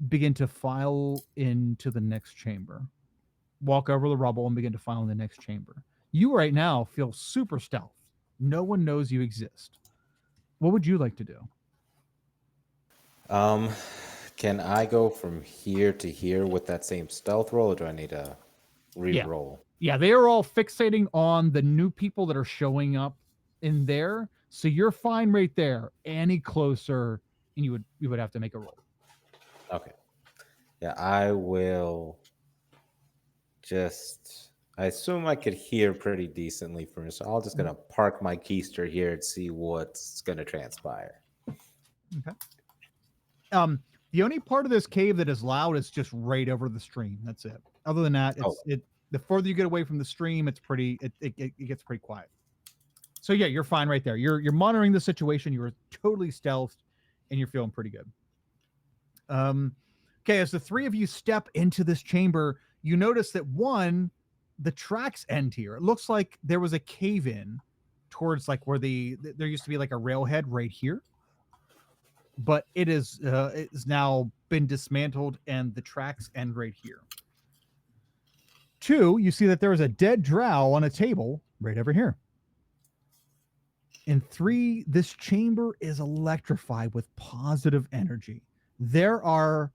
begin to file into the next chamber, walk over the rubble and begin to file in the next chamber. You right now feel super stealth. No one knows you exist. What would you like to do? Can I go from here to here with that same stealth roll, or do I need to re-roll? Yeah, they are all fixating on the new people that are showing up in there. So you're fine right there. Any closer, and you would have to make a roll. Okay. Yeah, I will just. I assume I could hear pretty decently first, so I'm just gonna park my keister here and see what's gonna transpire. Okay. The only part of this cave that is loud is just right over the stream. That's it. Other than that, the further you get away from the stream, it gets pretty quiet. So yeah, you're fine right there. You're monitoring the situation. You're totally stealthed, and you're feeling pretty good. Okay, as the three of you step into this chamber, you notice that the tracks end here. It looks like there was a cave in towards like where there used to be like a railhead right here, but it's now been dismantled and the tracks end right here. 2, you see that there is a dead drow on a table right over here. And 3, this chamber is electrified with positive energy. There are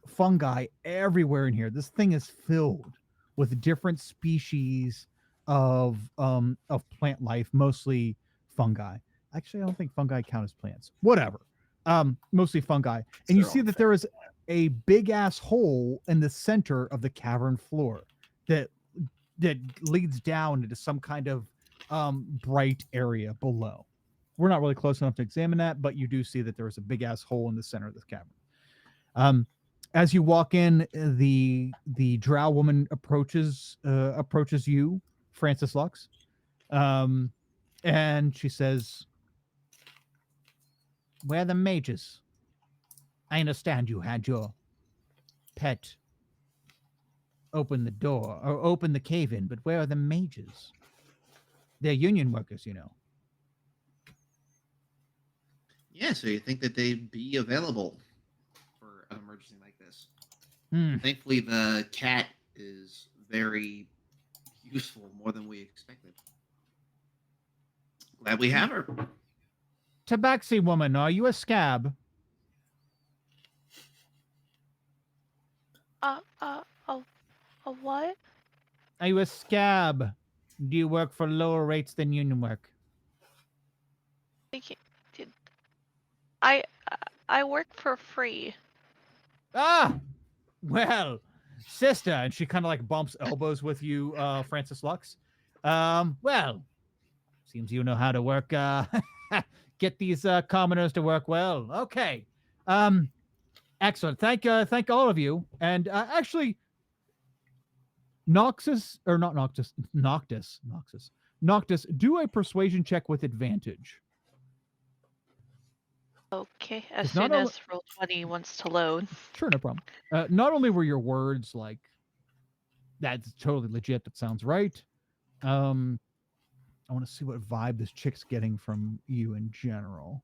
fungi everywhere in here. This thing is filled with different species of plant life, mostly fungi. Actually, I don't think fungi count as plants. Whatever. Mostly fungi. And you see that there is a big ass hole in the center of the cavern floor that leads down into some kind of bright area below. We're not really close enough to examine that, but you do see that there is a big ass hole in the center of this cavern. As you walk in, the drow woman approaches you, Francis Lux, and she says, "Where are the mages? I understand you had your pet open the door or open the cave in, but where are the mages? They're union workers, you know." Yeah, so you think that they'd be available for an emergency like this? Thankfully, the cat is very useful, more than we expected. Glad we have her. Tabaxi woman, are you a scab? A what? Are you a scab? Do you work for lower rates than union work? I work for free. Ah, well, sister, and she kind of like bumps elbows with you, Francis Lux. Well, seems you know how to work. Get these commoners to work well. Okay. Excellent. Thank all of you. And actually, Noctis, do a persuasion check with advantage. Okay, as It's not soon only- as Roll20 wants to load. Sure, no problem. Not only were your words like, that's totally legit, that sounds right. I want to see what vibe this chick's getting from you in general.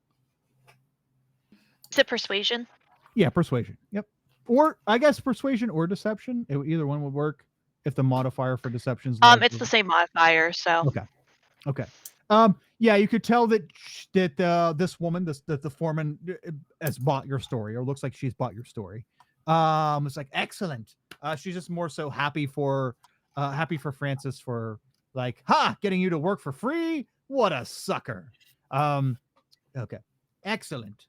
Is it persuasion? Yeah, persuasion. Yep. Or I guess persuasion or deception. Either one would work if the modifier for deception's It's the same modifier, so. Okay. Okay. Yeah, you could tell that this woman, the foreman, has bought your story, or looks like she's bought your story. It's like excellent. She's just more so happy for Francis for like, getting you to work for free. What a sucker. Okay. Excellent.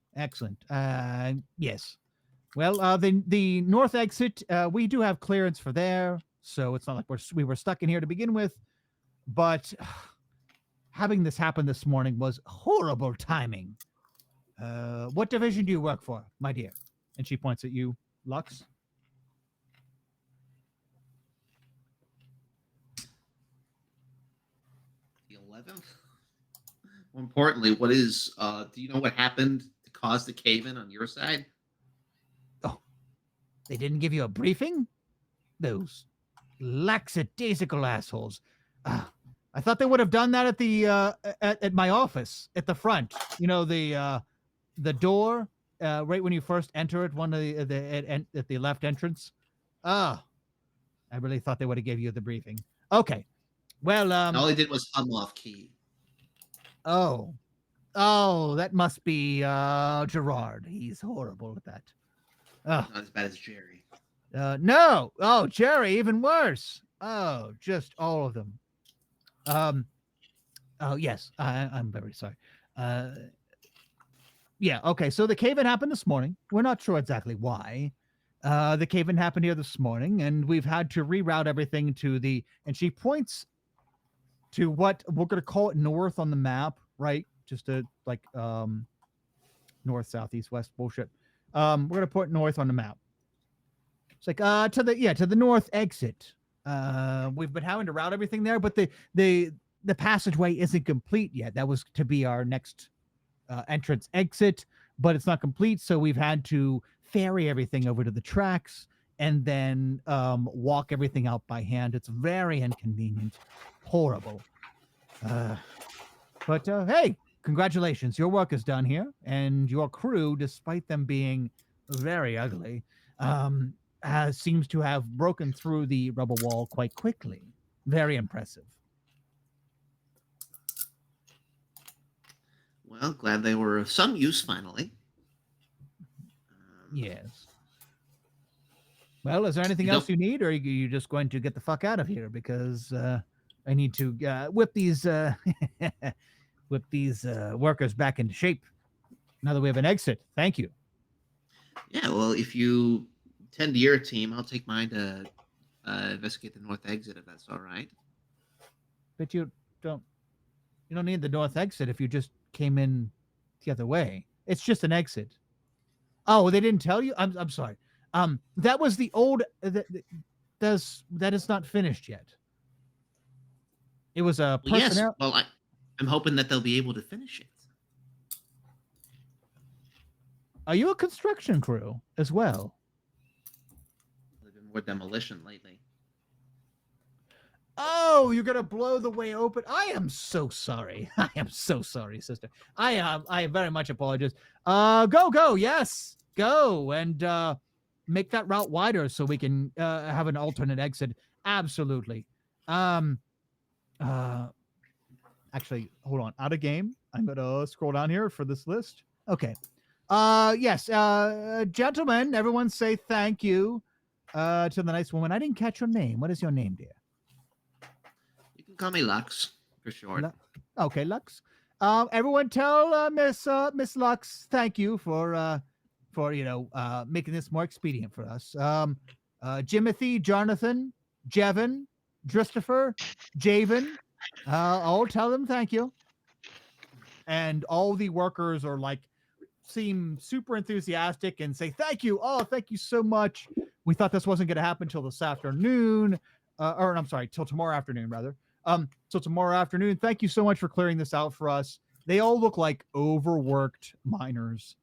Yes. Well, the north exit, we do have clearance for there, so it's not like we were stuck in here to begin with. But having this happen this morning was horrible timing. What division do you work for, my dear? And she points at you, Lux. The 11th. More importantly, what is? Do you know what happened to cause the cave-in on your side? Oh, they didn't give you a briefing? Those lackadaisical assholes. I thought they would have done that at the at my office at the front. You know, the door right when you first enter it, one of at the left entrance. I really thought they would have gave you the briefing. Okay. Well, All they did was unlock key. Oh, that must be Gerard. He's horrible at that. Not as bad as Jerry. No. Oh, Jerry, even worse. Oh, just all of them. Oh, yes. I'm very sorry. Yeah. Okay. So the cave-in happened this morning. We're not sure exactly why. The cave-in happened here this morning, and we've had to reroute everything to the. And she points to what we're going to call it north on the map, right? Just to like north, south, east, west bullshit. We're going to put north on the map. It's like to the north exit. We've been having to route everything there, but the passageway isn't complete yet. That was to be our next entrance exit, but it's not complete, so we've had to ferry everything over to the tracks and then walk everything out by hand. It's very inconvenient, horrible. But hey, congratulations, your work is done here, and your crew, despite them being very ugly, seems to have broken through the rubble wall quite quickly. Very impressive. Well, glad they were of some use finally. Yes. Well, is there anything else you need, or are you just going to get the fuck out of here? Because I need to whip these workers back into shape. Now that we have an exit. Thank you. Yeah, well, if you tend to your team, I'll take mine to investigate the north exit, if that's all right. But you don't need the north exit if you just came in the other way. It's just an exit. Oh, they didn't tell you? I'm sorry. That was the old that is not finished yet. It was a personnel. Well, yes. Well, I'm hoping that they'll be able to finish it. Are you a construction crew as well? There's been more demolition lately. Oh, you're gonna blow the way open. I am so sorry. I am so sorry, sister. I very much apologize. Go, yes, go and make that route wider so we can have an alternate exit. Absolutely. Actually, hold on. Out of game. I'm gonna scroll down here for this list. Okay. Yes. Gentlemen, everyone say thank you to the nice woman. I didn't catch your name. What is your name, dear? You can call me Lux for short. Okay, Lux. Everyone tell Miss Lux thank you for making this more expedient for us. Jimothy, Jonathan, Jevin, Christopher, Javen, I'll tell them thank you. And all the workers are seem super enthusiastic and say thank you. Oh, thank you so much. We thought this wasn't going to happen till this afternoon, or I'm sorry, till tomorrow afternoon rather. Till tomorrow afternoon. Thank you so much for clearing this out for us. They all look like overworked miners.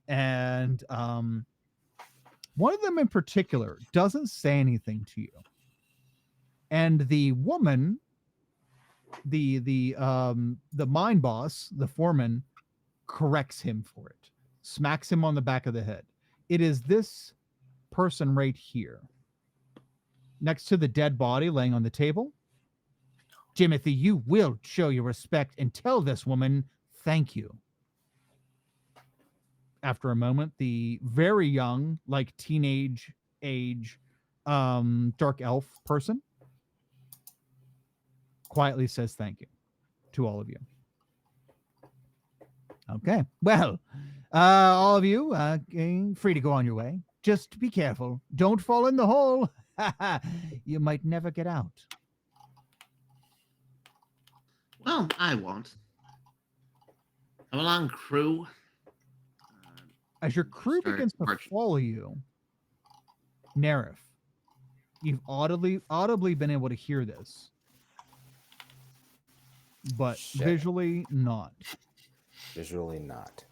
and one of them in particular doesn't say anything to you. And the woman, the mine boss, the foreman, corrects him for it, smacks him on the back of the head. It is this person right here, next to the dead body laying on the table. Timothy, you will show your respect and tell this woman thank you. After a moment, the very young, like teenage age, dark elf person quietly says thank you to all of you. Okay, well, all of you free to go on your way. Just be careful. Don't fall in the hole. You might never get out. Well, I won't. Come along, crew. As your crew Start begins to marching. follow you, Nerif, you've audibly been able to hear this, but Shit. visually not. Visually not.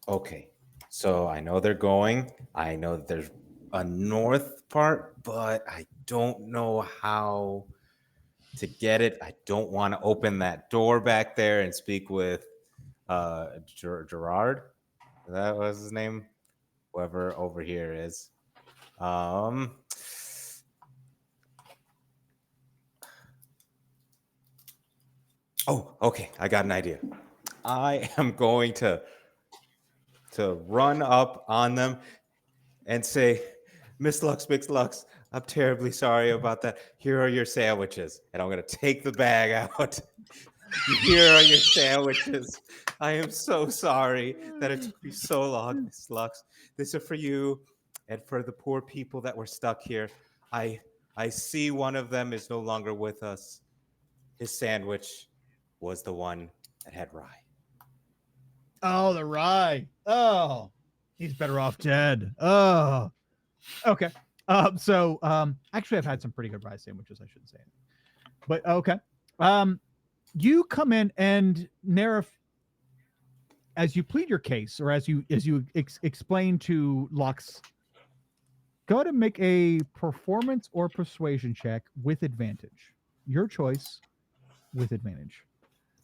Okay. So I know they're going. I know that there's a north part, but I don't know how to get it. I don't want to open that door back there and speak with Gerard. That was his name. Whoever over here is. Oh, okay. I got an idea. I am going to run up on them and say, Miss Lux, I'm terribly sorry about that. Here are your sandwiches. And I'm going to take the bag out. Here are your sandwiches. I am so sorry that it took me so long, Miss Lux. These are for you and for the poor people that were stuck here. I see one of them is no longer with us. His sandwich was the one that had rye. Oh, the rye. Oh, he's better off dead. Oh, okay. Actually, I've had some pretty good rye sandwiches. I shouldn't say it, but okay. You come in and Nerif, as you plead your case, or as you explain to Lux, go ahead and make a performance or persuasion check with advantage. Your choice, with advantage.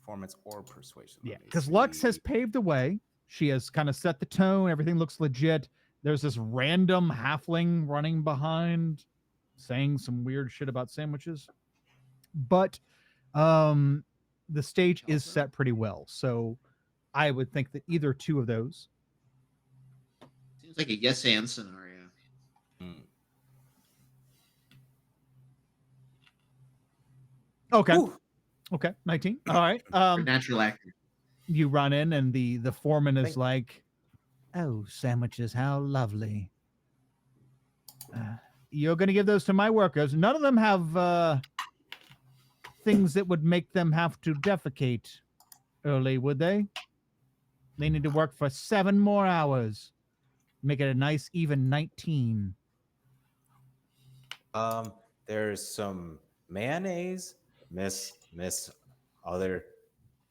Performance or persuasion. Yeah, because Lux has paved the way. She has kind of set the tone. Everything looks legit. There's this random halfling running behind, saying some weird shit about sandwiches. But the stage is set pretty well. So I would think that either two of those. Seems like a yes and scenario. Okay. Ooh. Okay. 19. All right. Natural actor. You run in and the foreman is like, oh, sandwiches, how lovely. You're going to give those to my workers. None of them have things that would make them have to defecate early, would they? They need to work for 7 more hours. Make it a nice even 19. There's some mayonnaise, Miss other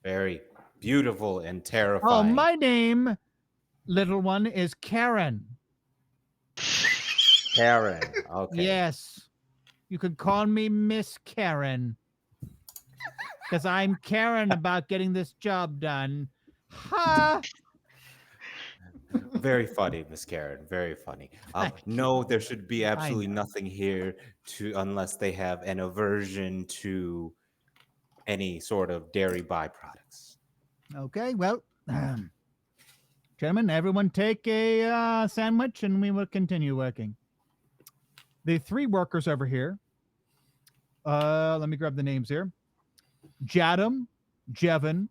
very beautiful and terrifying. Oh, my name, little one, is Karen. Karen. Okay. Yes. You could call me Miss Karen. Because I'm Karen about getting this job done. Ha! Very funny, Miss Karen. Very funny. No, there should be absolutely nothing here unless they have an aversion to any sort of dairy byproducts. Okay, well, gentlemen, everyone take a sandwich and we will continue working. The 3 workers over here, let me grab the names here. Jadam, Jevin,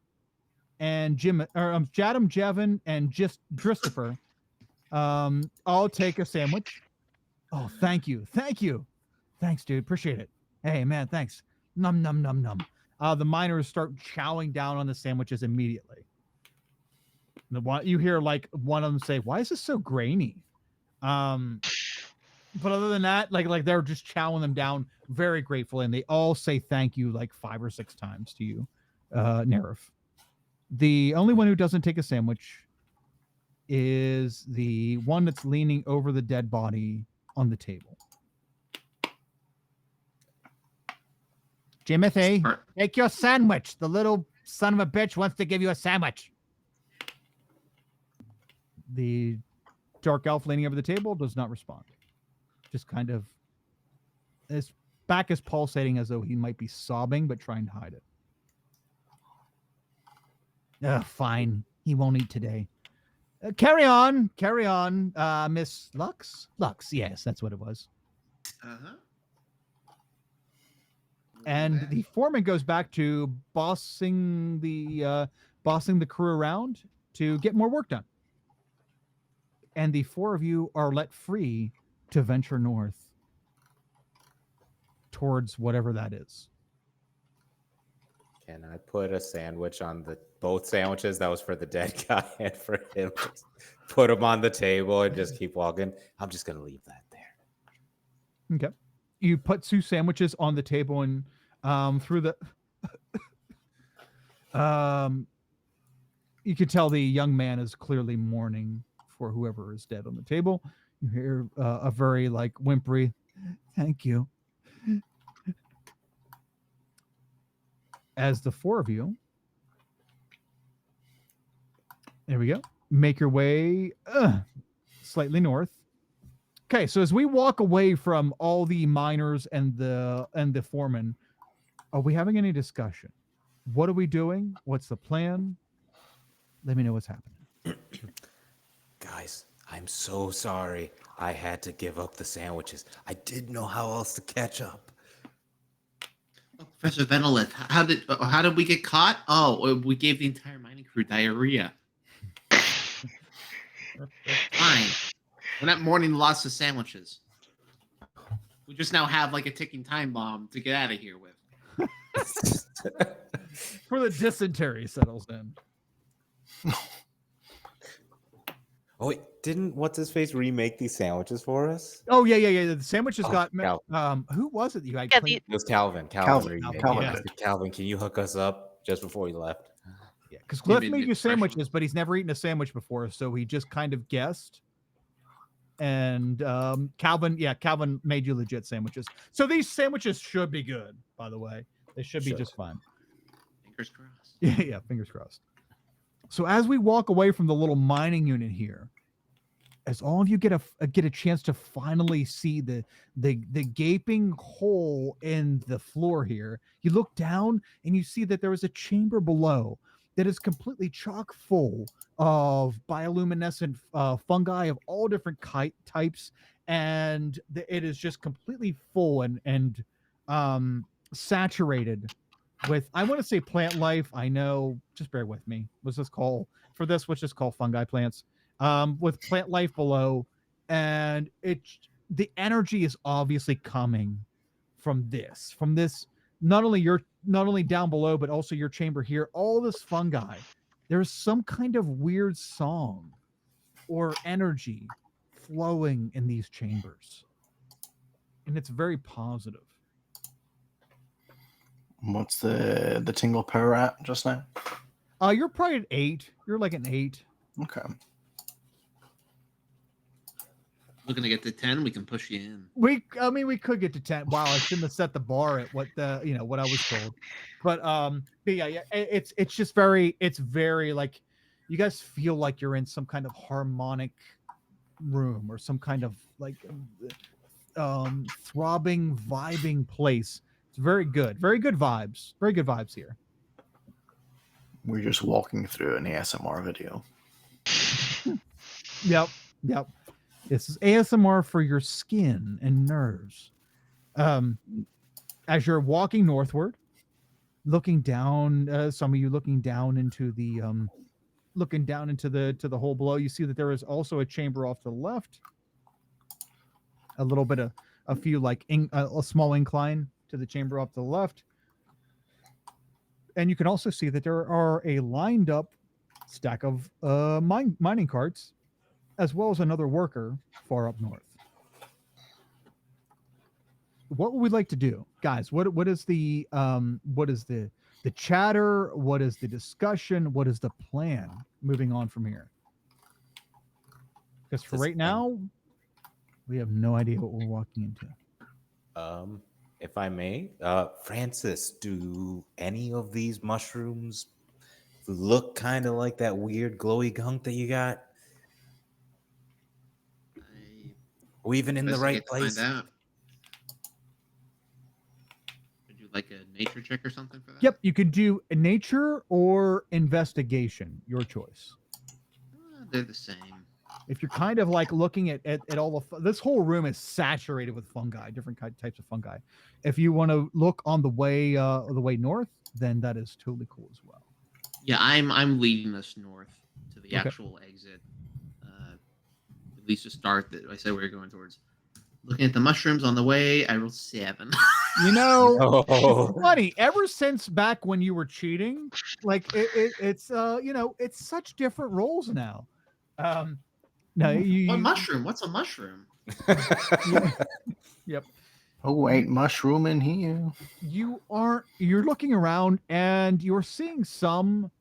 and Jadam, Jevin, and just Christopher, all take a sandwich. Oh, thank you. Thanks, dude. Appreciate it. Hey, man, thanks. Num, num, num, num. The miners start chowing down on the sandwiches immediately. You hear like one of them say, "Why is this so grainy?" But other than that, like they're just chowing them down very gratefully, and they all say thank you like 5 or 6 times to you, Nerif. The only one who doesn't take a sandwich is the one that's leaning over the dead body on the table. Jimothy, Smart. take your sandwich. The little son of a bitch wants to give you a sandwich. The dark elf leaning over the table does not respond. Just kind of, his back is pulsating as though he might be sobbing, but trying to hide it. Fine. He won't eat today. Carry on, Miss Lux. Lux, yes, that's what it was. Uh-huh. And the foreman goes back to bossing the crew around to get more work done. And the four of you are let free to venture north towards whatever that is. Can I put a sandwich on both sandwiches? That was for the dead guy and for him. Just put them on the table and just keep walking. I'm just gonna leave that there. Okay. You put two sandwiches on the table and through the you can tell the young man is clearly mourning for whoever is dead on the table. You hear a very like whimpery, "Thank you," as the four of you, there we go, make your way slightly north. Okay, so as we walk away from all the miners and the foreman, are we having any discussion? What are we doing? What's the plan? Let me know what's happening. Guys, I'm so sorry. I had to give up the sandwiches. I didn't know how else to catch up. Oh, Professor Venolith, how did we get caught? Oh, we gave the entire mining crew diarrhea. Fine. We're not mourning the loss of sandwiches. We just now have like a ticking time bomb to get out of here with. For the dysentery settles in. Oh wait, didn't what's his face remake these sandwiches for us? Oh yeah. The sandwiches got Calvin. who was it you had? Yeah, It was Calvin. Calvin. Calvin, can you hook us up just before he left? Yeah, because Cliff Maybe made you special. sandwiches, but he's never eaten a sandwich before, so he just kind of guessed. And Calvin made you legit sandwiches. So these sandwiches should be good, by the way. They should be just fine. Fingers crossed. Yeah, fingers crossed. So as we walk away from the little mining unit here, as all of you get a chance to finally see the gaping hole in the floor here, you look down and you see that there is a chamber below that is completely chock full of bioluminescent fungi of all different types, and it is just completely full and saturated with, I want to say, plant life. I know, just bear with me. Let's just call fungi plants, with plant life below, and the energy is obviously coming from this not only down below, but also your chamber here. All this fungi, there's some kind of weird song or energy flowing in these chambers, and it's very positive. What's the tingle per at just now? You're probably at 8. You're like an 8. Okay. Looking to get to 10, we can push you in. We could get to 10. Wow, I shouldn't have set the bar at what I was told. But yeah, it's just very like, you guys feel like you're in some kind of harmonic room or some kind of like throbbing, vibing place. It's very good vibes. Very good vibes here. We're just walking through an ASMR video. Yep. This is ASMR for your skin and nerves. As you're walking northward, looking down, some of you looking down into the hole below, you see that there is also a chamber off to the left. A little bit of a few like a small incline to the chamber off to the left. And you can also see that there are a lined up stack of mining carts, as well as another worker far up north. What would we like to do, guys? What is the chatter? What is the discussion? What is the plan moving on from here? Because for This right thing. now, we have no idea what we're walking into. If I may, Francis, do any of these mushrooms look kind of like that weird glowy gunk that you got? I Are we even in the right investigate to find place? out. Would you like a nature check or something for that? Yep, you could do a nature or investigation, your choice. They're the same. If you're kind of like looking at all the this whole room is saturated with fungi, different types of fungi. If you want to look on the way north, then that is totally cool as well. Yeah, I'm leading us north to the Okay. actual exit. At least to start that I said we were going towards. Looking at the mushrooms on the way, I rolled 7. You know, No. it's funny. Ever since back when you were cheating, like it's it's such different roles now. No, What mushroom? What's a mushroom? Yep. Oh, ain't mushroom in here. You're looking around and you're seeing some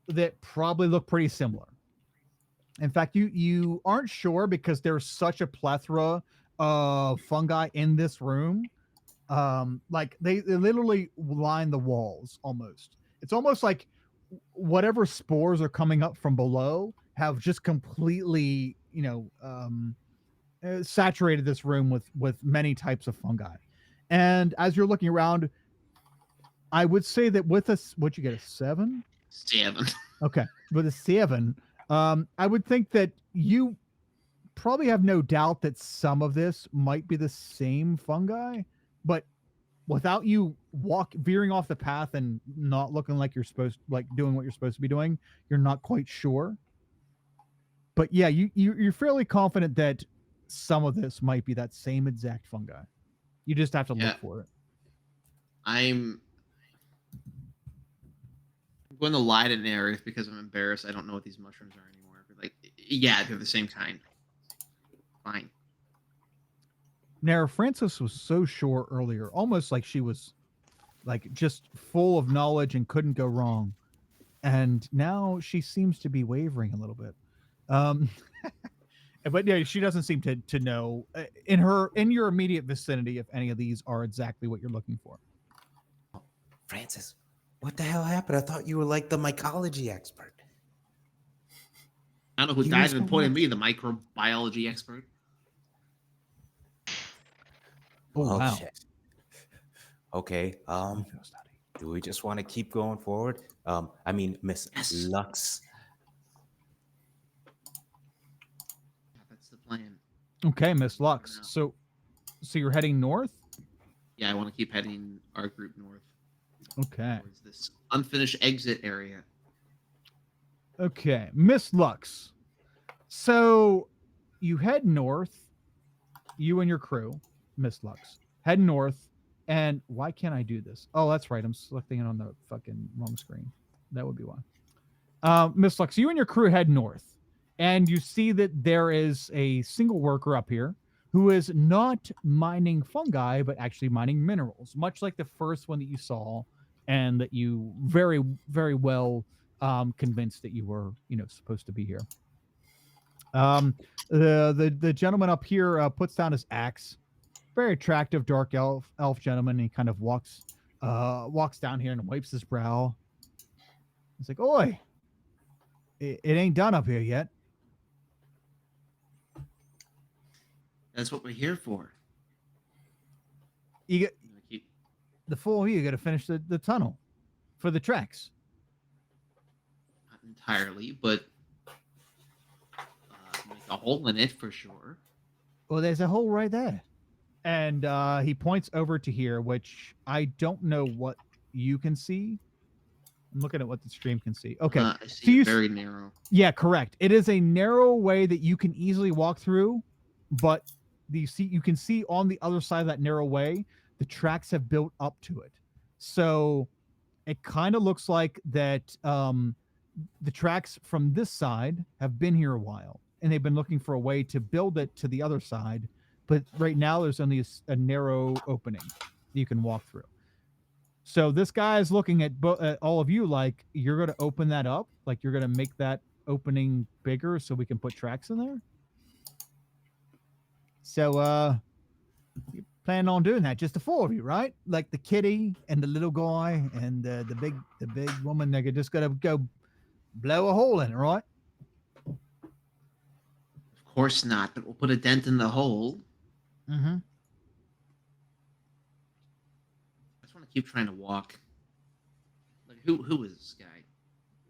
that probably look pretty similar. In fact, you aren't sure because there's such a plethora of fungi in this room. Like they literally line the walls almost. It's almost like whatever spores are coming up from below have just completely, saturated this room with many types of fungi. And as you're looking around, I would say that with us, what you get, a 7? 7. Okay, with a 7, I would think that you probably have no doubt that some of this might be the same fungi, but without you veering off the path and not looking like doing what you're supposed to be doing, you're not quite sure. But yeah, you're fairly confident that some of this might be that same exact fungi. You just have to look for it. I'm going to lie to Narrative because I'm embarrassed. I don't know what these mushrooms are anymore. But like, yeah, they're the same kind. Fine. Now, Francis was so sure earlier, almost like she was like just full of knowledge and couldn't go wrong. And now she seems to be wavering a little bit. But yeah, she doesn't seem to know in your immediate vicinity if any of these are exactly what you're looking for. Francis, what the hell happened? I thought you were like the mycology expert. I don't know who You died was and the pointed one- me, the microbiology expert. Oh, wow. Shit. Okay. Do we just want to keep going forward? I mean, Miss Lux. Yeah, that's the plan. Okay, Miss Lux. So you're heading north? Yeah, I want to keep heading our group north. Okay. Towards this unfinished exit area. Okay, Miss Lux. So you head north, you and your crew, Miss Lux, head north. And why can't I do this? Oh, that's right. I'm selecting it on the fucking wrong screen. That would be why. Miss Lux, you and your crew head north, and you see that there is a single worker up here who is not mining fungi, but actually mining minerals, much like the first one that you saw, and that you very, very well convinced that you were, supposed to be here. The gentleman up here puts down his axe. Very attractive dark elf gentleman. He kind of walks down here and wipes his brow. He's like, "Oi, it ain't done up here yet." That's what we're here for. You get Keep the four of you got to finish the tunnel for the tracks. not entirely, but make a hole in it for sure. Well, there's a hole right there. And he points over to here, which I don't know what you can see. I'm looking at what the stream can see. Okay. I see very narrow. Yeah, correct. It is a narrow way that you can easily walk through, but you can see on the other side of that narrow way, the tracks have built up to it. So it kind of looks like that the tracks from this side have been here a while, and they've been looking for a way to build it to the other side. But right now, there's only a narrow opening that you can walk through. So this guy is looking at all of you like you're going to open that up, like you're going to make that opening bigger so we can put tracks in there. So, you plan on doing that? Just the four of you, right? Like the kitty and the little guy and the big woman. They're just gonna go blow a hole in it, right? Of course not, but we'll put a dent in the hole. Mm-hmm. I just want to keep trying to walk. Like, who is this guy?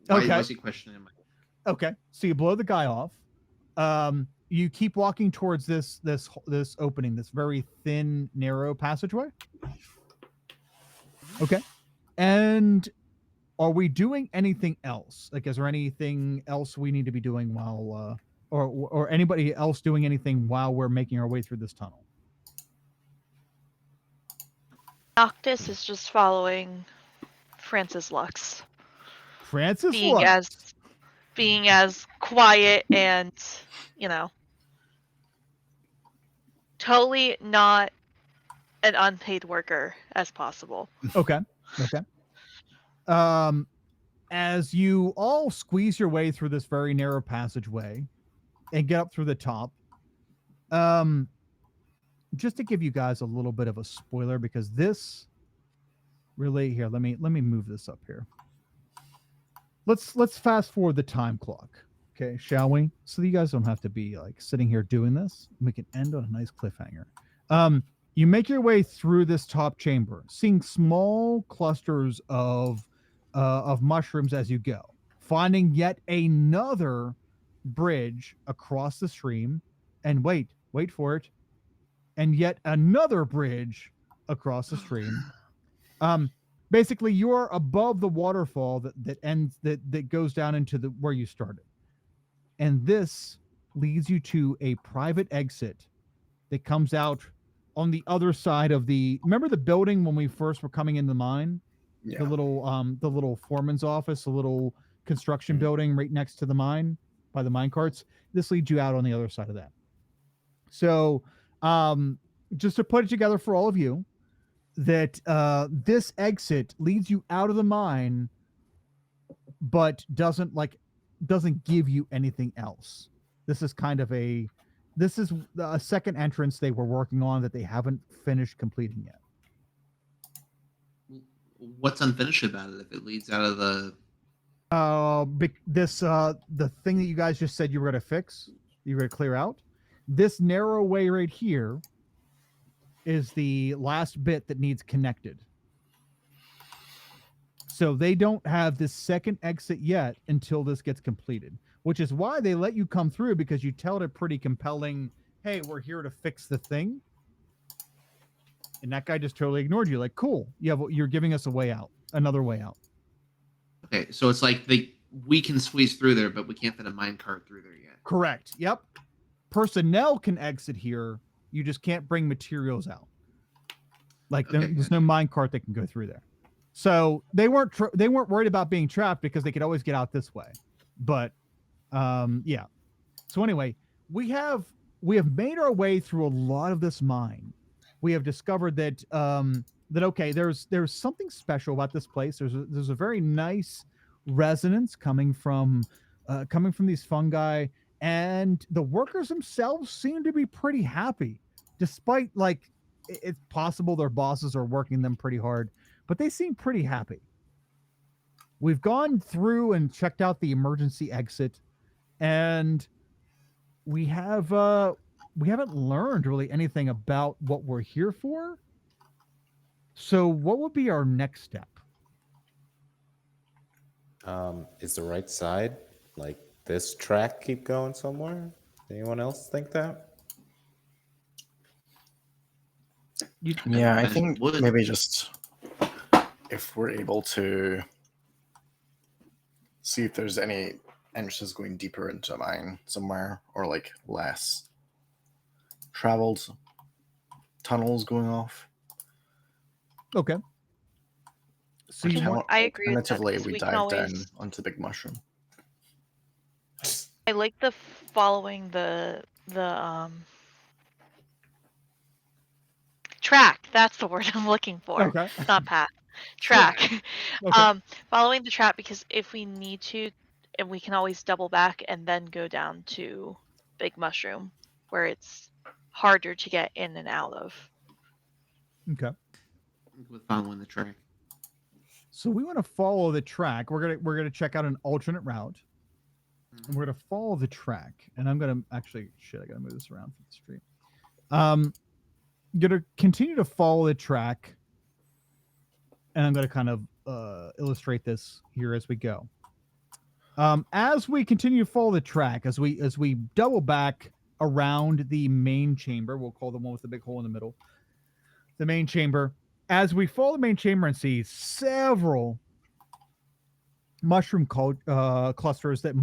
Why Okay. is he questioning my? Okay. So you blow the guy off. You keep walking towards this opening, this very thin, narrow passageway. Okay. And are we doing anything else? Like, is there anything else we need to be doing while, or anybody else doing anything while we're making our way through this tunnel? Noctis is just following Francis Lux, Francis being Lux. as quiet and, totally not an unpaid worker as possible. Okay. Okay. As you all squeeze your way through this very narrow passageway and get up through the top, just to give you guys a little bit of a spoiler, because this really here, let me move this up here. Let's fast forward the time clock, okay, shall we? So you guys don't have to be like sitting here doing this. We can end on a nice cliffhanger. You make your way through this top chamber, seeing small clusters of mushrooms as you go, finding yet another bridge across the stream, and wait for it, and yet another bridge across the stream. Basically, you're above the waterfall that goes down into the where you started, and this leads you to a private exit that comes out on the other side of the. Remember the building when we first were coming in the mine? Yeah. The little foreman's office, the little construction building right next to the mine by the mine carts. This leads you out on the other side of that. So, just to put it together for all of you, that this exit leads you out of the mine, but doesn't give you anything else. This is a second entrance they were working on that they haven't finished completing yet. What's unfinished about it if it leads out of the? The thing that you guys just said you were going to fix, you were going to clear out. This narrow way right here is the last bit that needs connected. So they don't have this second exit yet until this gets completed, which is why they let you come through, because you tell it a pretty compelling, hey, we're here to fix the thing. And that guy just totally ignored you. Like, cool. You're giving us a way out, another way out. Okay, so it's like we can squeeze through there, but we can't fit a minecart through there yet. Correct. Yep. Personnel can exit here. You just can't bring materials out. Like, there's no minecart that can go through there. So they weren't worried about being trapped because they could always get out this way. But yeah. So anyway, we have made our way through a lot of this mine. We have discovered that okay, there's something special about this place. There's a very nice resonance coming from these fungi, and the workers themselves seem to be pretty happy, despite it's possible their bosses are working them pretty hard, but they seem pretty happy. We've gone through and checked out the emergency exit, and we haven't learned really anything about what we're here for. So what would be our next step? Is the right side, like this track, keep going somewhere? Anyone else think that? Yeah, I think maybe just if we're able to see if there's any entrances going deeper into a mine somewhere, or like less traveled tunnels going off. Okay. So I agree with that, Alternatively, because we we can dive down always. onto Big Mushroom. I like the following the track. That's the word I'm looking for. Okay. Not path. Track. Okay. Following the track, because if we need to, and we can always double back and then go down to Big Mushroom, where it's harder to get in and out of. Okay. With following the track. So we want to follow the track. We're gonna check out an alternate route. And we're gonna follow the track. And I'm gonna I gotta move this around for the stream. Gonna continue to follow the track. And I'm gonna kind of illustrate this here as we go. As we continue to follow the track, as we double back around the main chamber, we'll call the one with the big hole in the middle, the main chamber. As we follow the main chamber and see several mushroom clusters that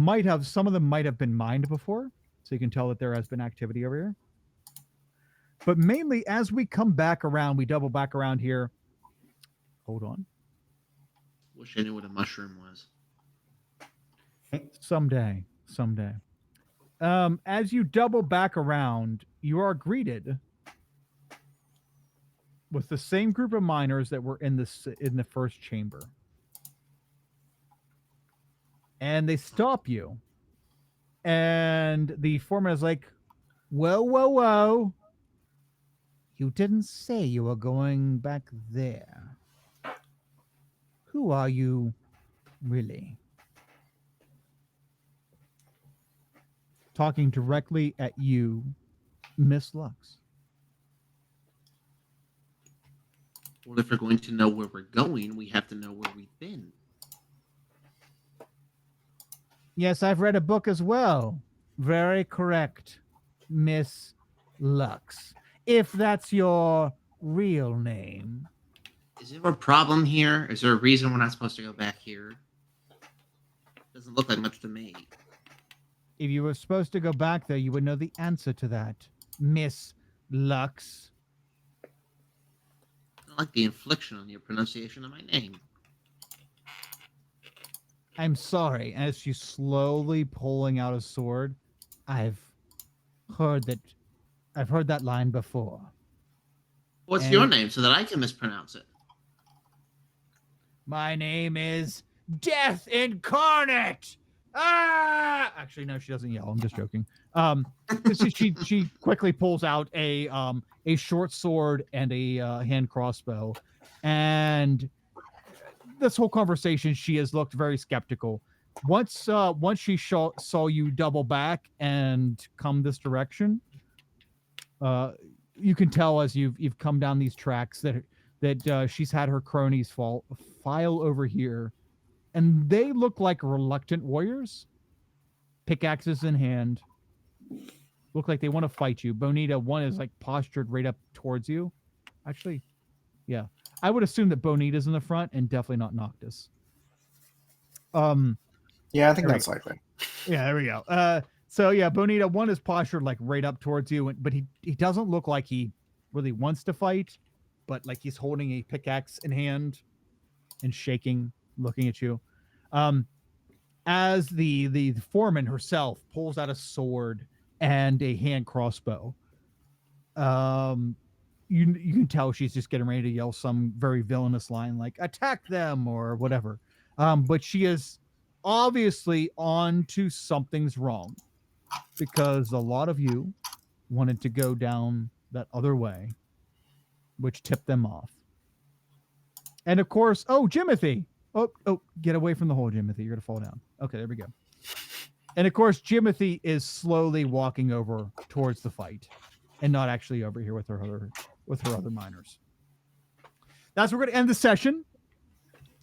some of them might have been mined before, so you can tell that there has been activity over here. But mainly, as we come back around, we double back around here. Hold on. Wish I knew what a mushroom was. Someday. As you double back around, you are greeted with the same group of miners that were in the first chamber. And they stop you. And the foreman is like, whoa. You didn't say you were going back there. Who are you, really? Talking directly at you, Miss Lux. Well, if we're going to know where we're going, we have to know where we've been. Yes, I've read a book as well. Very correct, Miss Lux. If that's your real name. Is there a problem here? Is there a reason we're not supposed to go back here? Doesn't look like much to me. If you were supposed to go back there, you would know the answer to that, Miss Lux. I like the inflection on your pronunciation of my name. I'm sorry. As she's slowly pulling out a sword, I've heard that line before. What's your name so that I can mispronounce it? My name is Death Incarnate. Ah! Actually, no, she doesn't yell. I'm just joking. She quickly pulls out a short sword and a hand crossbow, and this whole conversation, she has looked very skeptical. Once she saw you double back and come this direction, you can tell as you've come down these tracks that she's had her cronies file over here, and they look like reluctant warriors, pickaxes in hand. Look like they want to fight you. Bonita, one is like postured right up towards you. Actually, yeah. I would assume that Bonita's in the front and definitely not Noctis. Yeah, I think that's likely. Yeah, there we go. So yeah, Bonita, one is postured like right up towards you, but he doesn't look like he really wants to fight, but like he's holding a pickaxe in hand and shaking, looking at you. As the foreman herself pulls out a sword and a hand crossbow. You can tell she's just getting ready to yell some very villainous line like "attack them" or whatever. But she is obviously on to something's wrong, because a lot of you wanted to go down that other way, which tipped them off. And of course, Jimothy. Oh, get away from the hole, Jimothy. You're gonna fall down. Okay, there we go. And of course, Jimothy is slowly walking over towards the fight, and not actually over here with her other miners. That's where we're gonna end the session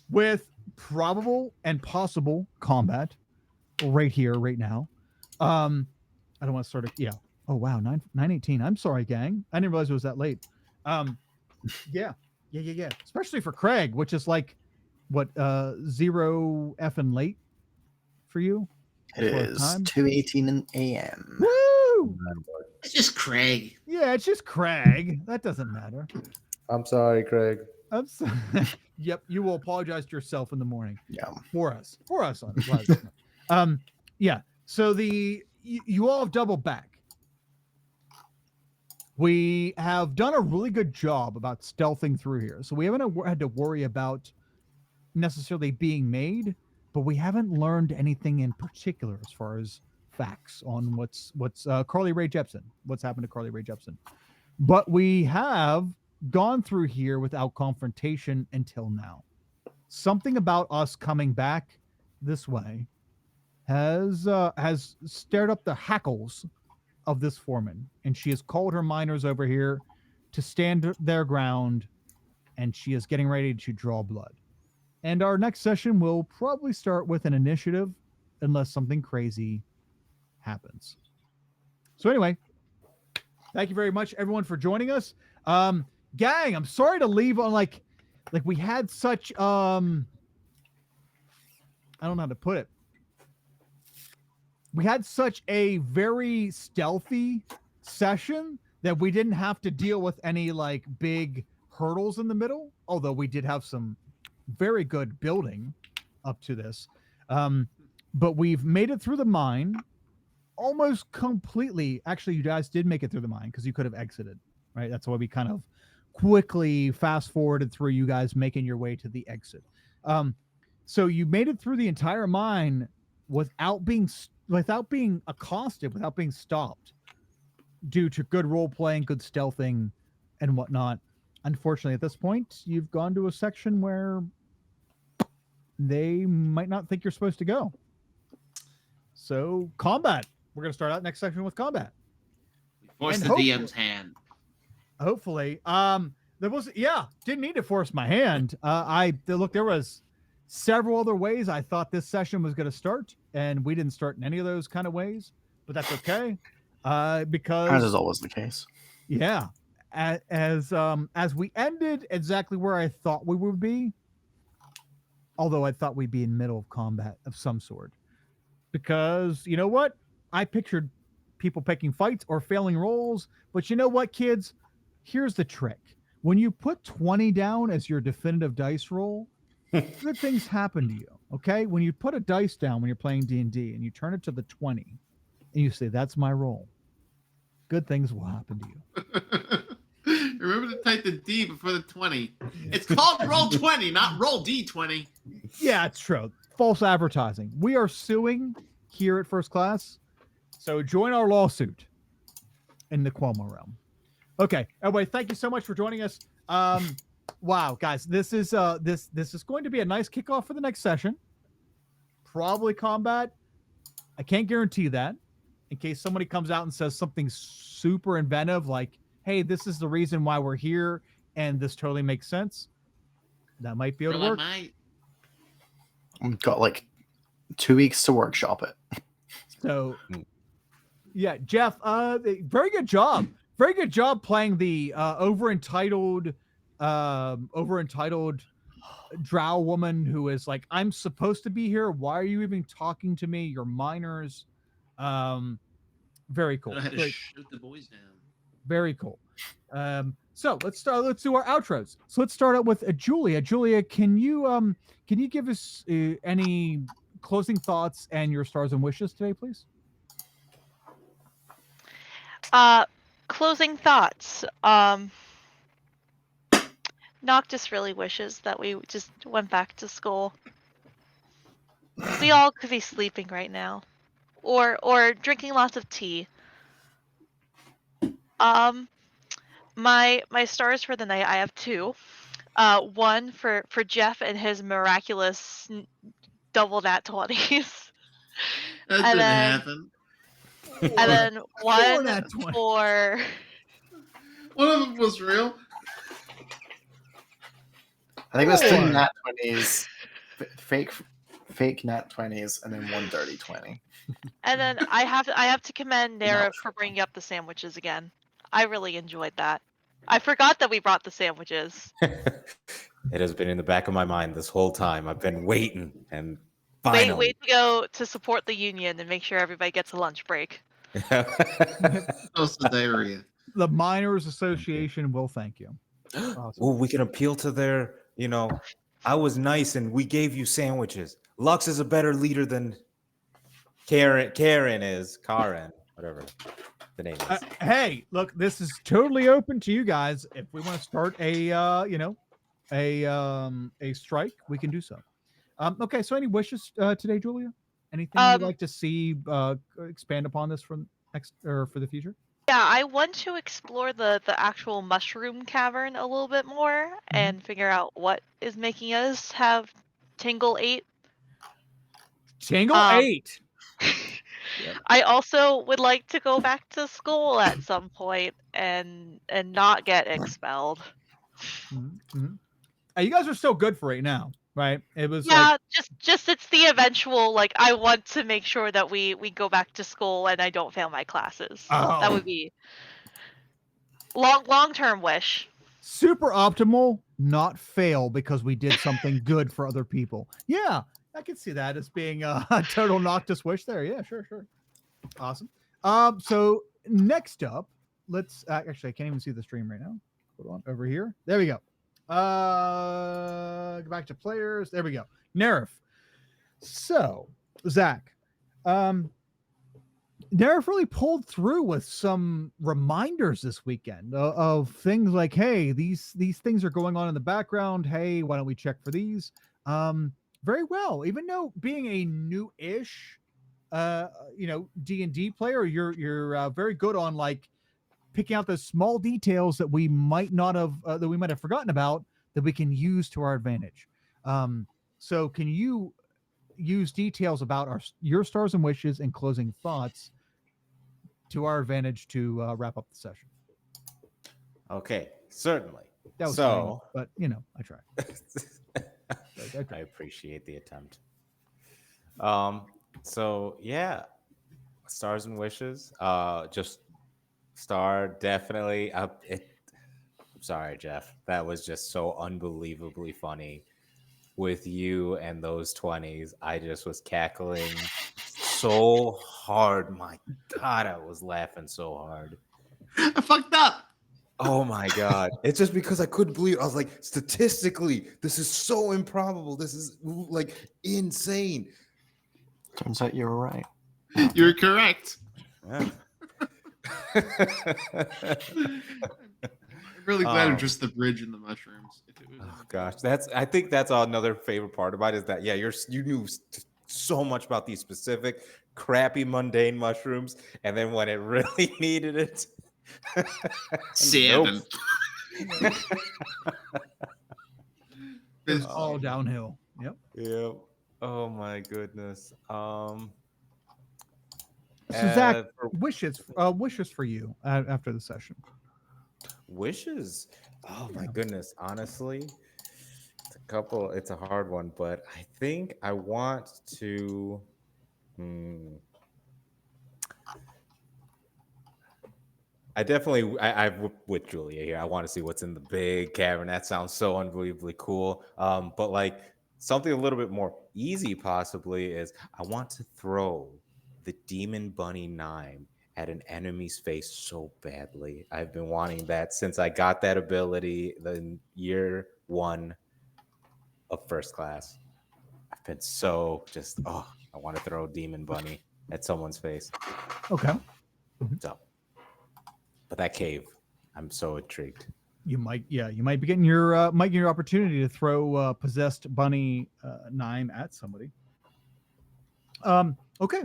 with probable and possible combat right here, right now. I don't want to start yeah. Oh wow, 9:18. I'm sorry, gang. I didn't realize it was that late. Yeah. Especially for Craig, which is like what 0 effing late for you. It is 2:18 a.m. Woo! It's just Craig. Yeah, it's just Craig. That doesn't matter. I'm sorry, Craig. I'm sorry. Yep, you will apologize to yourself in the morning. Yeah. For us. Yeah. So you all have doubled back. We have done a really good job about stealthing through here. So we haven't had to worry about necessarily being made, but we haven't learned anything in particular as far as facts on what's Carly Rae Jepsen, what's happened to Carly Rae Jepsen. But we have gone through here without confrontation until now. Something about us coming back this way has stirred up the hackles of this foreman, and she has called her miners over here to stand their ground, and she is getting ready to draw blood. And our next session will probably start with an initiative unless something crazy happens. So anyway, thank you very much everyone for joining us. Gang, I'm sorry to leave on like we had such I don't know how to put it. We had such a very stealthy session that we didn't have to deal with any like big hurdles in the middle, although we did have some very good building up to this. But we've made it through the mine almost completely. Actually, you guys did make it through the mine because you could have exited, right? That's why we kind of quickly fast forwarded through you guys making your way to the exit. So you made it through the entire mine without being accosted, without being stopped, due to good role playing, good stealthing, and whatnot. Unfortunately, at this point, you've gone to a section where they might not think you're supposed to go. So, combat. We're going to start out next section with combat. Force the DM's hand. Hopefully. Didn't need to force my hand. There was several other ways I thought this session was going to start, and we didn't start in any of those kind of ways, but that's okay. Because as is always the case. Yeah. As we ended exactly where I thought we would be, although I thought we'd be in the middle of combat of some sort. Because you know what? I pictured people picking fights or failing rolls, but you know what, kids? Here's the trick. When you put 20 down as your definitive dice roll, good things happen to you, okay? When you put a dice down when you're playing D&D and you turn it to the 20 and you say, that's my roll, good things will happen to you. Remember to type the D before the 20. It's called roll 20, not roll D20. Yeah, it's true. False advertising. We are suing here at First Class, so join our lawsuit in the Quelmar realm. Okay. Anyway, thank you so much for joining us. Wow, guys, this is going to be a nice kickoff for the next session. Probably combat. I can't guarantee that. In case somebody comes out and says something super inventive, like, "Hey, this is the reason why we're here, and this totally makes sense." That might be able to work. We've got like 2 weeks to workshop it. So, yeah, Jeff, very good job. Very good job playing the over entitled drow woman who is like, I'm supposed to be here. Why are you even talking to me? You're minors. Very cool. I had to shoot the boys down. Very cool. So let's do our outros. So let's start out with Julia. Julia, can you give us any closing thoughts and your stars and wishes today, please? Closing thoughts. Noctis really wishes that we just went back to school. We all could be sleeping right now, or drinking lots of tea. My stars for the night, I have two. One for Jeff and his miraculous double nat 20s. That didn't happen. And then one for... One of them was real. I think it was 2 nat 20s, fake nat 20s, and then 1 dirty 20. And then I have to commend Nara for bringing up the sandwiches again. I really enjoyed that. I forgot that we brought the sandwiches. It has been in the back of my mind this whole time. I've been waiting, and finally. Wait to go to support the union and make sure everybody gets a lunch break. Also diarrhea. The Miners Association will thank you. Awesome. Well, we can appeal to their, I was nice and we gave you sandwiches. Lux is a better leader than Karen is. Karen, whatever the name is. Hey, look, this is totally open to you guys. If we want to start a strike, we can do so. Okay, so any wishes today, Julia? Anything you'd like to see expand upon this from next or for the future? Yeah, I want to explore the actual mushroom cavern a little bit more and figure out what is making us have Tingle 8. Tingle Um, 8. Yep. I also would like to go back to school at some point and not get expelled. You guys are so good for right now, right? It was like Yeah, just it's the eventual, like, I want to make sure that we go back to school and I don't fail my classes. That Oh. would be long-term wish. super optimal, not fail because we did something good for other people. Yeah, I can see that as being a total Noctis wish there. Yeah, sure. Awesome. So next up, let's actually I can't even see the stream right now. Hold on, over here. There we go. Go back to players. There we go. Nerf. So, Zach, Nerf really pulled through with some reminders this weekend of things like, hey, these things are going on in the background. Hey, why don't we check for these? Very well. Even though being a new-ish, D&D player, you're very good on like picking out those small details that we might have forgotten about that we can use to our advantage. So can you use details about your stars and wishes and closing thoughts to our advantage to wrap up the session? Okay, certainly. That was so, funny, but I tried. I appreciate the attempt. So yeah, stars and wishes. Just star definitely up. I'm sorry, Jeff. That was just so unbelievably funny. With you and those 20s, I just was cackling so hard. My God, I was laughing so hard. I fucked up. Oh my God. It's just because I couldn't believe it. I was like, statistically, this is so improbable. This is like insane. Turns out you were right. You're correct. Yeah. I'm really glad it was just the bridge and the mushrooms. Oh gosh, I think that's another favorite part about it is that you knew so much about these specific crappy mundane mushrooms, and then when it really needed it, 7. It's all downhill. Yep. Yep. Oh my goodness. So Zach, wishes for you after the session. Wishes. Oh my goodness. Honestly, it's a hard one, but I think I want to. I'm with Julia here. I want to see what's in the big cavern. That sounds so unbelievably cool. But like something a little bit more easy possibly is I want to throw the Demon Bunny 9 at an enemy's face so badly. I've been wanting that since I got that ability in year 1 of first class. I've been so I want to throw Demon Bunny at someone's face. Okay. So, but that cave, I'm so intrigued. You might be getting your opportunity to throw possessed bunny 9 at somebody. Okay.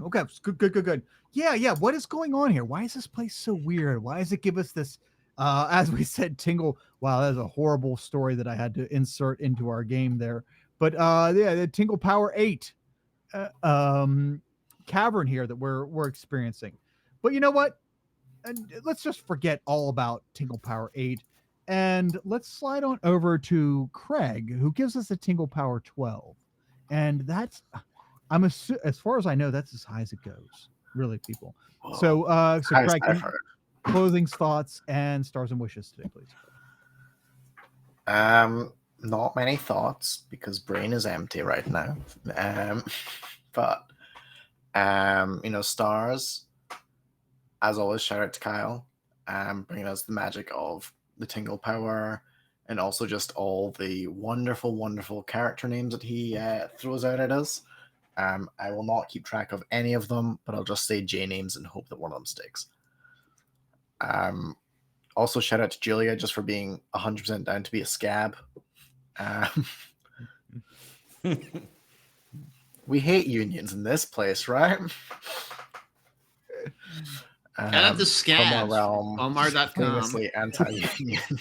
Good. Yeah. What is going on here? Why is this place so weird? Why does it give us this, as we said, tingle? Wow, that's a horrible story that I had to insert into our game there. But the Tingle Power 8 cavern here that we're experiencing. But you know what? Let's just forget all about Tingle Power 8 and let's slide on over to Craig, who gives us a Tingle Power 12. And that's, as far as I know, that's as high as it goes, really, people. So Craig, closing thoughts and stars and wishes today, please. Not many thoughts because brain is empty right now. But stars. As always, shout out to Kyle, bringing us the magic of the Tingle Power, and also just all the wonderful, wonderful character names that he throws out at us. I will not keep track of any of them, but I'll just say J names and hope that one of them sticks. Also, shout out to Julia just for being 100% down to be a scab. We hate unions in this place, right? Shout out to Quelmar Scavs Realm, from Quelmar.com. famously anti-union.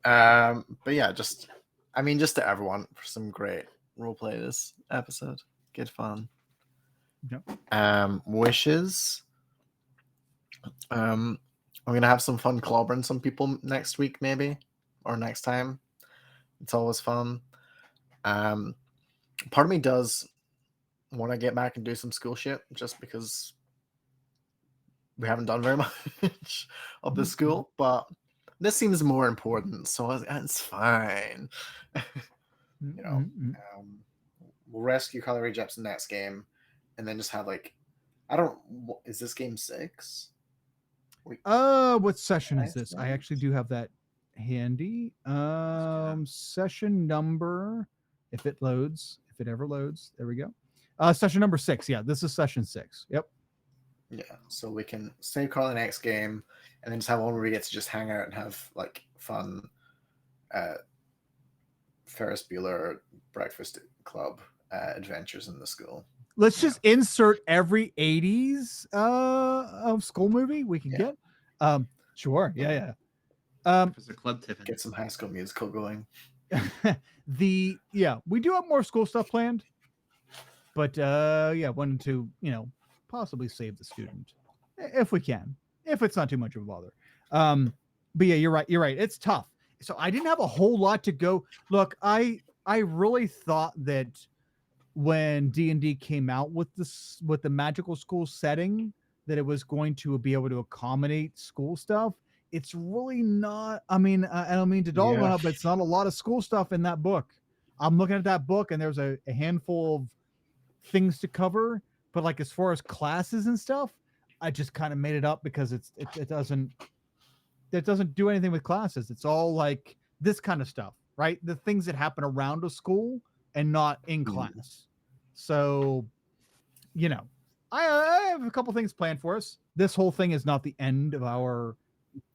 But yeah, just to everyone for some great roleplay this episode. Good fun. Yep. Wishes. I'm gonna have some fun clobbering some people next week, maybe, or next time. It's always fun. Part of me does want to get back and do some school shit, just because we haven't done very much of the school, but this seems more important, so it's fine. We'll rescue Color Jepsen next game, and then just have like, is this game 6? What session is this? I actually do have that handy. Session number, if it ever loads, there we go. Session number 6. Yeah, this is session 6. Yep. Yeah, so we can save Carl the next game, and then just have one where we get to just hang out and have like fun Ferris Bueller Breakfast Club adventures in the school. Let's just insert every 80s of school movie we can get. Sure. Yeah. Professor Club Tiffin. Get some High School Musical going. We do have more school stuff planned, but wanted to possibly save the student if we can, if it's not too much of a bother. But yeah, you're right. It's tough. So I didn't have a whole lot to go. Look, I really thought that when D&D came out with the magical school setting, that it was going to be able to accommodate school stuff. It's really not. I mean, I don't mean to dog on it, but it's not a lot of school stuff in that book. I'm looking at that book, and there's a handful of things to cover, but like as far as classes and stuff, I just kind of made it up because it doesn't do anything with classes. It's all like this kind of stuff, right? The things that happen around a school and not in class. So, I have a couple things planned for us. This whole thing is not the end of our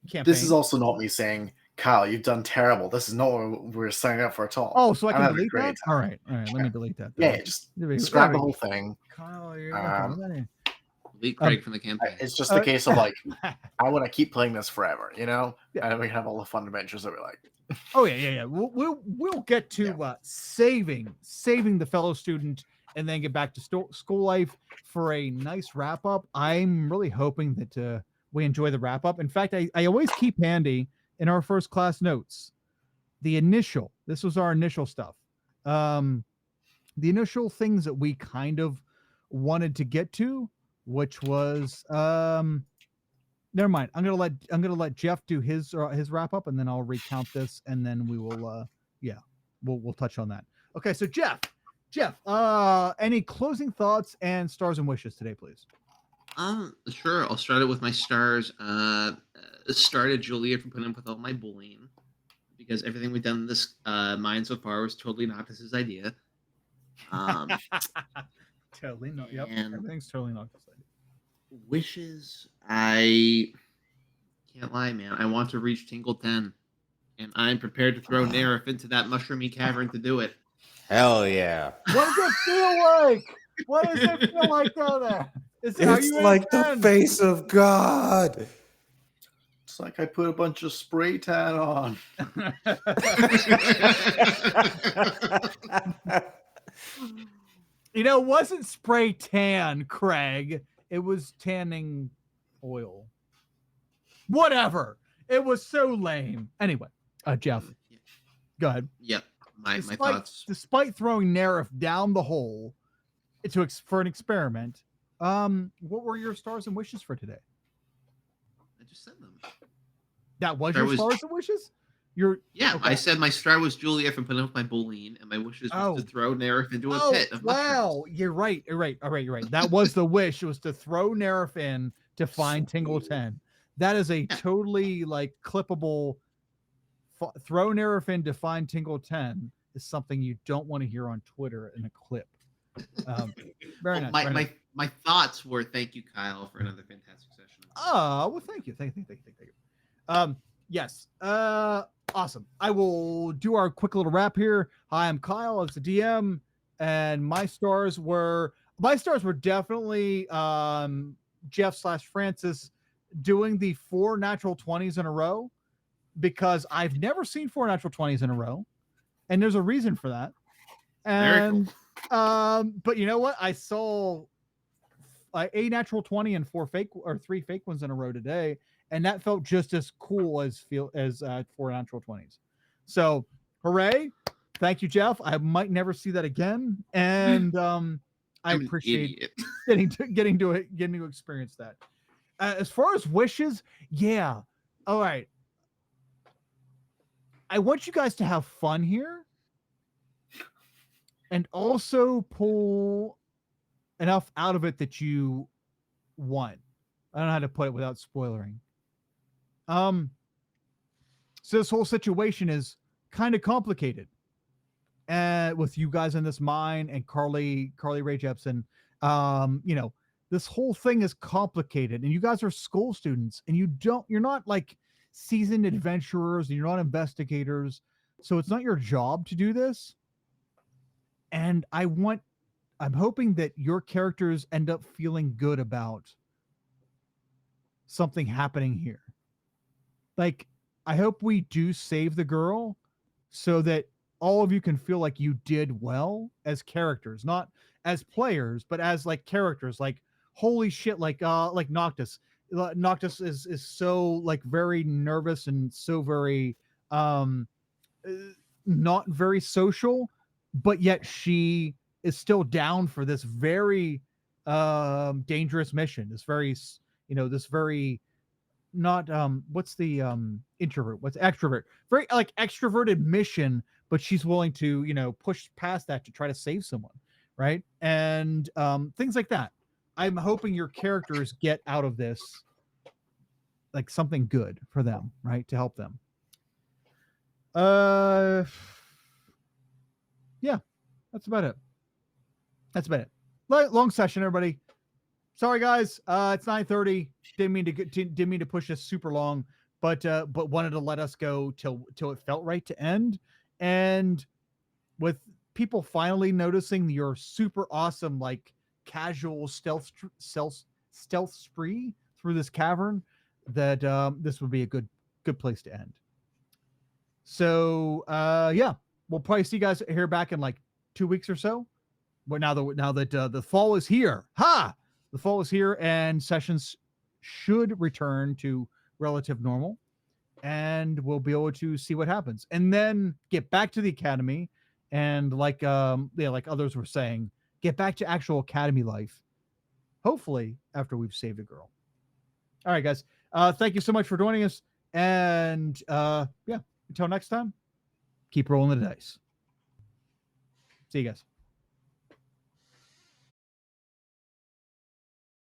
campaign. This is also not me saying, Kyle, you've done terrible. This is not what we're signing up for at all. Oh, so I can delete that? All right. Let me delete that. Yeah, just scrap the whole thing. Kyle, delete Craig from the campaign. It's just a case of like, I want to keep playing this forever, and we can have all the fun adventures that we like. Oh yeah. We'll get to saving the fellow student, and then get back to school life for a nice wrap up. I'm really hoping that we enjoy the wrap up. In fact, I always keep handy in our first class notes this was our initial stuff. The initial things that we kind of wanted to get to, which was never mind. I'm gonna let Jeff do his wrap up, and then I'll recount this, and then we will we'll touch on that. Okay, so Jeff, any closing thoughts and stars and wishes today, please? Sure. I'll start it with my stars. Started Julia for putting up with all my bullying, because everything we've done in this mine so far was totally Noctis's idea. Totally not. Yep. Everything's totally Noctis idea. Wishes. I can't lie, man. I want to reach Tingle 10, and I'm prepared to throw Nerif into that mushroomy cavern to do it. Hell yeah. What does it feel like? What does it feel like down there? It's like the face of God. It's like I put a bunch of spray tan on. It wasn't spray tan, Craig. It was tanning oil. Whatever. It was so lame. Anyway, Jeff, go ahead. Yep. My thoughts. Despite throwing Nerif down the hole for an experiment, what were your stars and wishes for today? I just said them. That was your stars and wishes? Okay. I said my star was Julia for putting up my bullying, and my wishes was to throw Nerif into a pit of mushrooms. You're right. All right. That was the wish. It was to throw Nerif in to find Tingle 10. That is a totally clippable. Throw Nerif in to find Tingle 10 is something you don't want to hear on Twitter in a clip. Very nice. My thoughts were thank you, Kyle, for another fantastic session. Oh, well, thank you. Thank you. Yes. Awesome. I will do our quick little wrap here. Hi, I'm Kyle. It's the DM, and my stars were definitely Jeff/Francis doing the 4 natural 20s in a row, because I've never seen 4 natural 20s in a row, and there's a reason for that. Very cool. And but you know what? I saw a natural 20 and 3 fake ones in a row today, and that felt just as cool as 4 natural 20s. So hooray. Thank you, Jeff. I might never see that again, and I I'm an appreciate idiot. getting to experience that. As far as wishes, yeah, all right, I want you guys to have fun here, and also pull enough out of it that you want. I don't know how to put it without spoiling. So this whole situation is kind of complicated, and with you guys in this mine and Carly Ray Jepsen, this whole thing is complicated, and you guys are school students, and you're not like seasoned adventurers, and you're not investigators, so it's not your job to do this. And I'm hoping that your characters end up feeling good about something happening here. Like, I hope we do save the girl so that all of you can feel like you did well as characters, not as players, but as like characters. Like, holy shit, like Noctis. Noctis is so like very nervous and so very not very social, but yet she is still down for this very dangerous mission. This very this very not what's the introvert, what's extrovert, very like extroverted mission, but she's willing to push past that to try to save someone, right? And things like that. I'm hoping your characters get out of this like something good for them, right, to help them. Yeah, that's about it. Long session, everybody. Sorry, guys. It's 9:30. Didn't mean to push this super long, but wanted to let us go till it felt right to end. And with people finally noticing your super awesome like casual stealth spree through this cavern, that this would be a good place to end. So yeah, we'll probably see you guys here back in like 2 weeks or so. But now that the fall is here, the fall is here, and sessions should return to relative normal, and we'll be able to see what happens, and then get back to the academy, and like others were saying, get back to actual academy life. Hopefully, after we've saved a girl. All right, guys. Thank you so much for joining us, and yeah, until next time, keep rolling the dice. See you guys.